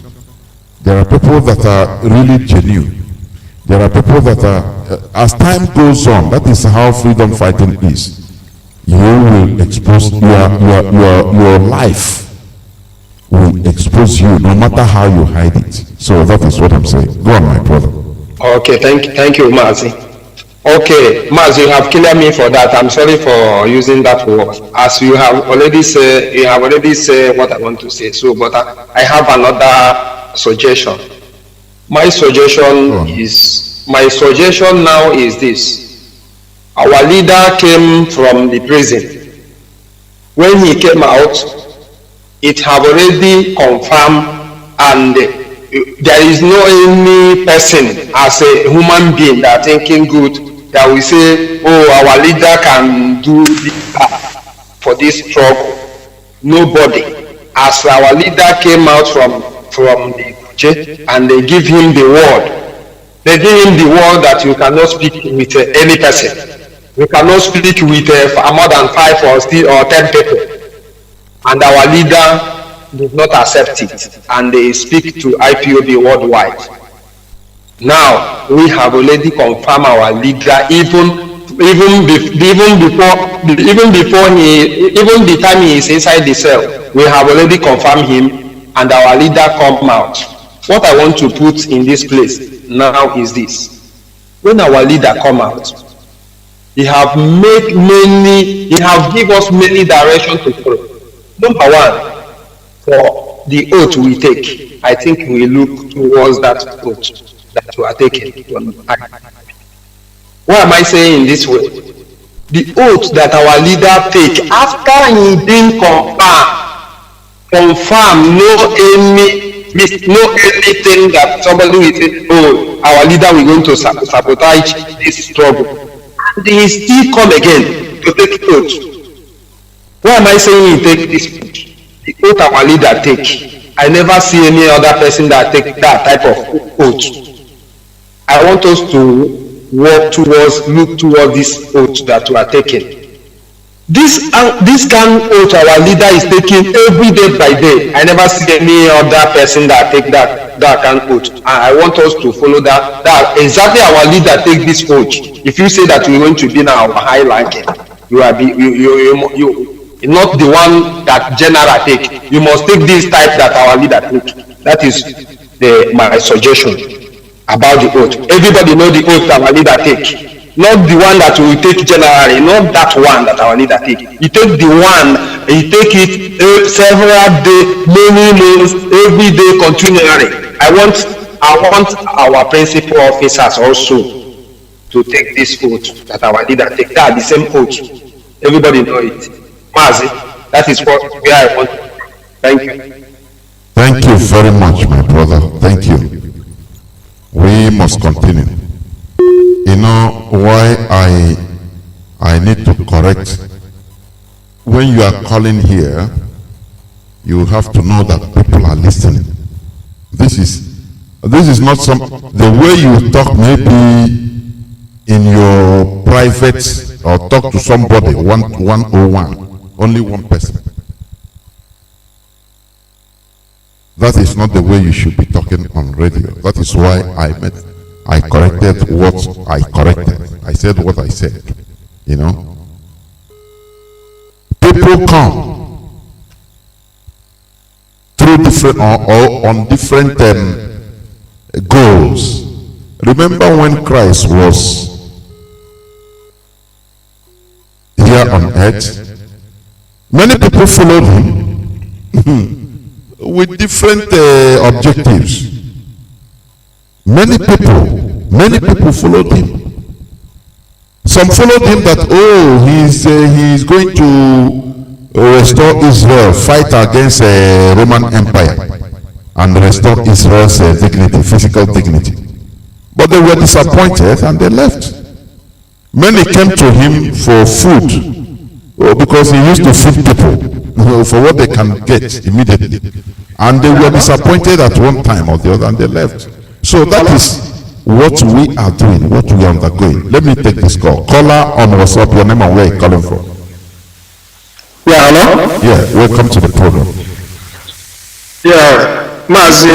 B: There are people that are really genuine. There are people that are, as time goes on, that is how freedom fighting is. You will expose your life will expose you no matter how you hide it. So that is what I'm saying. Go on, my brother.
L: Okay, thank you, Mazi. Okay, Mazi, you have cleared me for that. I'm sorry for using that word. As you have already said what I want to say. So, but I have another suggestion. My suggestion is my suggestion now is this. Our leader came from the prison. When he came out, it have already confirmed, and there is no any person as a human being that thinking good that we say, oh, our leader can do this for this struggle. Nobody. As our leader came out from the church and they give him the word, they give him the word that you cannot speak with any person. You cannot speak with more than 5 or 10 people. And our leader did not accept it, and they speak to IPOB worldwide. Now we have already confirmed our leader, even the time he is inside the cell, we have already confirmed him, and our leader come out. What I want to put in this place now is this: when our leader come out, he have give us many directions to follow. Number one, for the oath we take, I think we look towards that oath that we are taking. Why am I saying in this way? The oath that our leader take after he been confirm no anything that somebody will say, oh, our leader we're going to sabotage this struggle. And he still come again to take oath. Why am I saying he take this oath? The oath our leader take, I never see any other person that take that type of oath. I want us to look towards this oath that we are taking. This kind of oath our leader is taking every day by day. I never see any other person that take that kind of oath. And I want us to follow that exactly our leader take this oath. If you say that we want to be in our high ranking, you not the one that general take. You must take this type that our leader take. That is my suggestion about the oath. Everybody know the oath that our leader take. Not the one that we take generally, not that one that our leader take. He take the one, he take it several days, many months, every day continually. I want our principal officers also to take this oath that our leader take. That the same oath. Everybody know it. Mazi, that is where I want. Thank you.
B: Thank you very much, my brother. Thank you. We must continue. You know why I need to correct. When you are calling here, you have to know that people are listening. This is not the way you talk maybe in your private or talk to somebody one-on-one, only one person. That is not the way you should be talking on radio. That is why I corrected what I corrected. I said what I said. You know, people come through different or on different goals. Remember when Christ was here on earth, many people followed him with different objectives. Many people followed him. Some followed him that, oh, he's going to restore Israel, fight against Roman Empire, and restore Israel's dignity, physical dignity. But they were disappointed and they left. Many came to him for food, because he used to feed people for what they can get immediately. And they were disappointed at one time or the other and they left. So that is what we are doing, what we are undergoing. Let me take this call. Caller on WhatsApp, your name and where you're calling from.
M: Yeah, hello?
B: Yeah, welcome to the program.
M: Yeah, Mazi.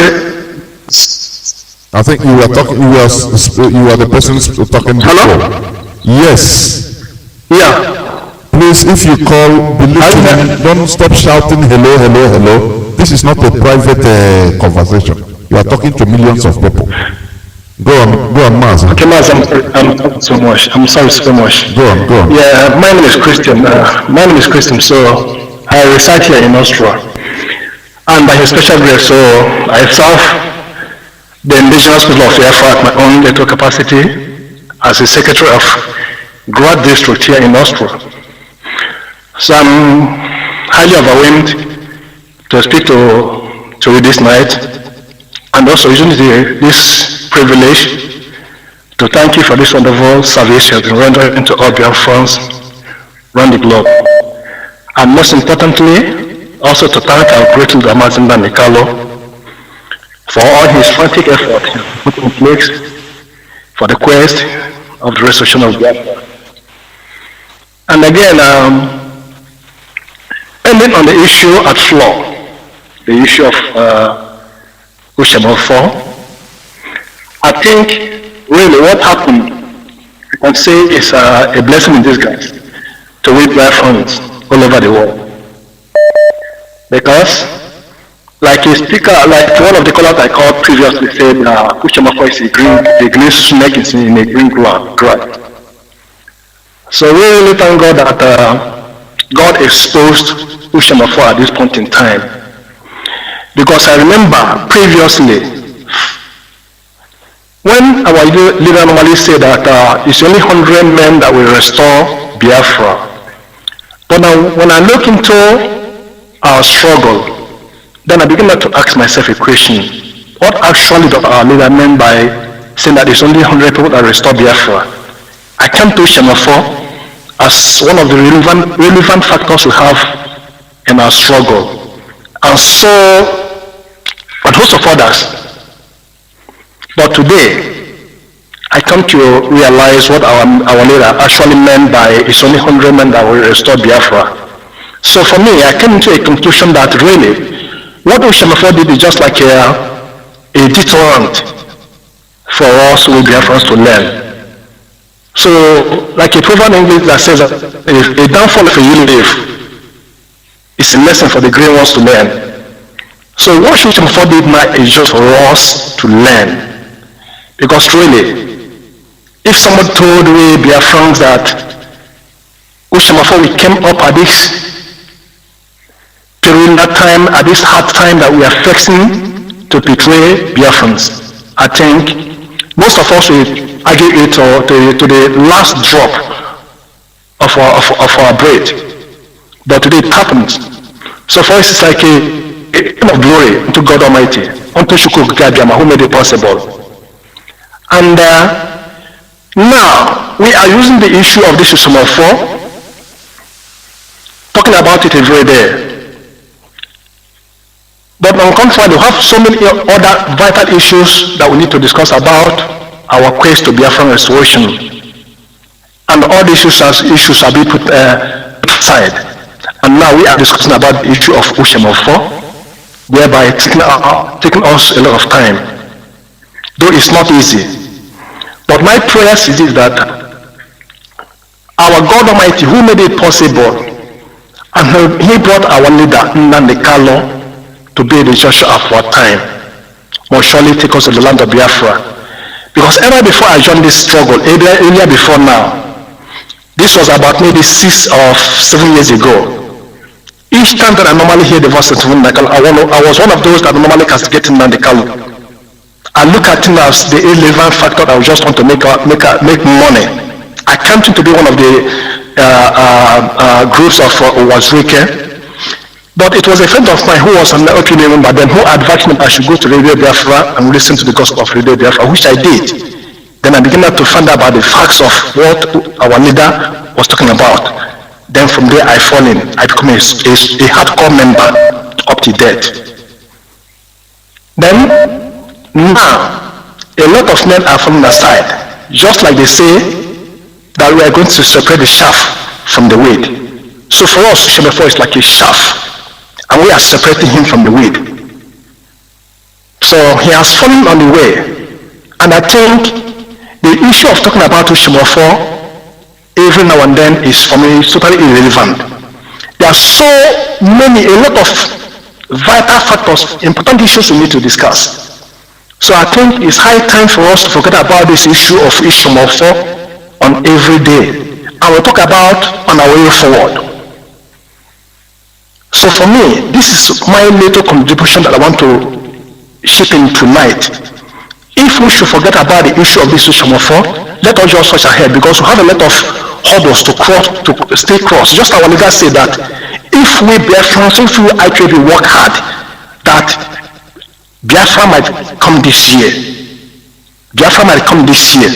B: I think you were talking, you were the person talking before.
M: Hello?
B: Yes.
M: Yeah.
B: Please, if you call, believe me, don't stop shouting hello, hello, hello. This is not a private conversation. You are talking to millions of people. Go on, Mazi.
M: Okay, Mazi, I'm talking so much. I'm sorry so much.
B: Go on.
M: Yeah, my name is Christian. So I reside here in Austria. And by his special grace, so I serve the indigenous people of Biafra at my own little capacity as the secretary of Grad District here in Austria. So I'm highly overwhelmed to speak to you this night, and also using this privilege to thank you for this wonderful service you have been rendering to all Biafrans around the globe. And most importantly, also to thank our great leader Mazi for all his frantic effort put in place for the quest of the restoration of Biafra. And again, ending on the issue at floor, the issue of Ushemo 4, I think really what happened, you can say, is a blessing in disguise to we Biafrans all over the world. Because, like a speaker, like one of the callers I called previously said, Ushemo 4 is a green snake in a green grass. So we really thank God that God exposed Ushemo 4 at this point in time. Because I remember previously, when our leader normally said that it's only 100 men that will restore Biafra. But now, when I look into our struggle, then I begin to ask myself a question. What actually does our leader mean by saying that it's only 100 people that restore Biafra? I came to Ushemo 4 as one of the relevant factors we have in our struggle. And so, and host of others. But today, I come to realize what our leader actually meant by it's only 100 men that will restore Biafra. So for me, I came to a conclusion that really, what Ushemo 4 did is just like a deterrent for us who Biafrans to learn. So, like a proverb in English that says that a downfall of a leaf is a lesson for the green ones to learn. So what Ushemo 4 did now is just for us to learn. Because really, if someone told we Biafrans that Ushemo 4 we came up at this perilous time, at this hard time that we are facing to betray Biafrans, I think most of us will argue it to the last drop of our breath. But today it happens. So for us it's like a of glory unto God Almighty, unto Shukru Gadiama who made it possible. And now we are using the issue of this Ushemo 4, talking about it every day. But on contrary, we have so many other vital issues that we need to discuss about our quest to Biafran restoration. And all these issues have been put aside. And now we are discussing about the issue of Ushemo 4, whereby it's taking us a lot of time. Though it's not easy. But my prayer is that our God Almighty, who made it possible, and He brought our leader, Nnamdi Kanu, to be the judge of our time, will surely take us to the land of Biafra. Because ever before I joined this struggle, earlier before now, this was about maybe 6 or 7 years ago. Each time that I normally hear the voice of Nnamdi Kanu, I was one of those that normally castigated Nnamdi Kanu. I look at it as the irrelevant factor that I just want to make money. I can't seem to be one of the groups of Wazirike. But it was a friend of mine who was an opinion member then who advised me I should go to Radio Biafra and listen to the gospel of Radio Biafra, which I did. Then I began to find out about the facts of what our leader was talking about. Then from there I fall in. I become a hardcore member up to date. Then, now, a lot of men are falling aside. Just like they say that we are going to separate the chaff from the weed. So for us, Ushemo 4 is like a chaff. And we are separating him from the weed. So he has fallen on the way. And I think the issue of talking about Ushemo 4 every now and then is for me totally irrelevant. There are so many, a lot of vital factors, important issues we need to discuss. So I think it's high time for us to forget about this issue of Ushemo 4 on every day. And we'll talk about on our way forward. So for me, this is my little contribution that I want to chip in tonight. if we should forget about the issue of this Shomofo, let us just touch ahead because we have a lot of hurdles to cross, to stay cross. Just our leader said that if we Biafrans, if we IPOB work hard, that Biafra might come this year. Biafra might come this year.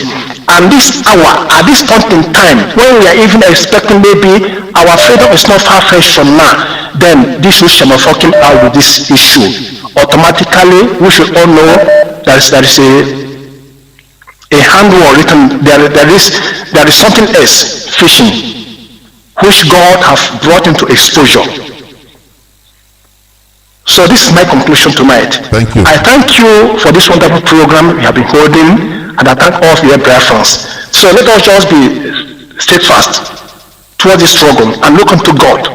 M: And this hour, at this point in time, when we are even expecting maybe our freedom is not far-fetched from now, then this Shomofo came out with this issue. Automatically, we should all know that there is a handle written, there is something else fishing, which God have brought into exposure. So this is my conclusion tonight.
B: Thank you.
M: I thank you for this wonderful program you have been holding, and I thank all of your Biafrans. So let us just be steadfast towards this struggle and look unto God.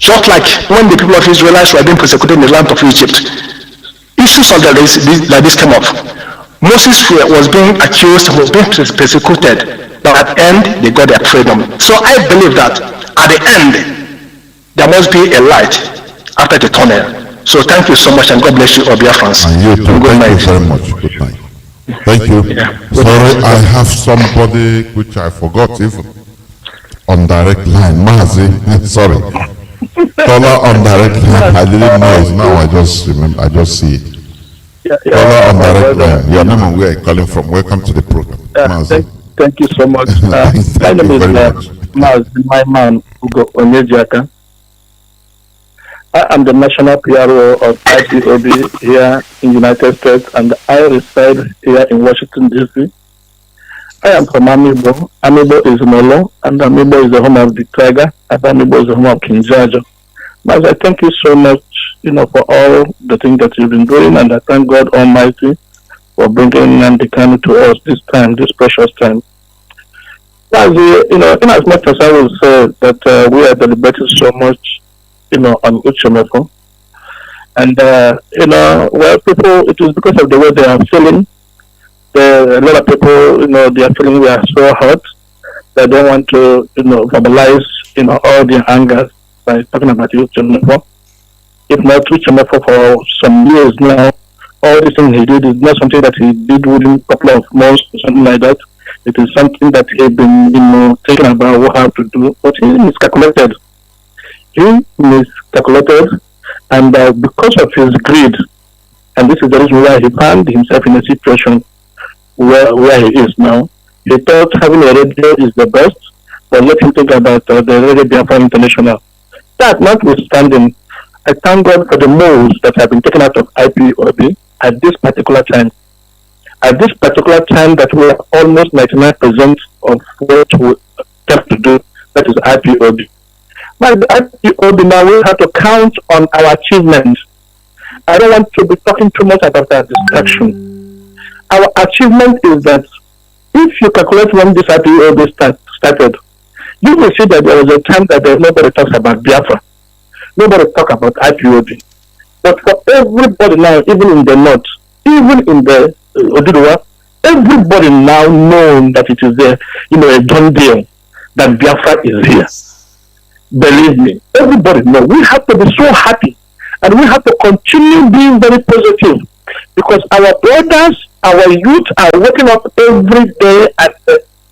M: Just like when the people of Israelites were being persecuted in the land of Egypt, issues of like this came up. Moses was being accused, was being persecuted, but at the end, they got their freedom. So I believe that at the end, there must be a light after the tunnel. So thank you so much, and God bless you, all Biafrans.
B: And you too. Thank you very much. Good night. Thank you.
M: Yeah.
B: Sorry, I have somebody which I forgot even on direct line. Mazi, sorry. Caller on direct line. I didn't know it. Now I just remember. I just see it. Caller on direct line. Your name and where you're calling from. Welcome to the program. Mazi.
N: Thank you so much. My name is Mazi, my man, Ugo Onyejaka. I am the national PRO of IPOB here in the United States, and I reside here in Washington, D.C. I am from Amibo. Amibo is Molo, and Amibo is the home of the Tiger, and Amibo is the home of King George. But I thank you so much, for all the things that you've been doing, and I thank God Almighty for bringing Nnamdi Kanu to us this time, this precious time. Mazi, in as much as I will say that we are deliberating so much, on Uchomefo. And, people, it is because of the way they are feeling. A lot of people, they are feeling we are so hot. They don't want to, verbalize, all their anger by talking about Uchomefo. If not Uchomefo for some years now, all the things he did is not something that he did within a couple of months or something like that. It is something that he had been, thinking about how to do, but he miscalculated. He miscalculated, and because of his greed, and this is the reason why he found himself in a situation where he is now. He thought having a radio is the best, but let him think about the Radio Biafra International. That notwithstanding, I thank God for the moves that have been taken out of IPOB at this particular time. At this particular time that we are almost 99% of what we have to do, that is IPOB. But IPOB now we have to count on our achievements. I don't want to be talking too much about that distraction. Our achievement is that if you calculate when this IPOB started, you will see that there was a time that nobody talks about Biafra. Nobody talks about IPOB. But for everybody now, even in the north, even in the Oduduwa, everybody now knows that it is there, a done deal, that Biafra is here. Believe me, everybody knows. We have to be so happy, and we have to continue being very positive, because our brothers, our youth are waking up every day at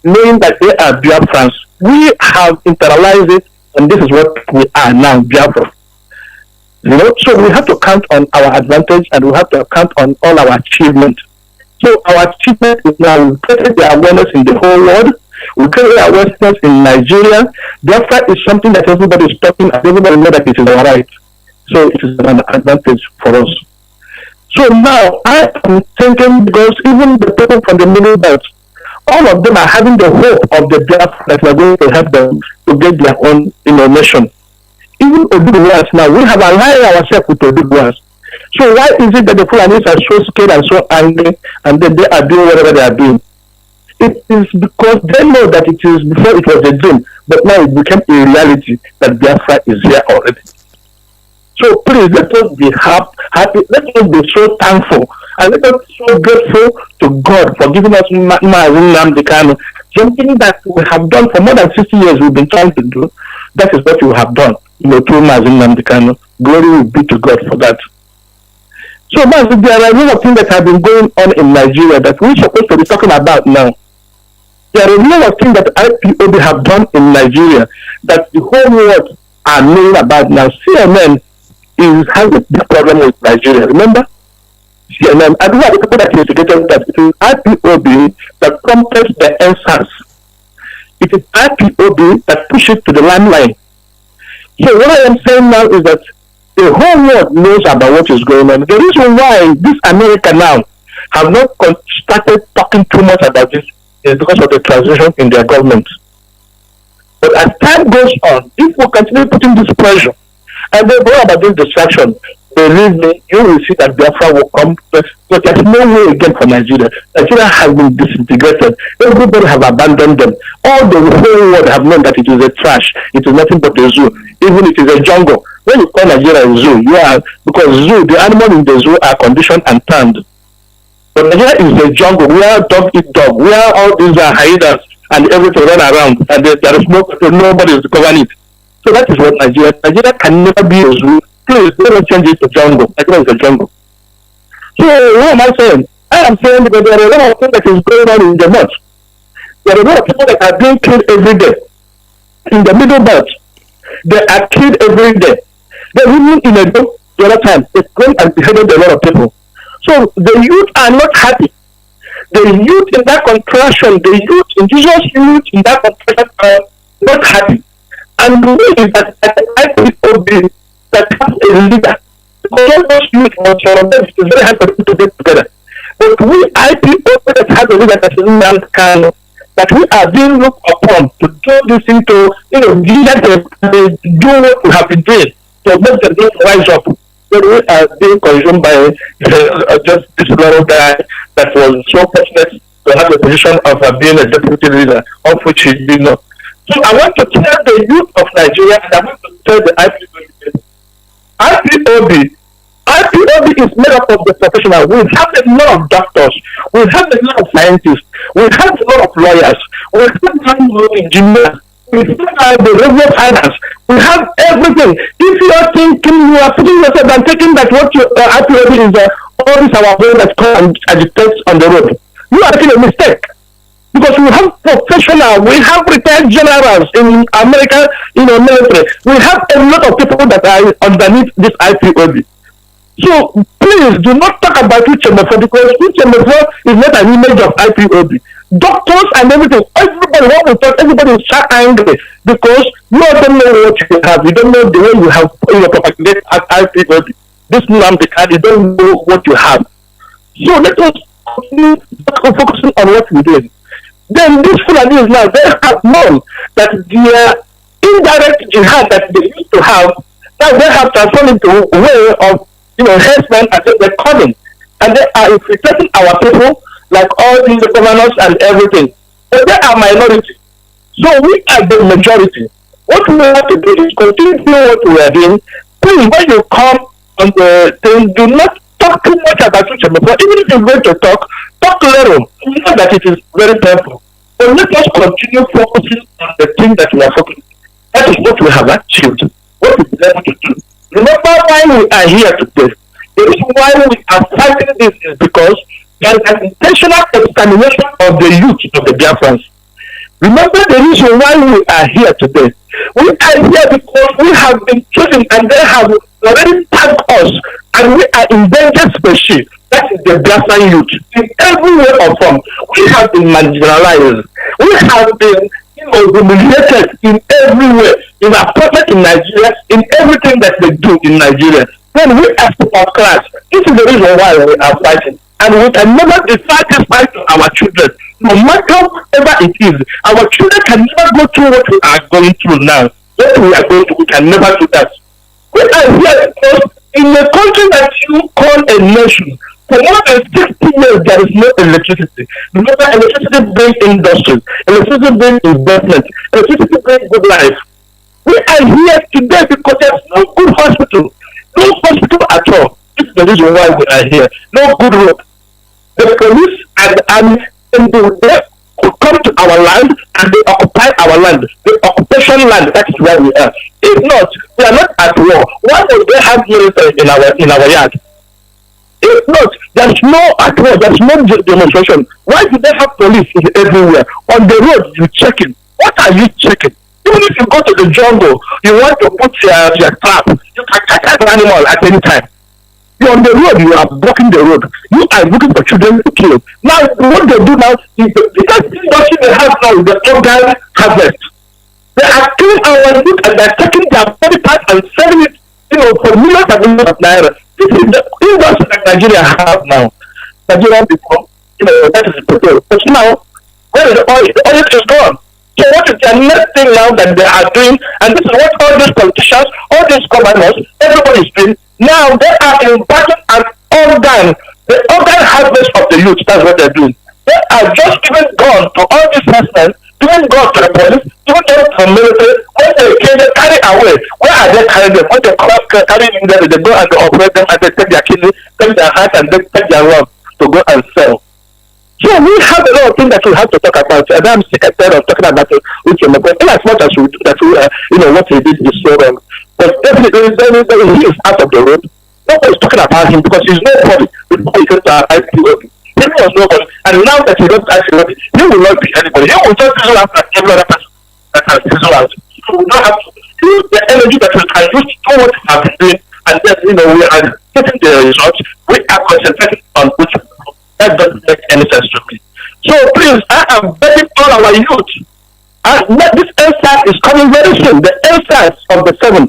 N: knowing that they are Biafrans. We have internalized it, and this is what we are now, Biafra. So we have to count on our advantage, and we have to count on all our achievements. So our achievement is now we've created the awareness in the whole world. We created awareness in Nigeria. Biafra is something that everybody is talking, and everybody knows that it is our right. So it is an advantage for us. So now I am thinking, because even the people from the Middle Belt, all of them are having the hope of the Biafra that we are going to help them to get their own nation. Even Oduduwas now, we have allied ourselves with Oduduwas. So why is it that the Fulanis are so scared and so angry, and then they are doing whatever they are doing? It is because they know that it is before it was a dream, but now it became a reality that Biafra is here already. So please let us be happy, let us be so thankful, and let us be so grateful to God for giving us Nnamdi Kanu, something that we have done for more than 60 years. We've been trying to do. That is what we have done, through Mazi Nnamdi Kanu. Glory will be to God for that. So now there are a lot of things that have been going on in Nigeria that we're supposed to be talking about now. There are a lot of things that IPOB have done in Nigeria that the whole world are knowing about now. CNN has a big problem with Nigeria. Remember? CNN, and we are the people that investigated that it is IPOB that prompted the answers. It is IPOB that pushes to the limelight. So what I am saying now is that the whole world knows about what is going on. The reason why this America now have not started talking too much about this is because of the transition in their government. But as time goes on, if we continue putting this pressure and they go about this distraction, believe me, you will see that Biafra will come. But there's no way again for Nigeria. Nigeria has been disintegrated. Everybody have abandoned them. All the whole world have known that it is a trash. It is nothing but a zoo. Even if it is a jungle. When you call Nigeria a zoo, you are, because zoo, the animals in the zoo are conditioned and tanned. But Nigeria is a jungle where dog eat dog, where all these are hyenas and everything run around, and there is nobody is covering it. So that is what Nigeria. Nigeria can never be a zoo. Please don't change it to jungle. Nigeria is a jungle. So what am I saying? I am saying that there are a lot of things that is going on in the north. There are a lot of people that are being killed every day. In the middle belt, they are killed every day. They living in a Johnathan, they went and beheaded a lot of people. So the youth are not happy. The youth in that contraction, the youth, indigenous youth in that contraction are not happy. And the way is that IPOB that has a leader. Because all those youth, it is very hard for them to get together. But we IPOB that has a leader that is in that we are being looked upon to do this into, let them do what we have been doing to make them rise up. But we are being consumed by just this little guy that was so fortunate to have the position of being a deputy leader, of which he did not. So I want to tell the youth of Nigeria, and I want to tell the IPOB is made up of the professionals. We have a lot of doctors, we have a lot of scientists, we have a lot of lawyers, we have a lot of engineers, we have the regular finance, we have everything. If you are thinking you are putting yourself and taking that what you IPOB is all this our brain that come and agitates on the road, you are making a mistake. Because we have professionals, we have retired generals in America, military. We have a lot of people that are underneath this IPOB. So please do not talk about Uchemefo, because Uchemefo is not an image of IPOB. Doctors and everything, everybody, when we talk, everybody is so angry because you don't know what you have. You don't know the way you have propagated at IPOB. This Namdekan, you don't know what you have. So let us continue focusing on what we're doing. Then these Fulanis now, they have known that their indirect jihad that they used to have, now they have transformed into a way of, herdsmen as they're coming. And they are infiltrating our people, like all these governors and everything. But they are minority. So we are the majority. What we have to do is continue doing what we are doing. Please, when you come on the thing, do not talk too much about Uchemefo. Even if you're going to talk little. We know that it is very painful. But let us continue focusing on the thing that we are focusing on. That is what we have achieved. What we've been able to do. Remember why we are here today. The reason why we are fighting this is because there is an intentional extermination of the youth of the Biafrans. Remember the reason why we are here today. We are here because we have been chosen and they have already tagged us, and we are in danger species. That is the Biafran youth. In every way or form, we have been marginalized. We have been humiliated in every way, in our project in Nigeria, in everything that they do in Nigeria. Then we as our class, this is the reason why we are fighting. And we can never decide this fight to our children. No matter whatever it is, our children can never go through what we are going through now. What we are going through, we can never do that. We are here because in a country that you call a nation, for more than 60 years, there is no electricity. Remember, electricity brings industry, electricity brings investment, electricity brings good life. We are here today because there's no good hospital, no hospital at all. This is the reason why we are here. No good road. The police and the army, they come to our land and they occupy our land. The occupation land, that is where we are. If not, we are not at war. Why would they have military in our yard?
M: If not, there is no at all, there is no demonstration. Why do they have police everywhere? On the road, you checking. What are you checking? Even if you go to the jungle, you want to put your trap, you can catch an animal at any time. You're on the road, you are blocking the road. You are looking for children to kill. Now, what they do now is the biggest industry they have now is the organ harvest. They are killing our youth and they're taking their body parts and selling it, for millions and millions of naira. This is the industry that Nigeria have now. Nigeria before, that is the petrol. But now, where is the oil? The oil is gone. So what is the next thing now that they are doing? And this is what all these politicians, all these governors, everybody is doing. Now they are embarking an organ, the organ harvest of the youth. That's what they're doing. They are just giving gun to all these herdsmen, giving gun to the police, giving them to the military. When they kill them, carry away. Where are they carrying them? When they carry them, they go and they operate them and they take their kidney, take their heart, and they take their lung to go and sell. So we have a lot of things that we have to talk about, and I'm sick and tired of talking about it with him. But in as much as we do that, what he did is so wrong. But definitely, he is out of the road. Nobody is talking about him because he's nobody. Before he goes to IPOB, he was nobody, and now that he goes to IPOB, he will not be anybody. He will just fizzle out like every other person that has fizzled out. He will not have to use the energy that we can use to do what we have been doing, and then we are getting the results. We are concentrating on which. That doesn't make any sense to me. So please, I am begging all our youth. This answer is coming very soon. The answer of the 7th.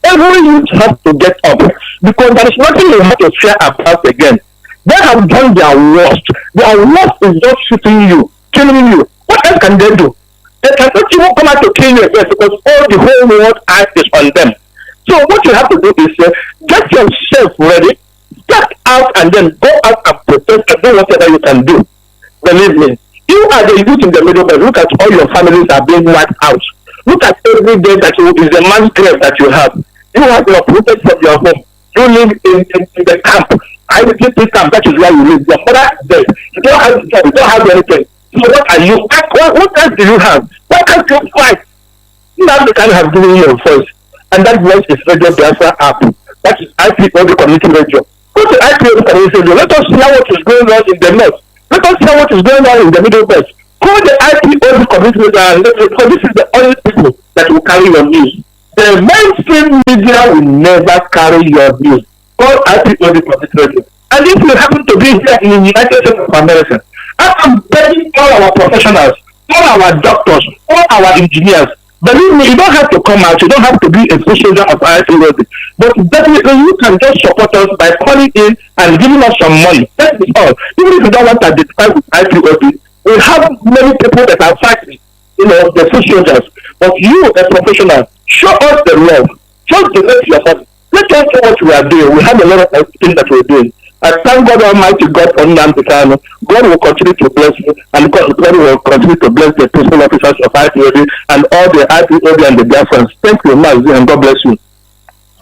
M: Every youth has to get up because there is nothing you have to fear about again. They have done their worst. Their worst is just shooting you, killing you. What else can they do? They cannot even come out to kill you again because all the whole world eye is on them. So what you have to do is get yourself ready. Step out and then go out and protest and do whatever you can do. Believe me, you are the youth in the middle belt. Look at all your families are being wiped out. Look at every day that is a man's grave that you have. You have been uprooted from your home. You live in the camp. I will give this camp, that is where you live. Your mother is dead. You don't have a job, you don't have anything. So what are you? What else do you have? What else do you fight? Now they can have given you a voice. And that voice is Radio Biafra app. That is IPOB community radio. Go to IPOB community radio. Let us hear what is going on in the north. Let us hear what is going on in the middle belt. Call the IPOB community radio because this is the only people that will carry your news. The mainstream media will never carry your news. Call IPOB community radio. And if you happen to be here in the United States of America, I am begging all our professionals, all our doctors, all our engineers. Believe me, you don't have to come out. You don't have to be a full soldier of IPOB. But definitely, you can just support us by calling in and giving us some money. That is all. Even if you don't want to identify with IPOB, we have many people that are fighting, the full soldiers. But you, as professional, show us the love. Just donate your money. Let us know what we are doing. We have a lot of things that we're doing. I thank God Almighty God for Nnamdi. God will continue to bless you, and God will continue to bless the principal officers of IPOB and all the IPOB and the Biafrans. Thank you, Mazi, and God bless you.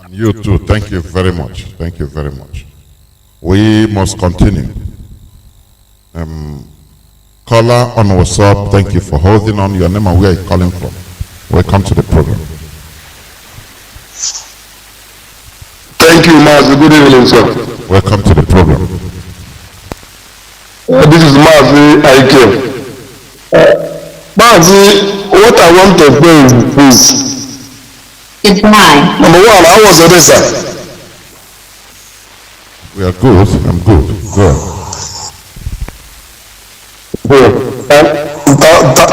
B: And you too. Thank you very much. Thank you very much. We must continue. Caller on WhatsApp, thank you for holding on. Your name and where you're calling from. Welcome to the program.
O: Thank you, Mazi. Good evening, sir.
B: Welcome to the program.
O: This is Mazi IK. Mazi, what I want to know is
P: it's mine.
O: Number one, how was the day, sir?
B: We are good. I'm good. Good.
O: Good.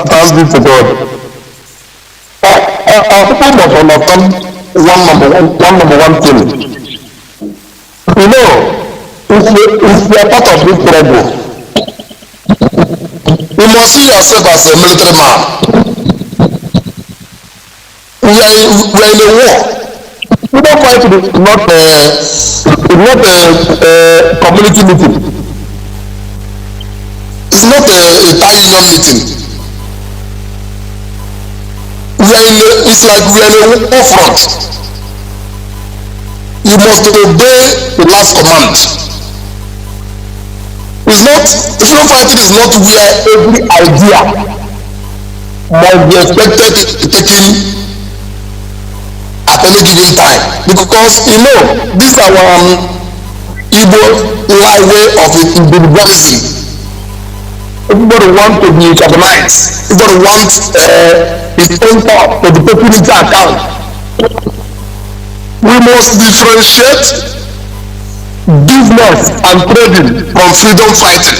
O: Thanks be to God. People must understand one number one thing. You know, if you are part of this trouble, you must see yourself as a military man. We are in a war. We don't fight it, not a community meeting. It's not a town union meeting. It's like we are in a war front. You must obey the last command. Freedom fighting is not where every idea must be expected to be taken at any given time. Because this our Igbo lie way of individualism. Everybody wants to be organized. Everybody wants his own thought to be taken into account. We must differentiate business and trading from freedom fighting.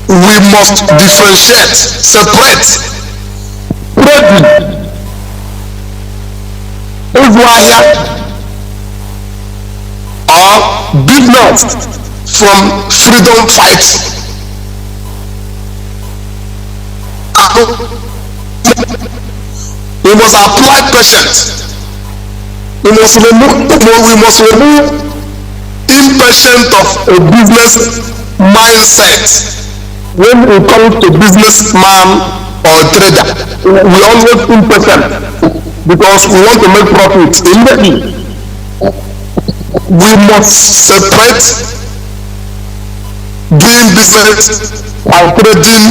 O: We must differentiate, separate trading, or business from freedom fighting. We must apply patience. We must remove impatient of a business mindset when it comes to businessman or trader. We always impatient because we want to make profit immediately. We must separate doing business and trading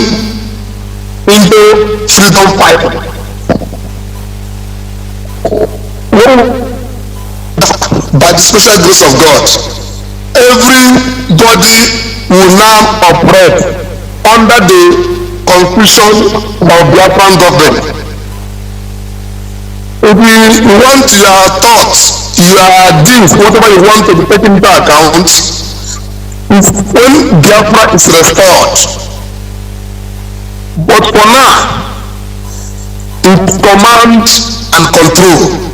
O: into freedom fighting. By the special grace of God, everybody will now operate under the constitution of Biafran government. If you want your thoughts, your deeds, whatever you want to be taken into account, when Biafra is restored. But for now, it's command and control.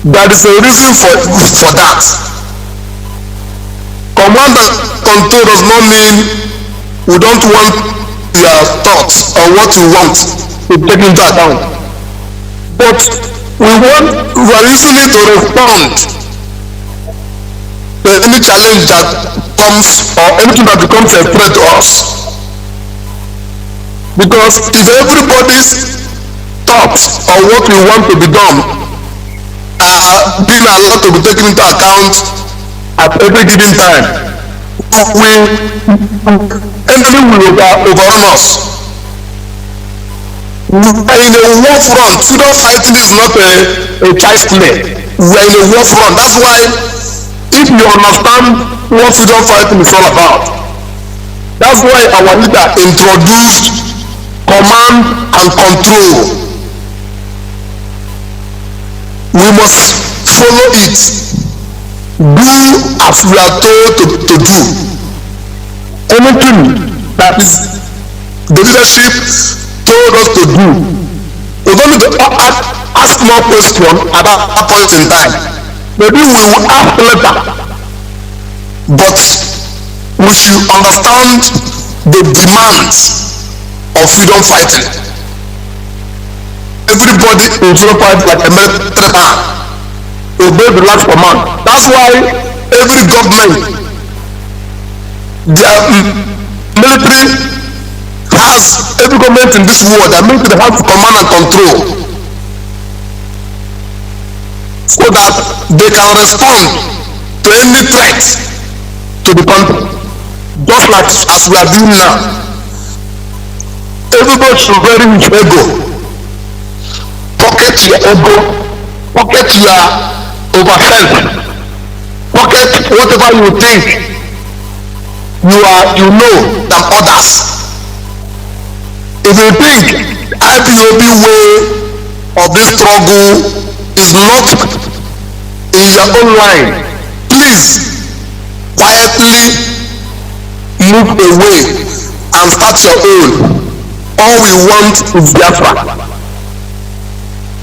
O: There is a reason for that. Command and control does not mean we don't want your thoughts or what you want to take into account. But we are using it to respond to any challenge that comes or anything that becomes a threat to us. Because if everybody's thoughts or what we want to be done are being allowed to be taken into account at every given time, enemy will overrun us. We are in a war front. Freedom fighting is not a child's play. We are in a war front. That's why if you understand what freedom fighting is all about, that's why our leader introduced command and control. We must follow it. Do as we are told to do. Anything that is the leadership told us to do, we don't need to ask more questions at that point in time. Maybe we will ask later, but we should understand the demands of freedom fighting. Everybody is fight like a military man, obey the last command. That's why every government, their military has, every government in this world, their military has command and control, so that they can respond to any threat to the country, just like as we are doing now. Everybody should bury his ego. Pocket your ego, pocket your overself, pocket whatever you think you know than others. If you think IPOB way of this struggle is not in your own line, please quietly move away and start your own. All we want is Biafra.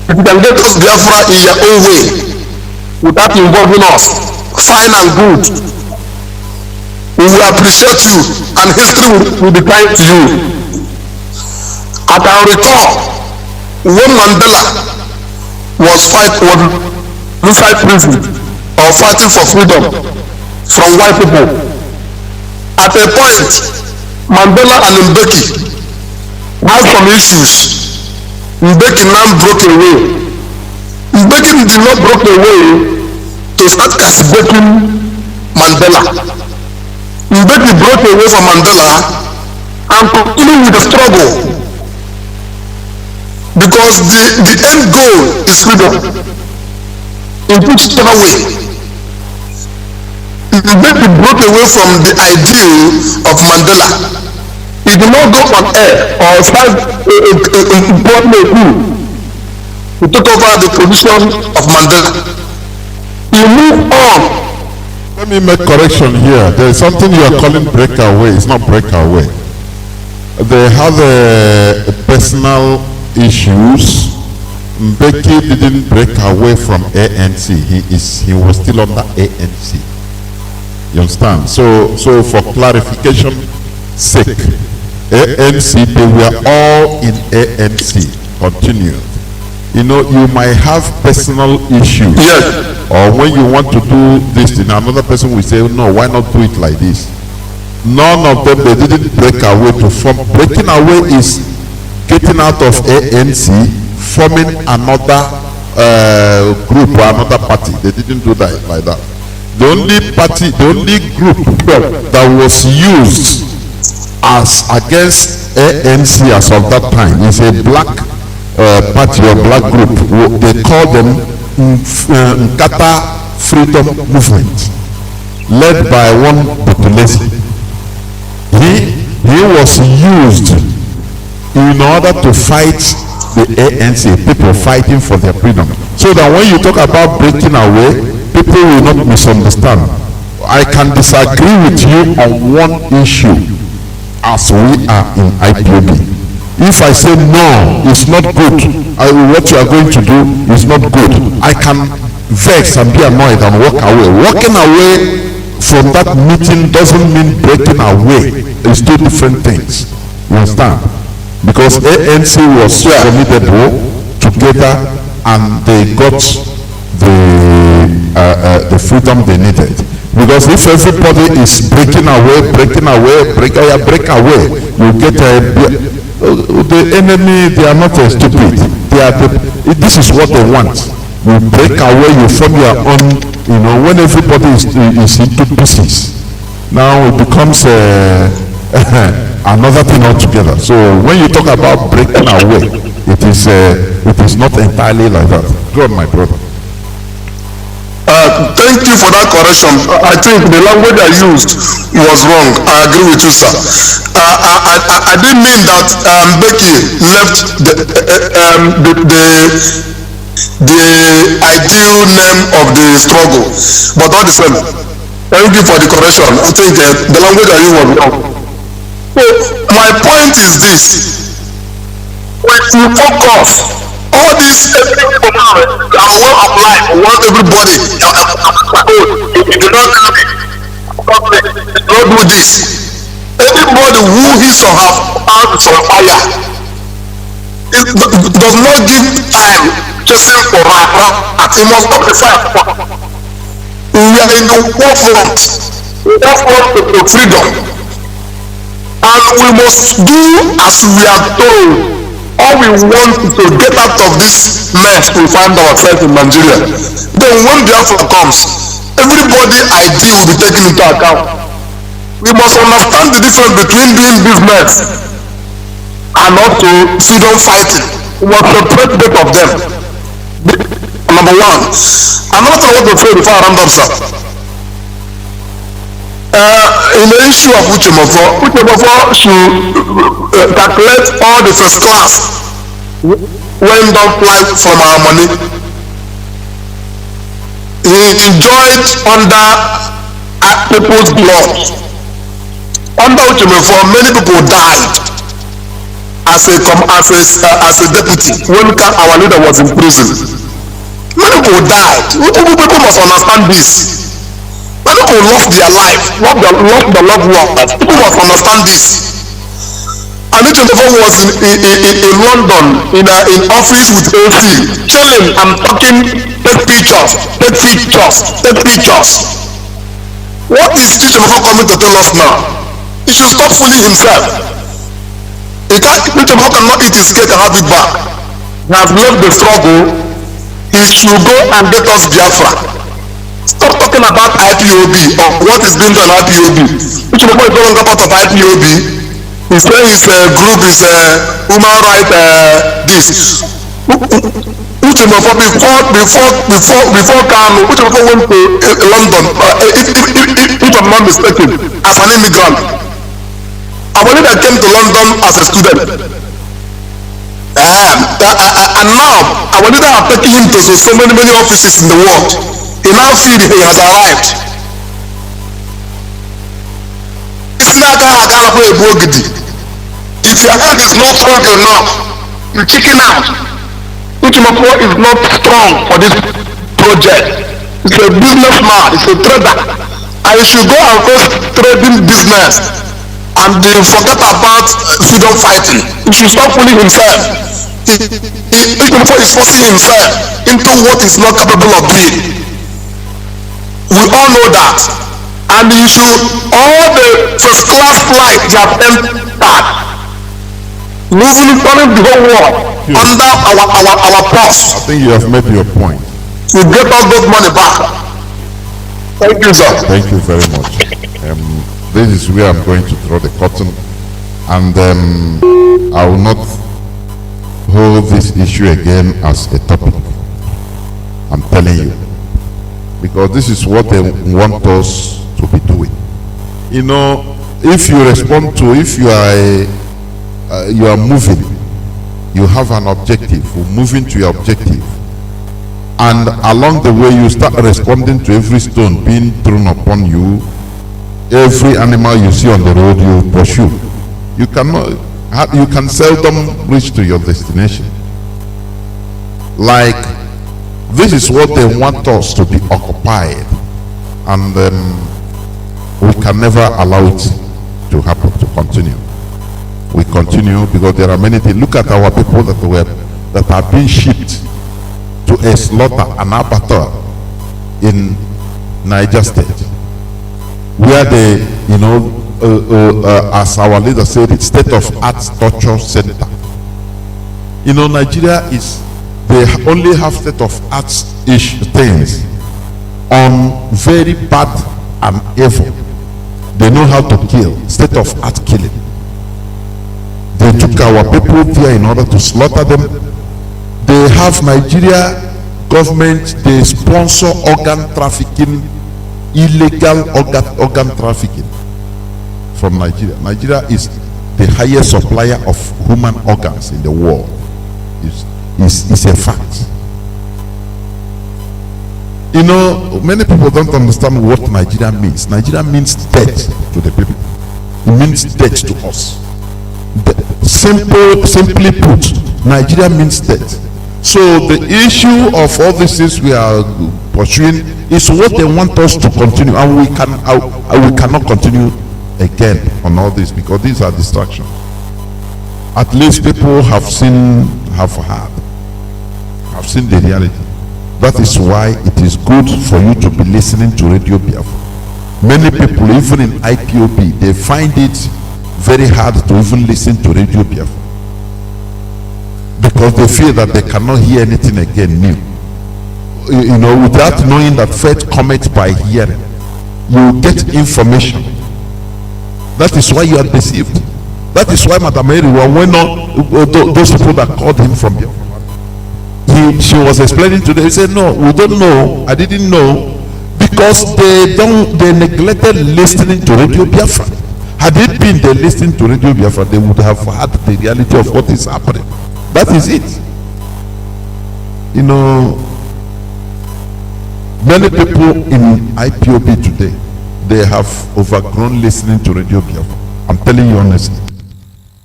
O: If you can get us Biafra in your own way, without involving us, fine and good. We will appreciate you, and history will be kind to you. I can recall when Mandela was inside prison or fighting for freedom from white people. At a point, Mandela and Mbeki had some issues. Mbeki now broke away. Mbeki did not break away to start castigating Mandela. Mbeki broke away from Mandela and continued with the struggle, because the end goal is freedom. in whichever way. Maybe broke away from the ideal of Mandela. He did not go on air or find a important coup. He took over the position of Mandela. He moved on.
B: Let me make correction here. There is something you are calling breakaway. It's not breakaway. They have personal issues. Mbeki didn't break away from ANC. He was still under ANC. You understand? So for clarification sake, ANC, they were all in ANC. Continue. You know, you might have personal issues.
O: Yes.
B: Or when you want to do this thing, another person will say, no, why not do it like this? None of them, they didn't break away to form. Breaking away is getting out of ANC, forming another group or another party. They didn't do that like that. The only party, the only group that was used as against ANC as of that time is a black party or black group. They call them Nkata Freedom Movement, led by one Butulesi. He was used in order to fight the ANC, people fighting for their freedom. So that when you talk about breaking away, people will not misunderstand. I can disagree with you on one issue as we are in IPOB. If I say no, it's not good, what you are going to do is not good, I can vex and be annoyed and walk away. Walking away from that meeting doesn't mean breaking away. It's two different things. You understand? Because ANC was formidable together and they got the freedom they needed. Because if everybody is breaking away, break away, you get the enemy. They are not stupid. This is what they want. You break away, you form your own. You know, when everybody is into pieces, now it becomes another thing altogether. So when you talk about breaking away, it is not entirely like that. Go on, my brother.
O: Thank you for that correction. I think the language I used was wrong. I agree with you, sir. I didn't mean that Becky left the ideal name of the struggle, but all the same, thank you for the correction. I think the language I used was wrong. So my point is this: when you focus all this our way of life, want everybody if you do not do this, anybody who is or have hands on fire, it does not give time chasing for and it must not be fire. We are in the war front to freedom, and we must do as we are told. All we want is to get out of this mess we find ourselves in Nigeria. Then when Biafra comes, everybody idea will be taken into account. We must understand the difference between doing business and also freedom fighting. We must separate both of them. Number one. Another thing I want to say before I round up, sir. In the issue of Uchemofo should calculate all the first class when don't fly from our money. He enjoyed under people's blood. Under Uchemofo, many people died as a deputy when our leader was in prison. Many people died. People must understand this. Many people lost their life, lost their loved ones. People must understand this. And Uchemofo was in London in office with AC, chilling and talking, take pictures. What is Uchemofo coming to tell us now? He should stop fooling himself. Uchemofo cannot eat his cake and have it back. He has left the struggle. He should go and get us Biafra. Stop talking about IPOB or what is being done IPOB. Uchemofo is no longer part of IPOB. He says his group is human rights this. Which Uchemefo before Kanu, Uchemefo went to London, if I'm not mistaken, as an immigrant. Awolida came to London as a student. And now, Awolida have taken him to so many offices in the world. He now feels he has arrived. If your head is not strong enough, you chicken out. Uchemefo is not strong for this project. It's a businessman, it's a trader. And you should go and first trading business and forget about freedom fighting. He should stop fooling himself. Uchemefo is forcing himself into what he's not capable of doing. We all know that. And you should, all the first class flight you have entered, moving following the whole world under our pulse.
B: I think you have made your point.
O: To get all those money back. Thank you, sir.
B: Thank you very much. This is where I'm going to throw the curtain, and I will not hold this issue again as a topic. I'm telling you, because this is what they want us to be doing. You know, if you respond to, if you are moving, you have an objective, you're moving to your objective, and along the way you start responding to every stone being thrown upon you, every animal you see on the road you pursue. You can seldom reach to your destination. Like, this is what they want us to be occupied, and we can never allow it to happen, to continue. We continue because there are many things. Look at our people that have been shipped to a slaughter, an abattoir in Niger State, where they, as our leader said, it's state-of-art torture center. Nigeria they only have state-of-art-ish things on very bad and evil. They know how to kill, state-of-art killing. They took our people there in order to slaughter them. They have Nigeria government, they sponsor organ trafficking, illegal organ trafficking from Nigeria. Nigeria is the highest supplier of human organs in the world. It's a fact. Many people don't understand what Nigeria means. Nigeria means death to the people. It means death to us. Simply put, Nigeria means death. So the issue of all these things we are pursuing is what they want us to continue, and we cannot continue again on all this, because these are distractions. At least people have seen the reality. That is why it is good for you to be listening to Radio Biafra. Many people, even in IPOB, they find it very hard to even listen to Radio Biafra, because they feel that they cannot hear anything again new. Without knowing that faith cometh by hearing. You get information. That is why you are deceived. That is why Madam Mary, when those people that called him from Biafra, she was explaining to them. He said, "No, we don't know. I didn't know," because they neglected listening to Radio Biafra. Had it been they listened to Radio Biafra, they would have had the reality of what is happening. That is it. Many people in IPOB today, they have overgrown listening to Radio Biafra. I'm telling you honestly.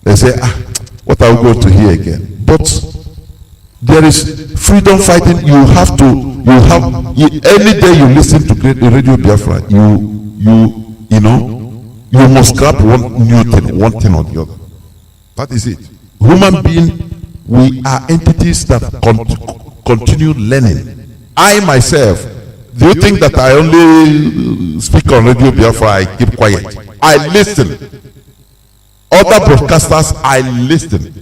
B: They say, what are we going to hear again? But there is freedom fighting. Any day you listen to Radio Biafra, you must grab one new thing, one thing or the other. That is it. Human being, we are entities that continue learning. I myself, do you think that I only speak on Radio Biafra, I keep quiet? I listen. Other broadcasters, I listen.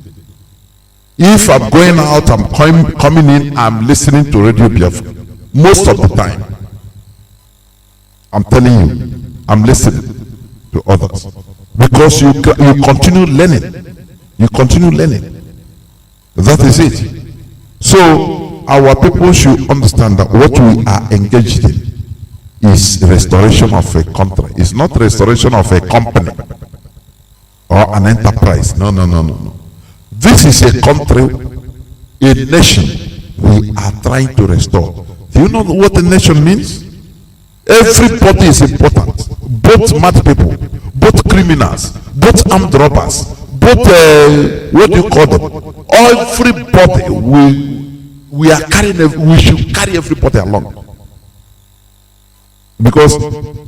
B: If I'm going out, I'm coming in, I'm listening to Radio Biafra. Most of the time. I'm telling you, I'm listening to others. Because you continue learning. You continue learning. That is it. So, our people should understand that what we are engaged in is restoration of a country. It's not restoration of a company or an enterprise. No, no, no, no, no. This is a country, a nation we are trying to restore. Do you know what a nation means? Everybody is important. Both mad people, both criminals, both armed robbers, both what do you call them? Everybody we are carrying. We should carry everybody along. Because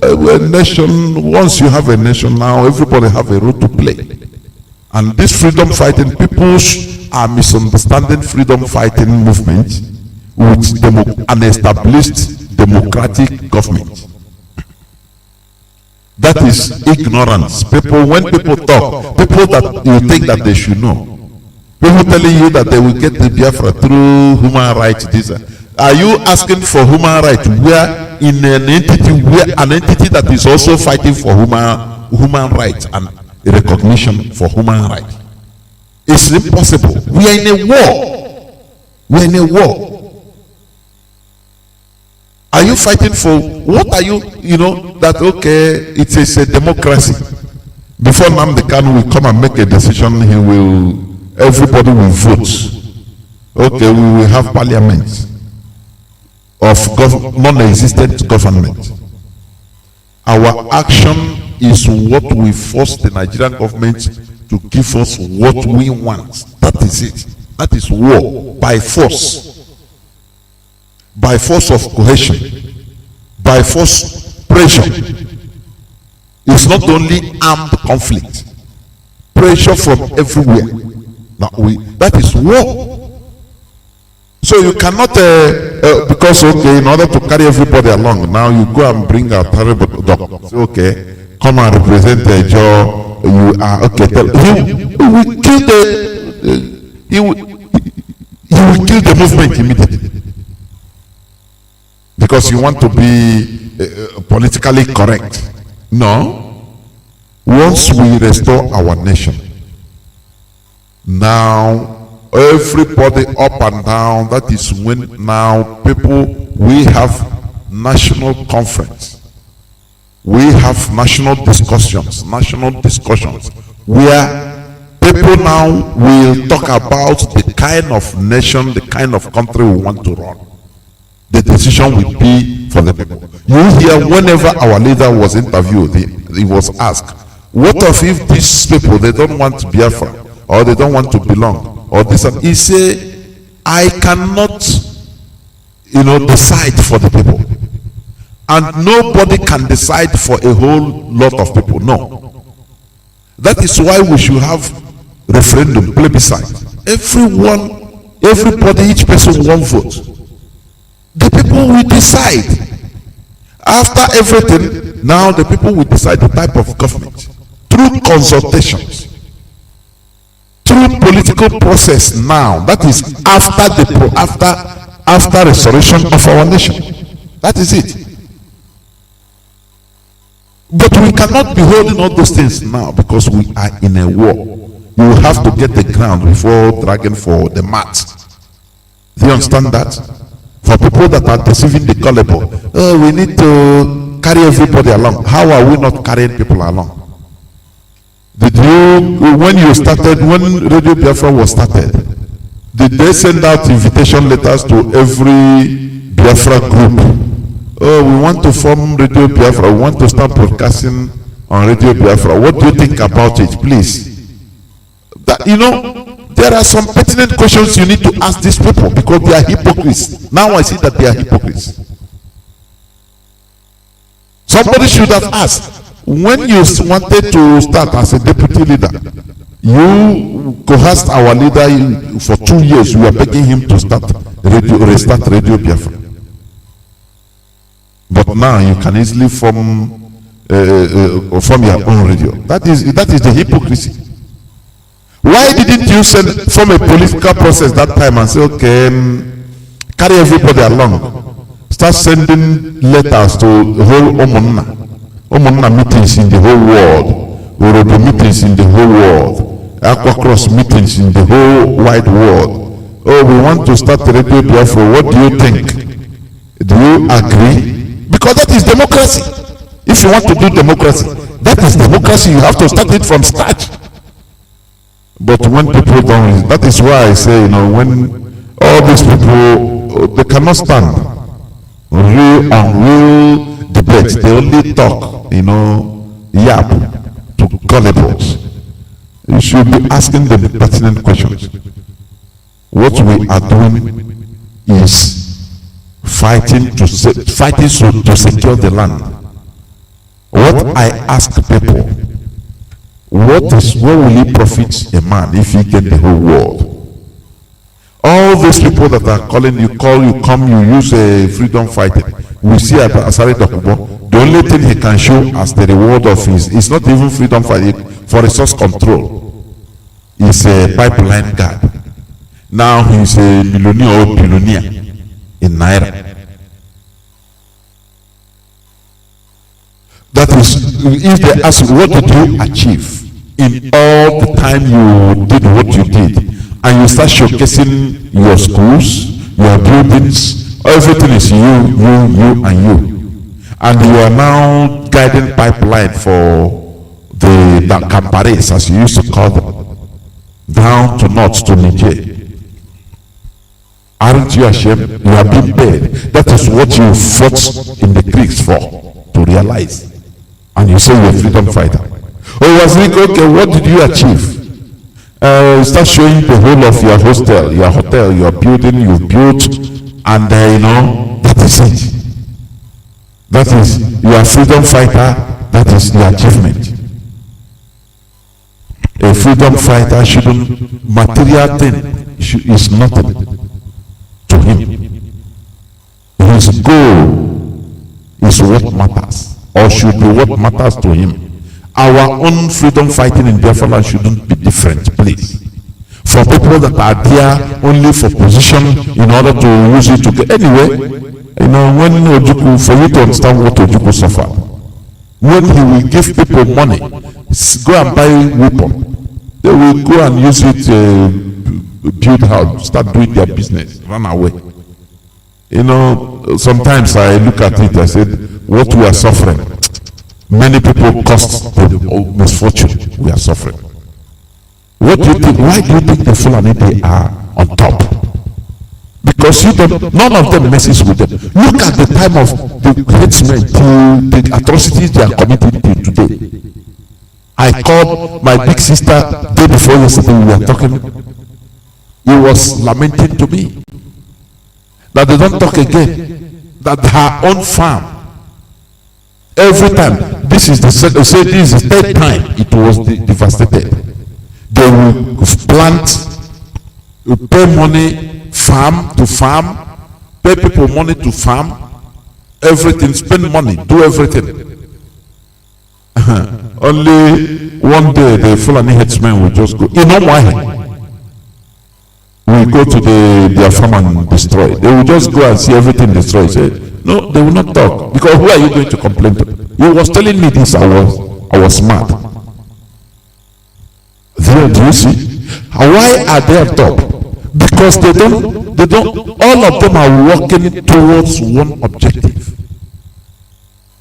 B: a nation, once you have a nation now, everybody have a role to play. And this freedom fighting people are misunderstanding freedom fighting movement with an established democratic government. That is ignorance. People, when people talk, people that you think that they should know, people telling you that they will get the Biafra through human rights. Are you asking for human rights where in an entity that is also fighting for human rights and recognition for human rights? It's impossible. We are in a war. We are in a war. Are you fighting for what? Are you, that okay, it is a democracy. Before Nnamdi Kanu will come and make a decision, everybody will vote. Okay, we will have parliament of non-existent government. Our action is what we force the Nigerian government to give us what we want. That is it. That is war by force. By force of coercion, by force pressure. It's not only armed conflict, pressure from everywhere. Now that is war. So you cannot because in order to carry everybody along, now you go and bring a terrible doctor. Say, okay, come and represent the Joe. You are okay. He will kill the movement immediately. Because you want to be politically correct. No. Once we restore our nation, now everybody up and down, that is when now we have national conference. We have national discussions where people now will talk about the kind of nation, the kind of country we want to run. The decision will be for the people. You hear whenever our leader was interviewed, he was asked, what if these people, they don't want Biafra, or they don't want to belong, or this, and he say, I cannot, decide for the people. And nobody can decide for a whole lot of people. No. That is why we should have referendum, plebiscite. Everybody, each person one vote. The people will decide. After everything, now the people will decide the type of government through consultations, through political process. Now that is after restoration of our nation. That is it. But we cannot be holding all those things now because we are in a war. You have to get the ground before dragging for the mat. Do you understand that? For people that are deceiving the gullible, we need to carry everybody along. How are we not carrying people along? When Radio Biafra was started, did they send out invitation letters to every Biafra group? We want to form Radio Biafra, we want to start broadcasting on Radio Biafra. What do you think about it, please? There are some pertinent questions you need to ask these people because they are hypocrites. Now I see that they are hypocrites. Somebody should have asked, when you wanted to start as a deputy leader, you coerced our leader for 2 years. We were begging him to restart Radio Biafra. But now you can easily form your own radio. That is the hypocrisy. Why didn't you form a political process that time and say, okay, carry everybody along, start sending letters to the whole Omunna meetings in the whole world, Orobo meetings in the whole world, Aqua Cross meetings in the whole wide world, oh, we want to start Radio Biafra, what do you think? Do you agree? Because that is democracy. If you want to do democracy, that is democracy. You have to start it from scratch. But when people don't, that is why I say, when all these people, they cannot stand real and real debates. They only talk, yap to gullibles. You should be asking them pertinent questions. What we are doing is fighting to secure the land. What I ask people, what will it profit a man if he get the whole world? All those people that are calling you, come, you use a freedom fighting. We see at Asari Dokubo, the only thing he can show as the reward of his, it's not even freedom fighting, for resource control. He's a pipeline guard. Now he's a millionaire or billionaire in Naira. That is, if they ask, what did you achieve in all the time you did what you did, and you start showcasing your schools, your buildings, everything is you, and you. And you are now guiding pipeline for the Campares, as you used to call them, down to north to Niger. Aren't you ashamed? You have been paid. That is what you fought in the Greeks for, to realize. And you say you're a freedom fighter. Oh, was it okay? What did you achieve? Start showing the whole of your hostel, your hotel, your building you've built, and that is it. That is, you are a freedom fighter. That is the achievement. A freedom fighter shouldn't, material thing is nothing to him. His goal is what matters, or should be what matters to him. Our own freedom fighting in Biafra shouldn't be different, please. For people that are there only for position in order to use it to get anyway, when Ojukwu, for you to understand what Ojukwu suffered, when he will give people money, go and buy weapon, they will go and use it, build house, start doing their business, run away. Sometimes I look at it, I said, what we are suffering, many people cost the misfortune we are suffering. What do you think? Why do you think the Fulani they are on top? Because none of them messes with them. Look at the time of the headsmen till the atrocities they are committing till today. I called my big sister day before yesterday, we were talking. He was lamenting to me that they don't talk again, that her own farm, every time, this is the third time it was devastated. They will plant, pay money, farm to farm, pay people money to farm, everything, spend money, do everything. Only one day the Fulani headsmen will just go, we go to their farm and destroy. They will just go and see everything destroyed. Say, no, they will not talk. Because who are you going to complain to? He was telling me this, I was smart. There, do you see? Why are they on top? Because they don't, all of them are working towards one objective.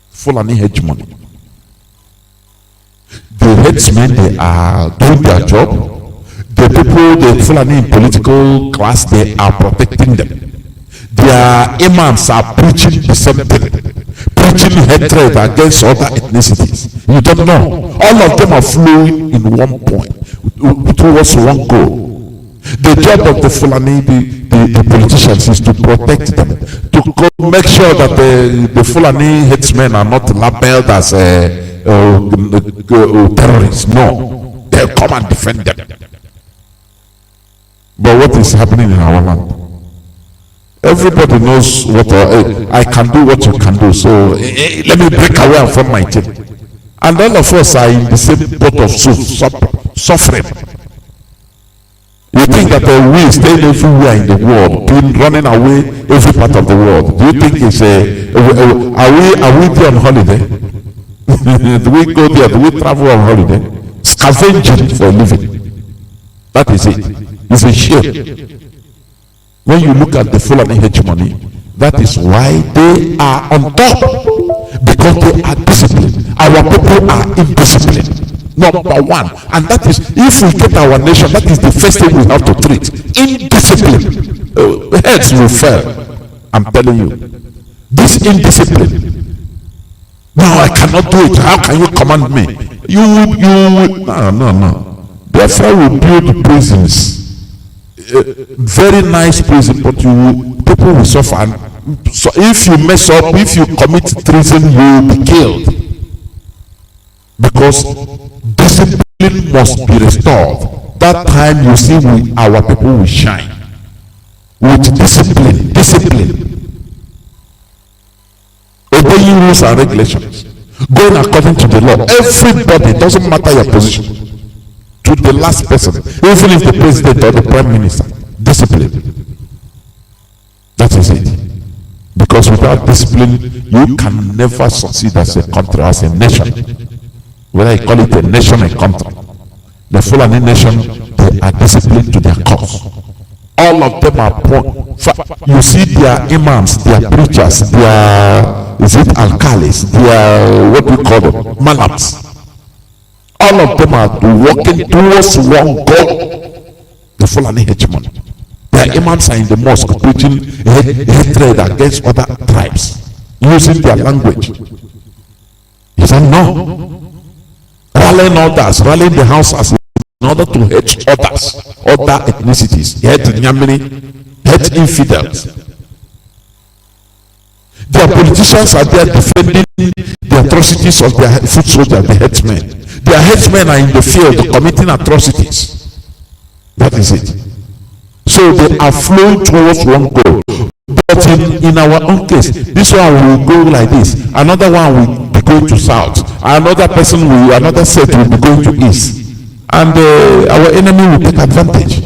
B: Fulani hegemony. The headsmen, they are doing their job. The people, the Fulani in political class, they are protecting them. Their imams are preaching the same thing, preaching hatred against other ethnicities. You don't know. All of them are flowing in one point, towards one goal. The job of the Fulani, the politicians, is to protect them, to make sure that the Fulani headsmen are not labeled as terrorists. No, they'll come and defend them. But what is happening in our land? Everybody knows what I can do, what you can do. So let me break away from my team. And all of us are in the same pot of suffering. You think that we stay everywhere in the world, running away every part of the world? Do you think it's are we there on holiday? Do we go there? Do we travel on holiday? Scavenging for a living. That is it. It's a shame. When you look at the Fulani hegemony, that is why they are on top, because they are disciplined. Our people are indisciplined. Number one, and that is, if we get our nation, that is the first thing we have to treat. Indiscipline. Heads will fail. I'm telling you. This indiscipline. No, I cannot do it. How can you command me? No. Biafra will build prisons. Very nice prison, but people will suffer. And so if you mess up, if you commit treason, you will be killed. Because discipline must be restored. That time you see our people will shine. With discipline. Obeying rules and regulations. Going according to the law. Everybody, doesn't matter your position. To the last person, even if the president or the prime minister, discipline. That is it. Because without discipline, you can never succeed as a country, as a nation. Whether you call it a nation or a country. The Fulani nation, they are disciplined to their cause. All of them are poor. You see their imams, their preachers, their alkalis, their what we call them, malams. All of them are working towards one goal, the Fulani hegemony. Their imams are in the mosque preaching hatred against other tribes, using their language. He said, no. Rallying others, rallying the Hausas in order to hate others, other ethnicities, hate Nyamini, hate infidels. Their politicians are there defending the atrocities of their foot soldiers, the headsmen. Their headsmen are in the field committing atrocities. That is it. So they are flowing towards one goal. But in our own case, this one will go like this. Another one will be going to south. Another set will be going to east. And our enemy will take advantage.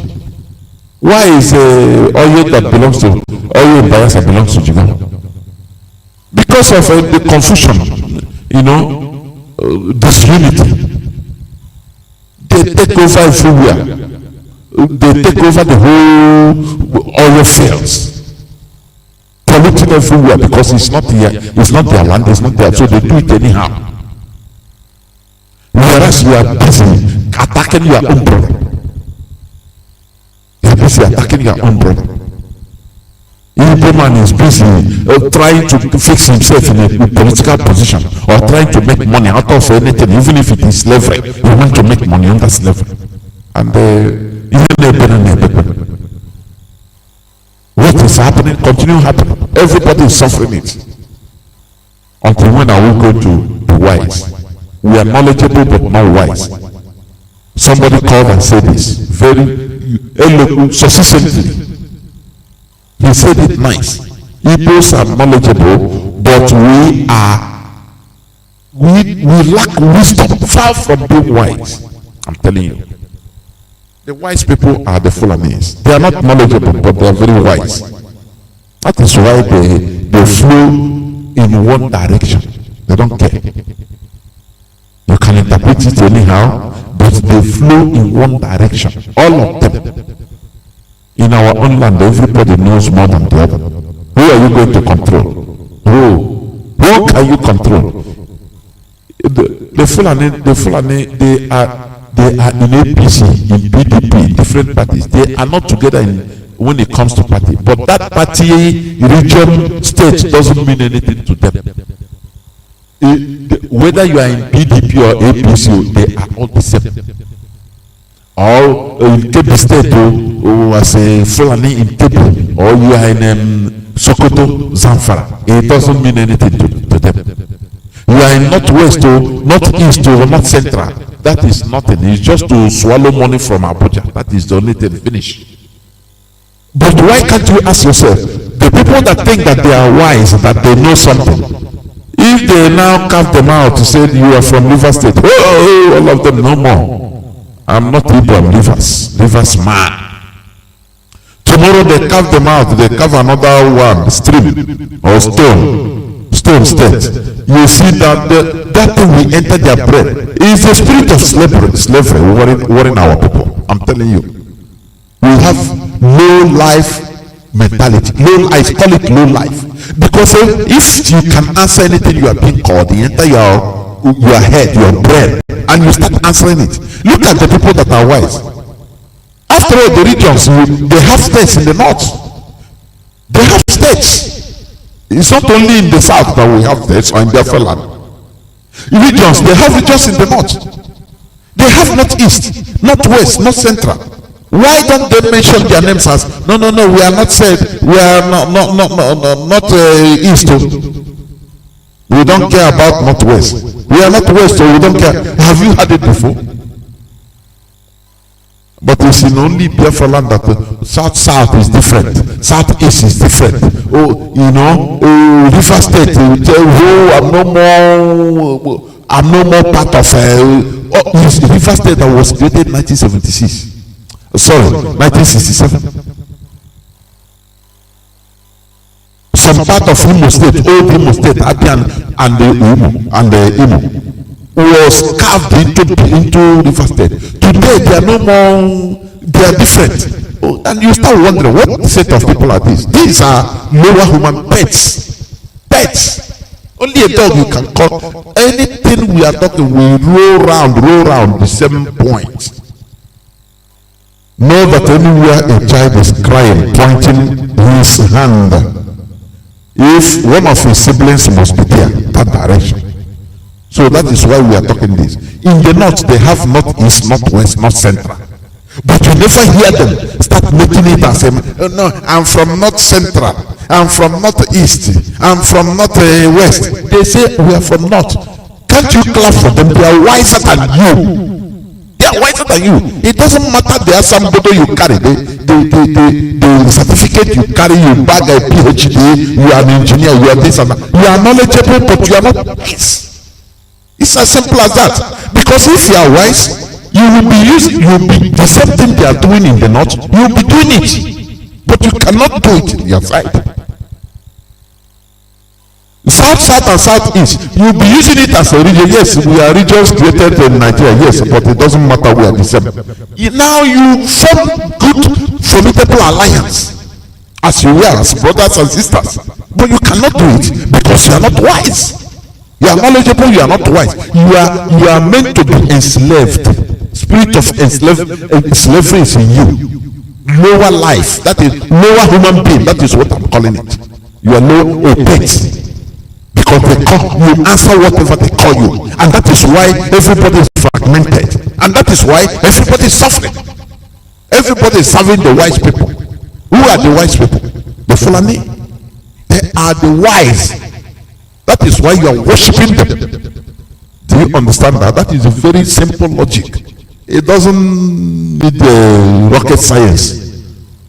B: Why is oil that belongs to oil in Bayelsa belongs to Jigawa? Because of the confusion, disunity. They take over everywhere. They take over the whole oil fields, polluting everywhere because it's not their land, it's not their, so they do it anyhow. Whereas you are busy attacking your own brother. You are busy attacking your own brother. Igbo man is busy trying to fix himself in a political position or trying to make money out of anything, even if it is slavery. We want to make money under slavery. And what is happening, continue happening. Everybody is suffering it. Until when are we going to be wise? We are knowledgeable but not wise. Somebody called and said this very succinctly. He said it nice. Igbos are knowledgeable, but we lack wisdom, far from being wise. I'm telling you. The wise people are the Fulanis. They are not knowledgeable, but they are very wise. That is why they flow in one direction. They don't care. You can interpret it anyhow, but they flow in one direction. All of them. In our own land, everybody knows more than the other. Who are you going to control? Who can you control? The Fulani, they are in APC, in PDP, different parties. They are not together when it comes to party. But that party, region, state doesn't mean anything to them. Whether you are in PDP or APC, they are all the same. Or in Kebbi State, or as a Fulani in Kebbi, or you are in Sokoto, Zamfara, it doesn't mean anything to them. You are in Northwest, Northeast, or North Central, that is nothing. It's just to swallow money from Abuja. That is the only thing. Finish. But why can't you ask yourself, the people that think that they are wise, that they know something, if they now count them out to say you are from River State, all of them no more. I'm not Igbo, I'm Rivers man. Tomorrow they carve them out, they carve another one, stream or stone state. You see that that thing will enter their brain. It's the spirit of slavery worrying our people. I'm telling you. We have no life mentality. Low life, call it low life. Because if you can answer anything you are being called, you enter your head, your brain, and you start answering it. Look at the people that are wise. After all, the regions, they have states in the north. They have states. It's not only in the south that we have states or in Biafra land. Regions, they have regions in the north. They have northeast, northwest, north central. Why don't they mention their names as no, we are not said, we are not east. We don't care about northwest. We are not west, so we don't care. Have you heard it before? But it's in only Biafra land that south is different, southeast is different. Oh, River State will tell you, I'm no more part of River State that was created in 1976. Sorry, 1967. Some part of Imo State, old Imo State, Abian and the Imo was carved into River State. Today they are no more, they are different. Oh, and you start wondering, what set of people are these? These are lower human pets. Pets. Only a dog you can call. Anything we are talking, we roll round the same point. Know that anywhere a child is crying, pointing his hand, if one of his siblings must be there, that direction. So that is why we are talking this. In the north, they have northeast, northwest, north central. But you never hear them start making it as no, I'm from north central, I'm from northeast, I'm from northwest. They say we are from north. Can't you clap for them? They are wiser than you. They are wiser than you. It doesn't matter they are somebody you carry. The certificate you carry, you bag a PhD, you are an engineer, you are this and that. You are knowledgeable, but you are not wise. It's as simple as that. Because if you are wise, you will be the same thing they are doing in the north, you will be doing it. But you cannot do it in your side. South and southeast, you'll be using it as a region. Yes, we are regions created in Nigeria, yes, but it doesn't matter, we are the same. Now you form good, formidable alliance as you were, as brothers and sisters. But you cannot do it because you are not wise. You are knowledgeable, you are not wise. You are meant to be enslaved. Spirit of slavery is in you. Lower life, that is lower human being, that is what I'm calling it. You are low, a pet. Because they call you, answer whatever they call you, and that is why everybody is fragmented, and that is why everybody is suffering. Everybody is serving the wise people. Who are the wise people? The Fulani. They are the wise. That is why you are worshiping them. Do you understand that? That is a very simple logic. It doesn't need rocket science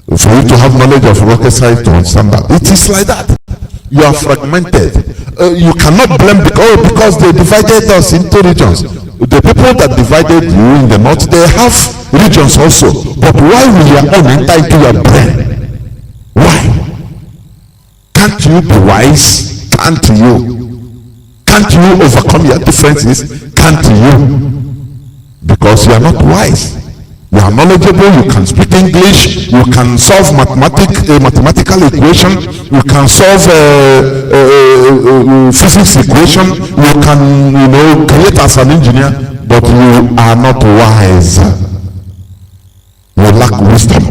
B: for you to have knowledge of rocket science to understand that. It is like that. You are fragmented. You cannot blame because they divided us into regions. The people that divided you in the north, they have regions also. But why will your own enter into your brain? Why? Can't you be wise? Can't you? Can't you overcome your differences? Can't you? Because you are not wise. You are knowledgeable, you can speak English, you can solve mathematical equation, you can solve physics equation, you can create as an engineer, but you are not wise. You lack wisdom.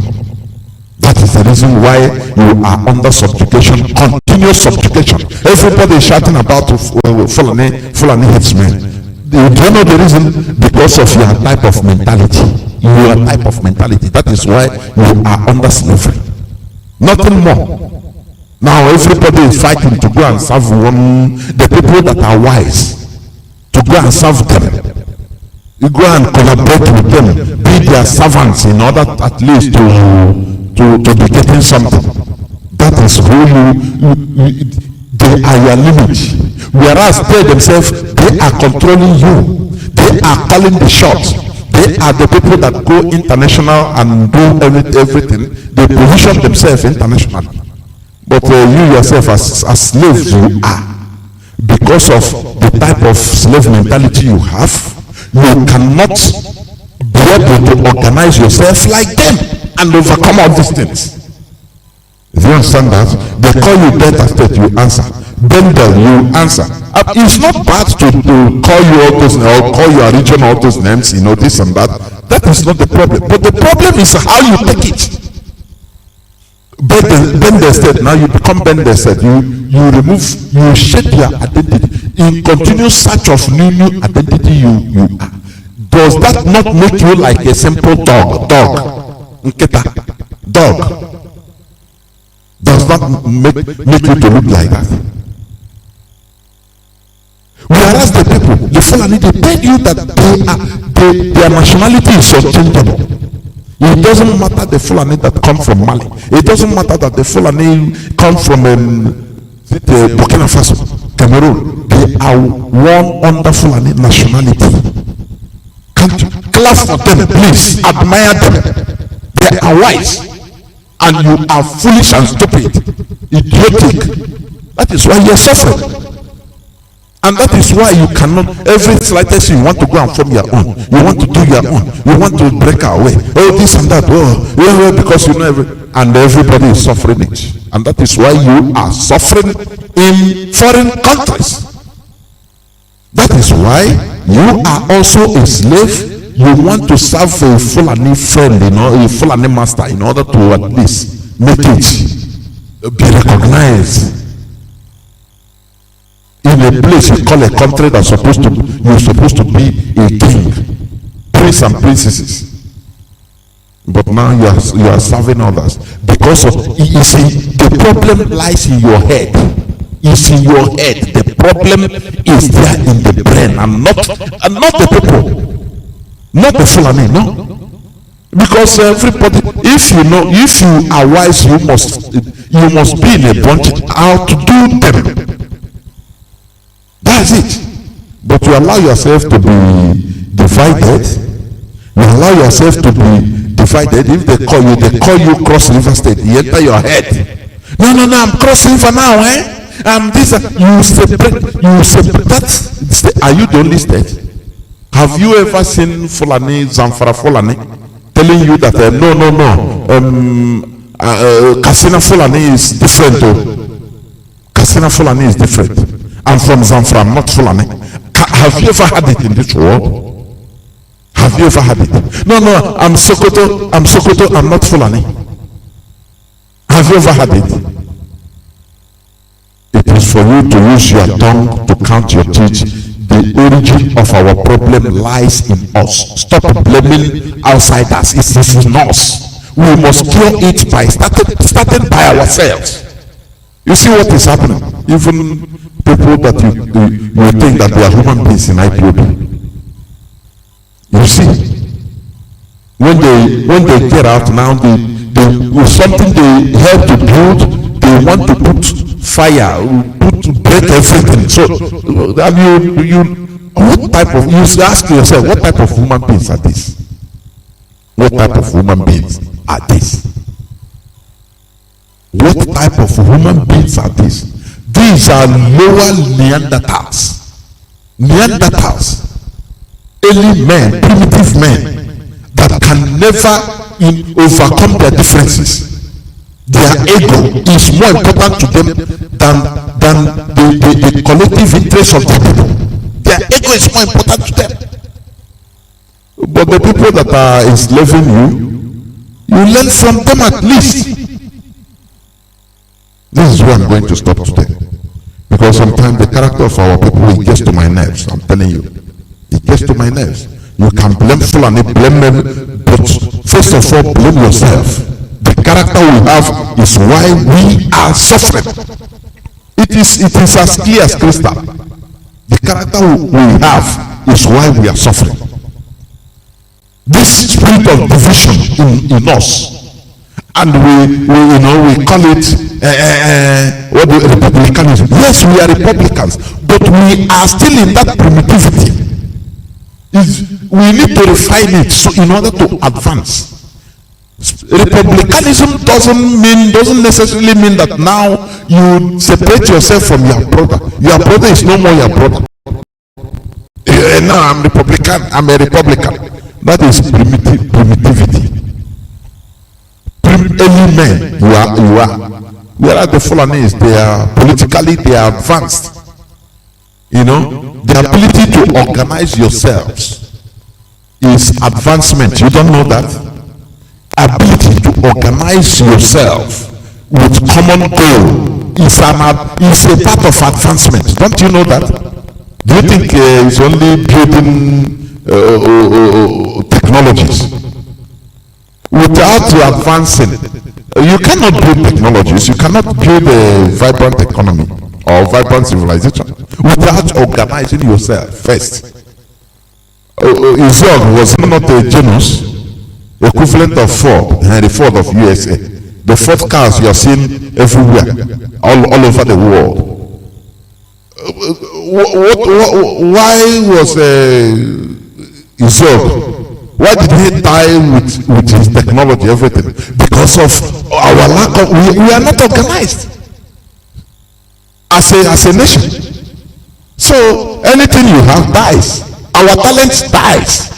B: That is the reason why you are under subjugation, continuous subjugation. Everybody is shouting about Fulani headsmen. Do you know the reason? Because of your type of mentality. Your type of mentality. That is why you are under slavery. Nothing more. Now everybody is fighting to go and serve the people that are wise. To go and serve them. You go and collaborate with them. Be their servants in order at least to be getting something. That is who they are your limit. Whereas they themselves, they are controlling you. They are calling the shots. They are the people that go international and do everything. They position themselves internationally. But you yourself as slaves you are. Because of the type of slave mentality you have, you cannot be able to organize yourself like them and overcome all these things. Do you understand that? They call you Delta State, you answer. Bendel, you answer. It's not bad to call you all those names or call your region all those names, you know, this and that. That is not the problem. But the problem is how you take it. Bendel State, now you become Bendel State. You remove, you shed your identity. In continuous search of new identity you are. Does that not make you like a simple dog? Nketa. Dog. Does not make you to look like that. Whereas the people, the Fulani, they tell you that their nationality is unchangeable. It doesn't matter the Fulani that come from Mali. It doesn't matter that the Fulani come from Burkina Faso, Cameroon. They are one under Fulani nationality. Can't you clap for them, please? Admire them. They are wise. And you are foolish and stupid, idiotic. That is why you are suffering. And that is why you cannot, every slightest you want to go and form your own. You want to do your own. You want to break our way. Oh, this and that. Oh, yeah, because you know and everybody is suffering it. And that is why you are suffering in foreign countries. That is why you are also a slave. You want to serve a Fulani friend, you know, a Fulani master, in order to at least make it be recognized in a place you call a country that's supposed to, you're supposed to be a king, prince and princesses. But now you are serving others because of, you see, the problem lies in your head. It's in your head. The problem is there in the brain, and not the people. Not the Fulani, no. Because everybody, if you are wise, you must be in a bunch how to do them. That's it. But you allow yourself to be divided. You allow yourself to be divided. If they call you Cross River State, you enter your head. No, I'm Cross River now, this, you separate. That's, are you the only state? Have you ever seen Fulani, Zamfara Fulani, telling you that Kasina Fulani is different? Kasina Fulani is different. I'm from Zamfara, I'm not Fulani. Have you ever had it in this world? Have you ever had it? No, I'm Sokoto, I'm not Fulani. Have you ever had it? It is for you to use your tongue to count your teeth. The origin of our problem lies in us. Stop blaming outsiders. It is in us. We must cure it by starting by ourselves. You see what is happening? Even people that you think that they are human beings in Ipob. You see, when they get out now, they something they help to build, they want to put fire, to break everything. So what type of, you ask yourself, what type of human beings are these? What type of human beings are these? What type of human beings are these? These are lower Neanderthals. Early men, primitive men that can never overcome their differences. Their ego is more important to them than the collective interest of the people. Their ego is more important to them. But the people that are enslaving you learn from them at least. This is where I'm going to stop today. Because sometimes the character of our people, it gets to my nerves. I'm telling you. It gets to my nerves. You can blame Fulani, blame them, but first of all, blame yourself. The character we have is why we are suffering. It is as clear as crystal. The character we have is why we are suffering. This spirit of division in us, and we call it republicanism. Yes, we are Republicans, but we are still in that primitivity. We need to refine it so in order to advance. Republicanism doesn't necessarily mean that now you separate yourself from your brother. Your brother is no more your brother. Now I'm Republican, I'm a Republican. That is primitivity. Early men, you are. Whereas the Fulanis, they are politically, they are advanced. You know, the ability to organize yourselves is advancement. You don't know that? Ability to organize yourself with common goal is a part of advancement. Don't you know that? Do you think it's only building technologies? Without advancing, you cannot build technologies, you cannot build a vibrant economy or vibrant civilization without organizing yourself first. Izog was not a genus equivalent of Ford, Henry Ford of USA. The Ford cars you are seeing everywhere, all over the world. Why was Izog? Why did he die with his technology, everything? Because of our lack of, we are not organized as a nation. So anything you have dies. Our talent dies.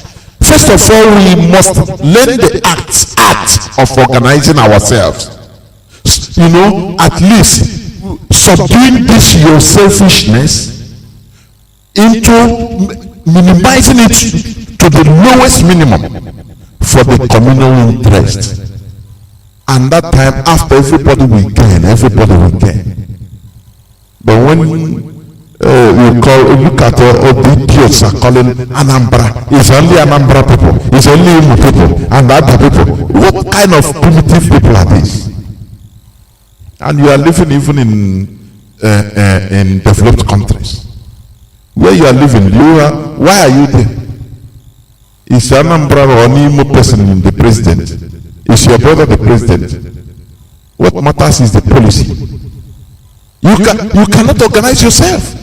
B: First of all, we must learn the act of organizing ourselves. You know, at least subduing this your selfishness into minimizing it to the lowest minimum for the communal interest. And that time, after everybody will gain. But when look at all the idiots are calling Anambra, it's only Anambra people, it's only Imo people, and other people. What kind of primitive people are these? And you are living even in developed countries. Where you are living, why are you there? Is Anambra or Imo person the president? Is your brother the president? What matters is the policy. You cannot organize yourself.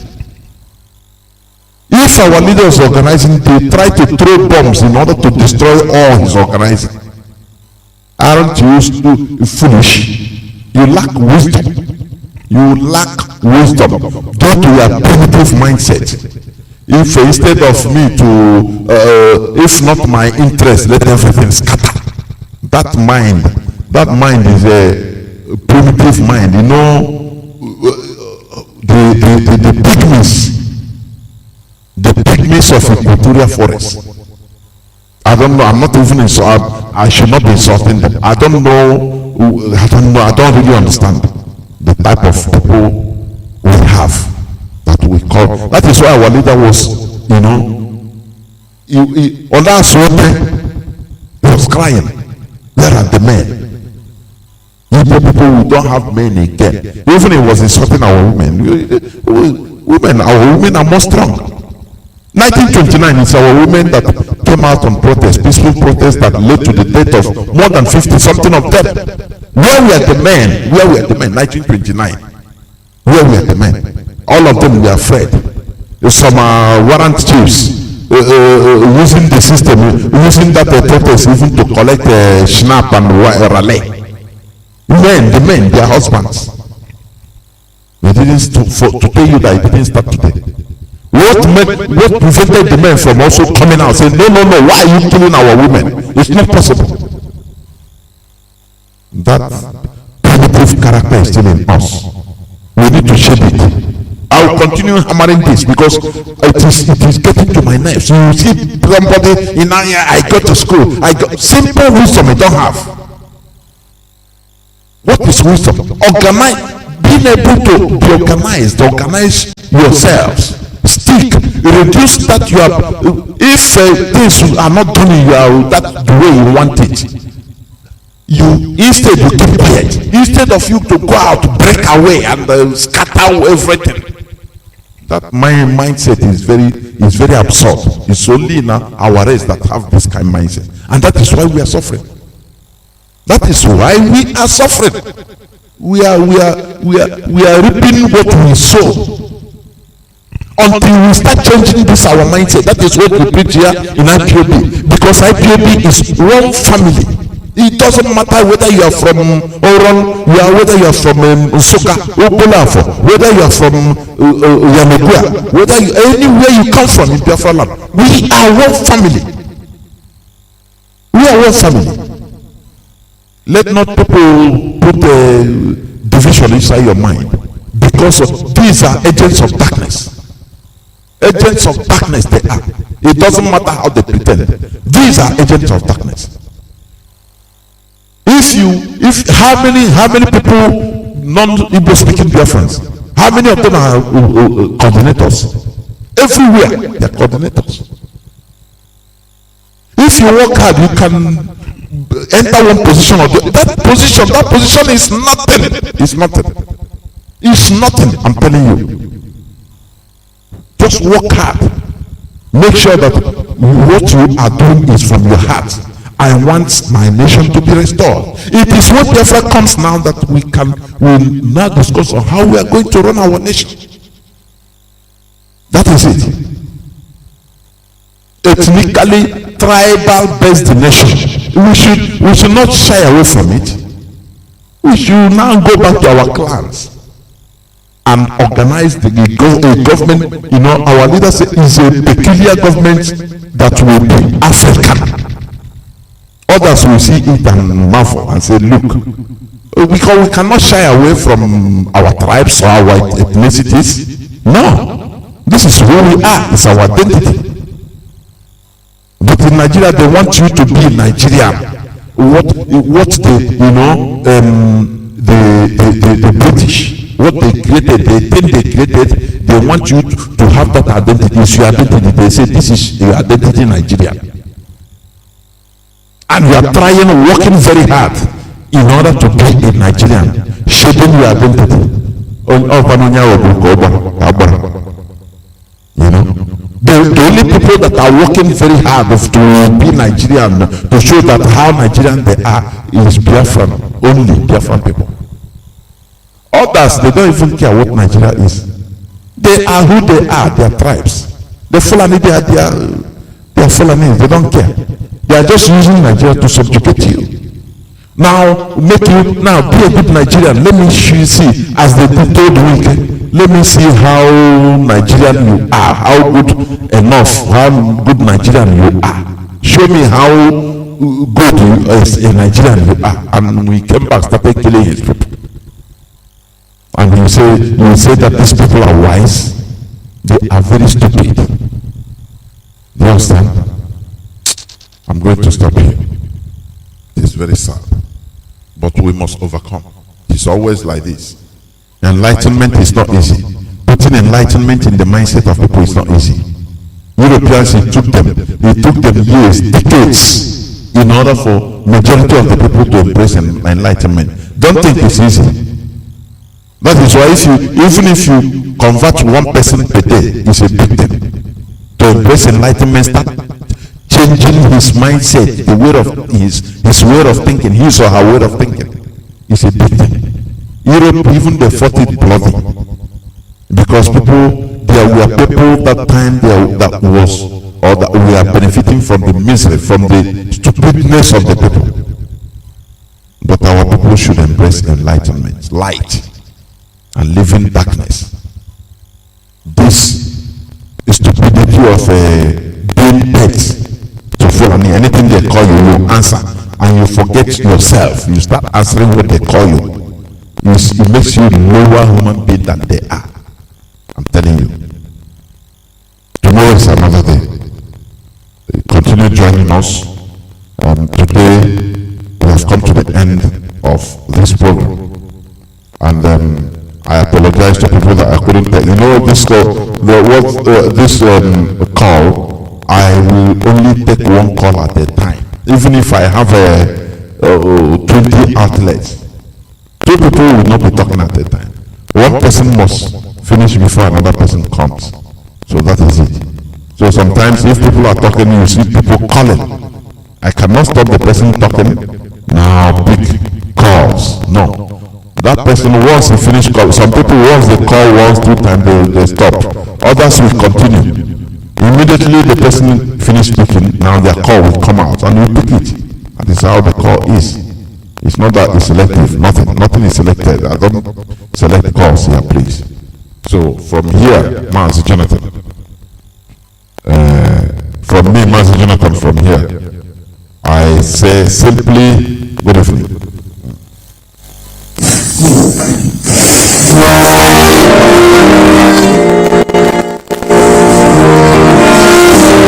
B: If our leaders organizing, they try to throw bombs in order to destroy all his organizing. Aren't you foolish? You lack wisdom. Due to your primitive mindset. If instead of me to, if not my interest, let everything scatter. That mind is a primitive mind. You know, the pygmies of equatorial forest. I don't know. I'm not even I should not be insulting them. I don't know. I don't really understand the type of people we have that we call. That is why our leader was, you know, on that he was crying. Where are the men? People who don't have men again. Even he was insulting our women. Our women are more strong. 1929 is our women that came out on protest, peaceful protest that led to the death of more than 50 something of them. Where were the men? 1929. Where were the men? All of them were afraid. Some warrant chiefs using the system, using that protest even to collect schnapp and raleigh. The men, their husbands. They didn't to tell you that it didn't start today. What prevented the men from also coming out saying, no, why are you killing our women? It's not possible. That primitive character is still in us. We need to shape it. I will continue hammering this because it is getting to my nerves. You see somebody in I go to school, I got simple wisdom I don't have. What is wisdom? Being able to be organized, organize yourselves. Stick, reduce that you are. If things are not done in the way you want it, you instead you keep quiet. Instead of you to go out, break away and scatter everything. That mindset is very absurd. It's only in our race that have this kind of mindset, and that is why we are suffering. That is why we are suffering. We are reaping what we sow. Until we start changing this our mindset. That is what we preach here in IPOB. Because IPOB is one family. It doesn't matter whether you are from Oron, whether you are from Nsuka, whether you are from Yanegua, anywhere you come from in Biafra land. We are one family. Let not people put confusion inside your mind because of these are agents of darkness. Agents of darkness they are. It doesn't matter how they pretend. These are agents of darkness. If how many people non-Igbo speaking Biafrans, how many of them are coordinators? Everywhere they are coordinators. If you work hard, you can enter one position or that position is nothing. It's nothing. It's nothing. I'm telling you. Just work hard. Make sure that what you are doing is from your heart. I want my nation to be restored. It is when Biafra comes now that we will now discuss on how we are going to run our nation. That is it. Ethnically, tribal based nation. We should not shy away from it. We should now go back to our clans and organize a government. You know, our leader said is a peculiar government that will be African. Others will see it and marvel and say, look, because we cannot shy away from our tribes or our ethnicities. No, this is who we are. It's our identity. But in Nigeria, they want you to be Nigerian. What the British, what they created, they think they created, they want you to have that identity. It's your identity. They say this is your identity, Nigerian. And you are trying, working very hard in order to be a Nigerian, shaping your identity. You know, the only people that are working very hard to be Nigerian, to show that how Nigerian they are, is Biafran, only Biafran people. Others, they don't even care what Nigeria is. They are who they are, their tribes. The Fulani, they are Fulani, they don't care. They are just using Nigeria to subjugate you. Now, be a good Nigerian. Let me see, as they told Wike, let me see how Nigerian you are, how good enough, how good Nigerian you are. Show me how good you as a Nigerian you are. And we came back, started killing his people. And you say that these people are wise. They are very stupid. You understand? I'm going to stop here. It's very sad. But we must overcome. It's always like this. Enlightenment is not easy. Putting enlightenment in the mindset of people is not easy. Europeans, it took them years, decades, in order for majority of the people to embrace enlightenment. Don't think it's easy. That is why even if you convert one person per day, it's a big thing. To embrace enlightenment, start changing his mindset, the way of his way of thinking, his or her way of thinking, is a big thing. Europe, even they fought it bloody because there were people that time that were benefiting from the misery, from the stupidness of the people. But our people should embrace enlightenment, light, and live in darkness. This stupidity of being pets to Fulani, anything they call you, you answer, and you forget yourself. You start answering what they call you. It makes you lower human being than they are. I'm telling you. Tomorrow is another day. Continue joining us. Today we have come to the end of this program, and I apologize to people that I couldn't take. You know, this call, I will only take one call at a time. Even if I have 20 outlets, 2 people will not be talking at a time. One person must finish before another person comes. So that is it. So sometimes if people are talking, you see people calling. I cannot stop the person talking. Now big calls. No. That person, once he finished call, some people once they call once, 2 times they stop. Others will continue. Immediately the person finished speaking, now their call will come out and you pick it. That is how the call is. It's not that it's selective. Nothing is selected. I don't select calls here, please. So from here, Mazi Johnathan. From me, Mazi Johnathan, from here, I say simply good evening.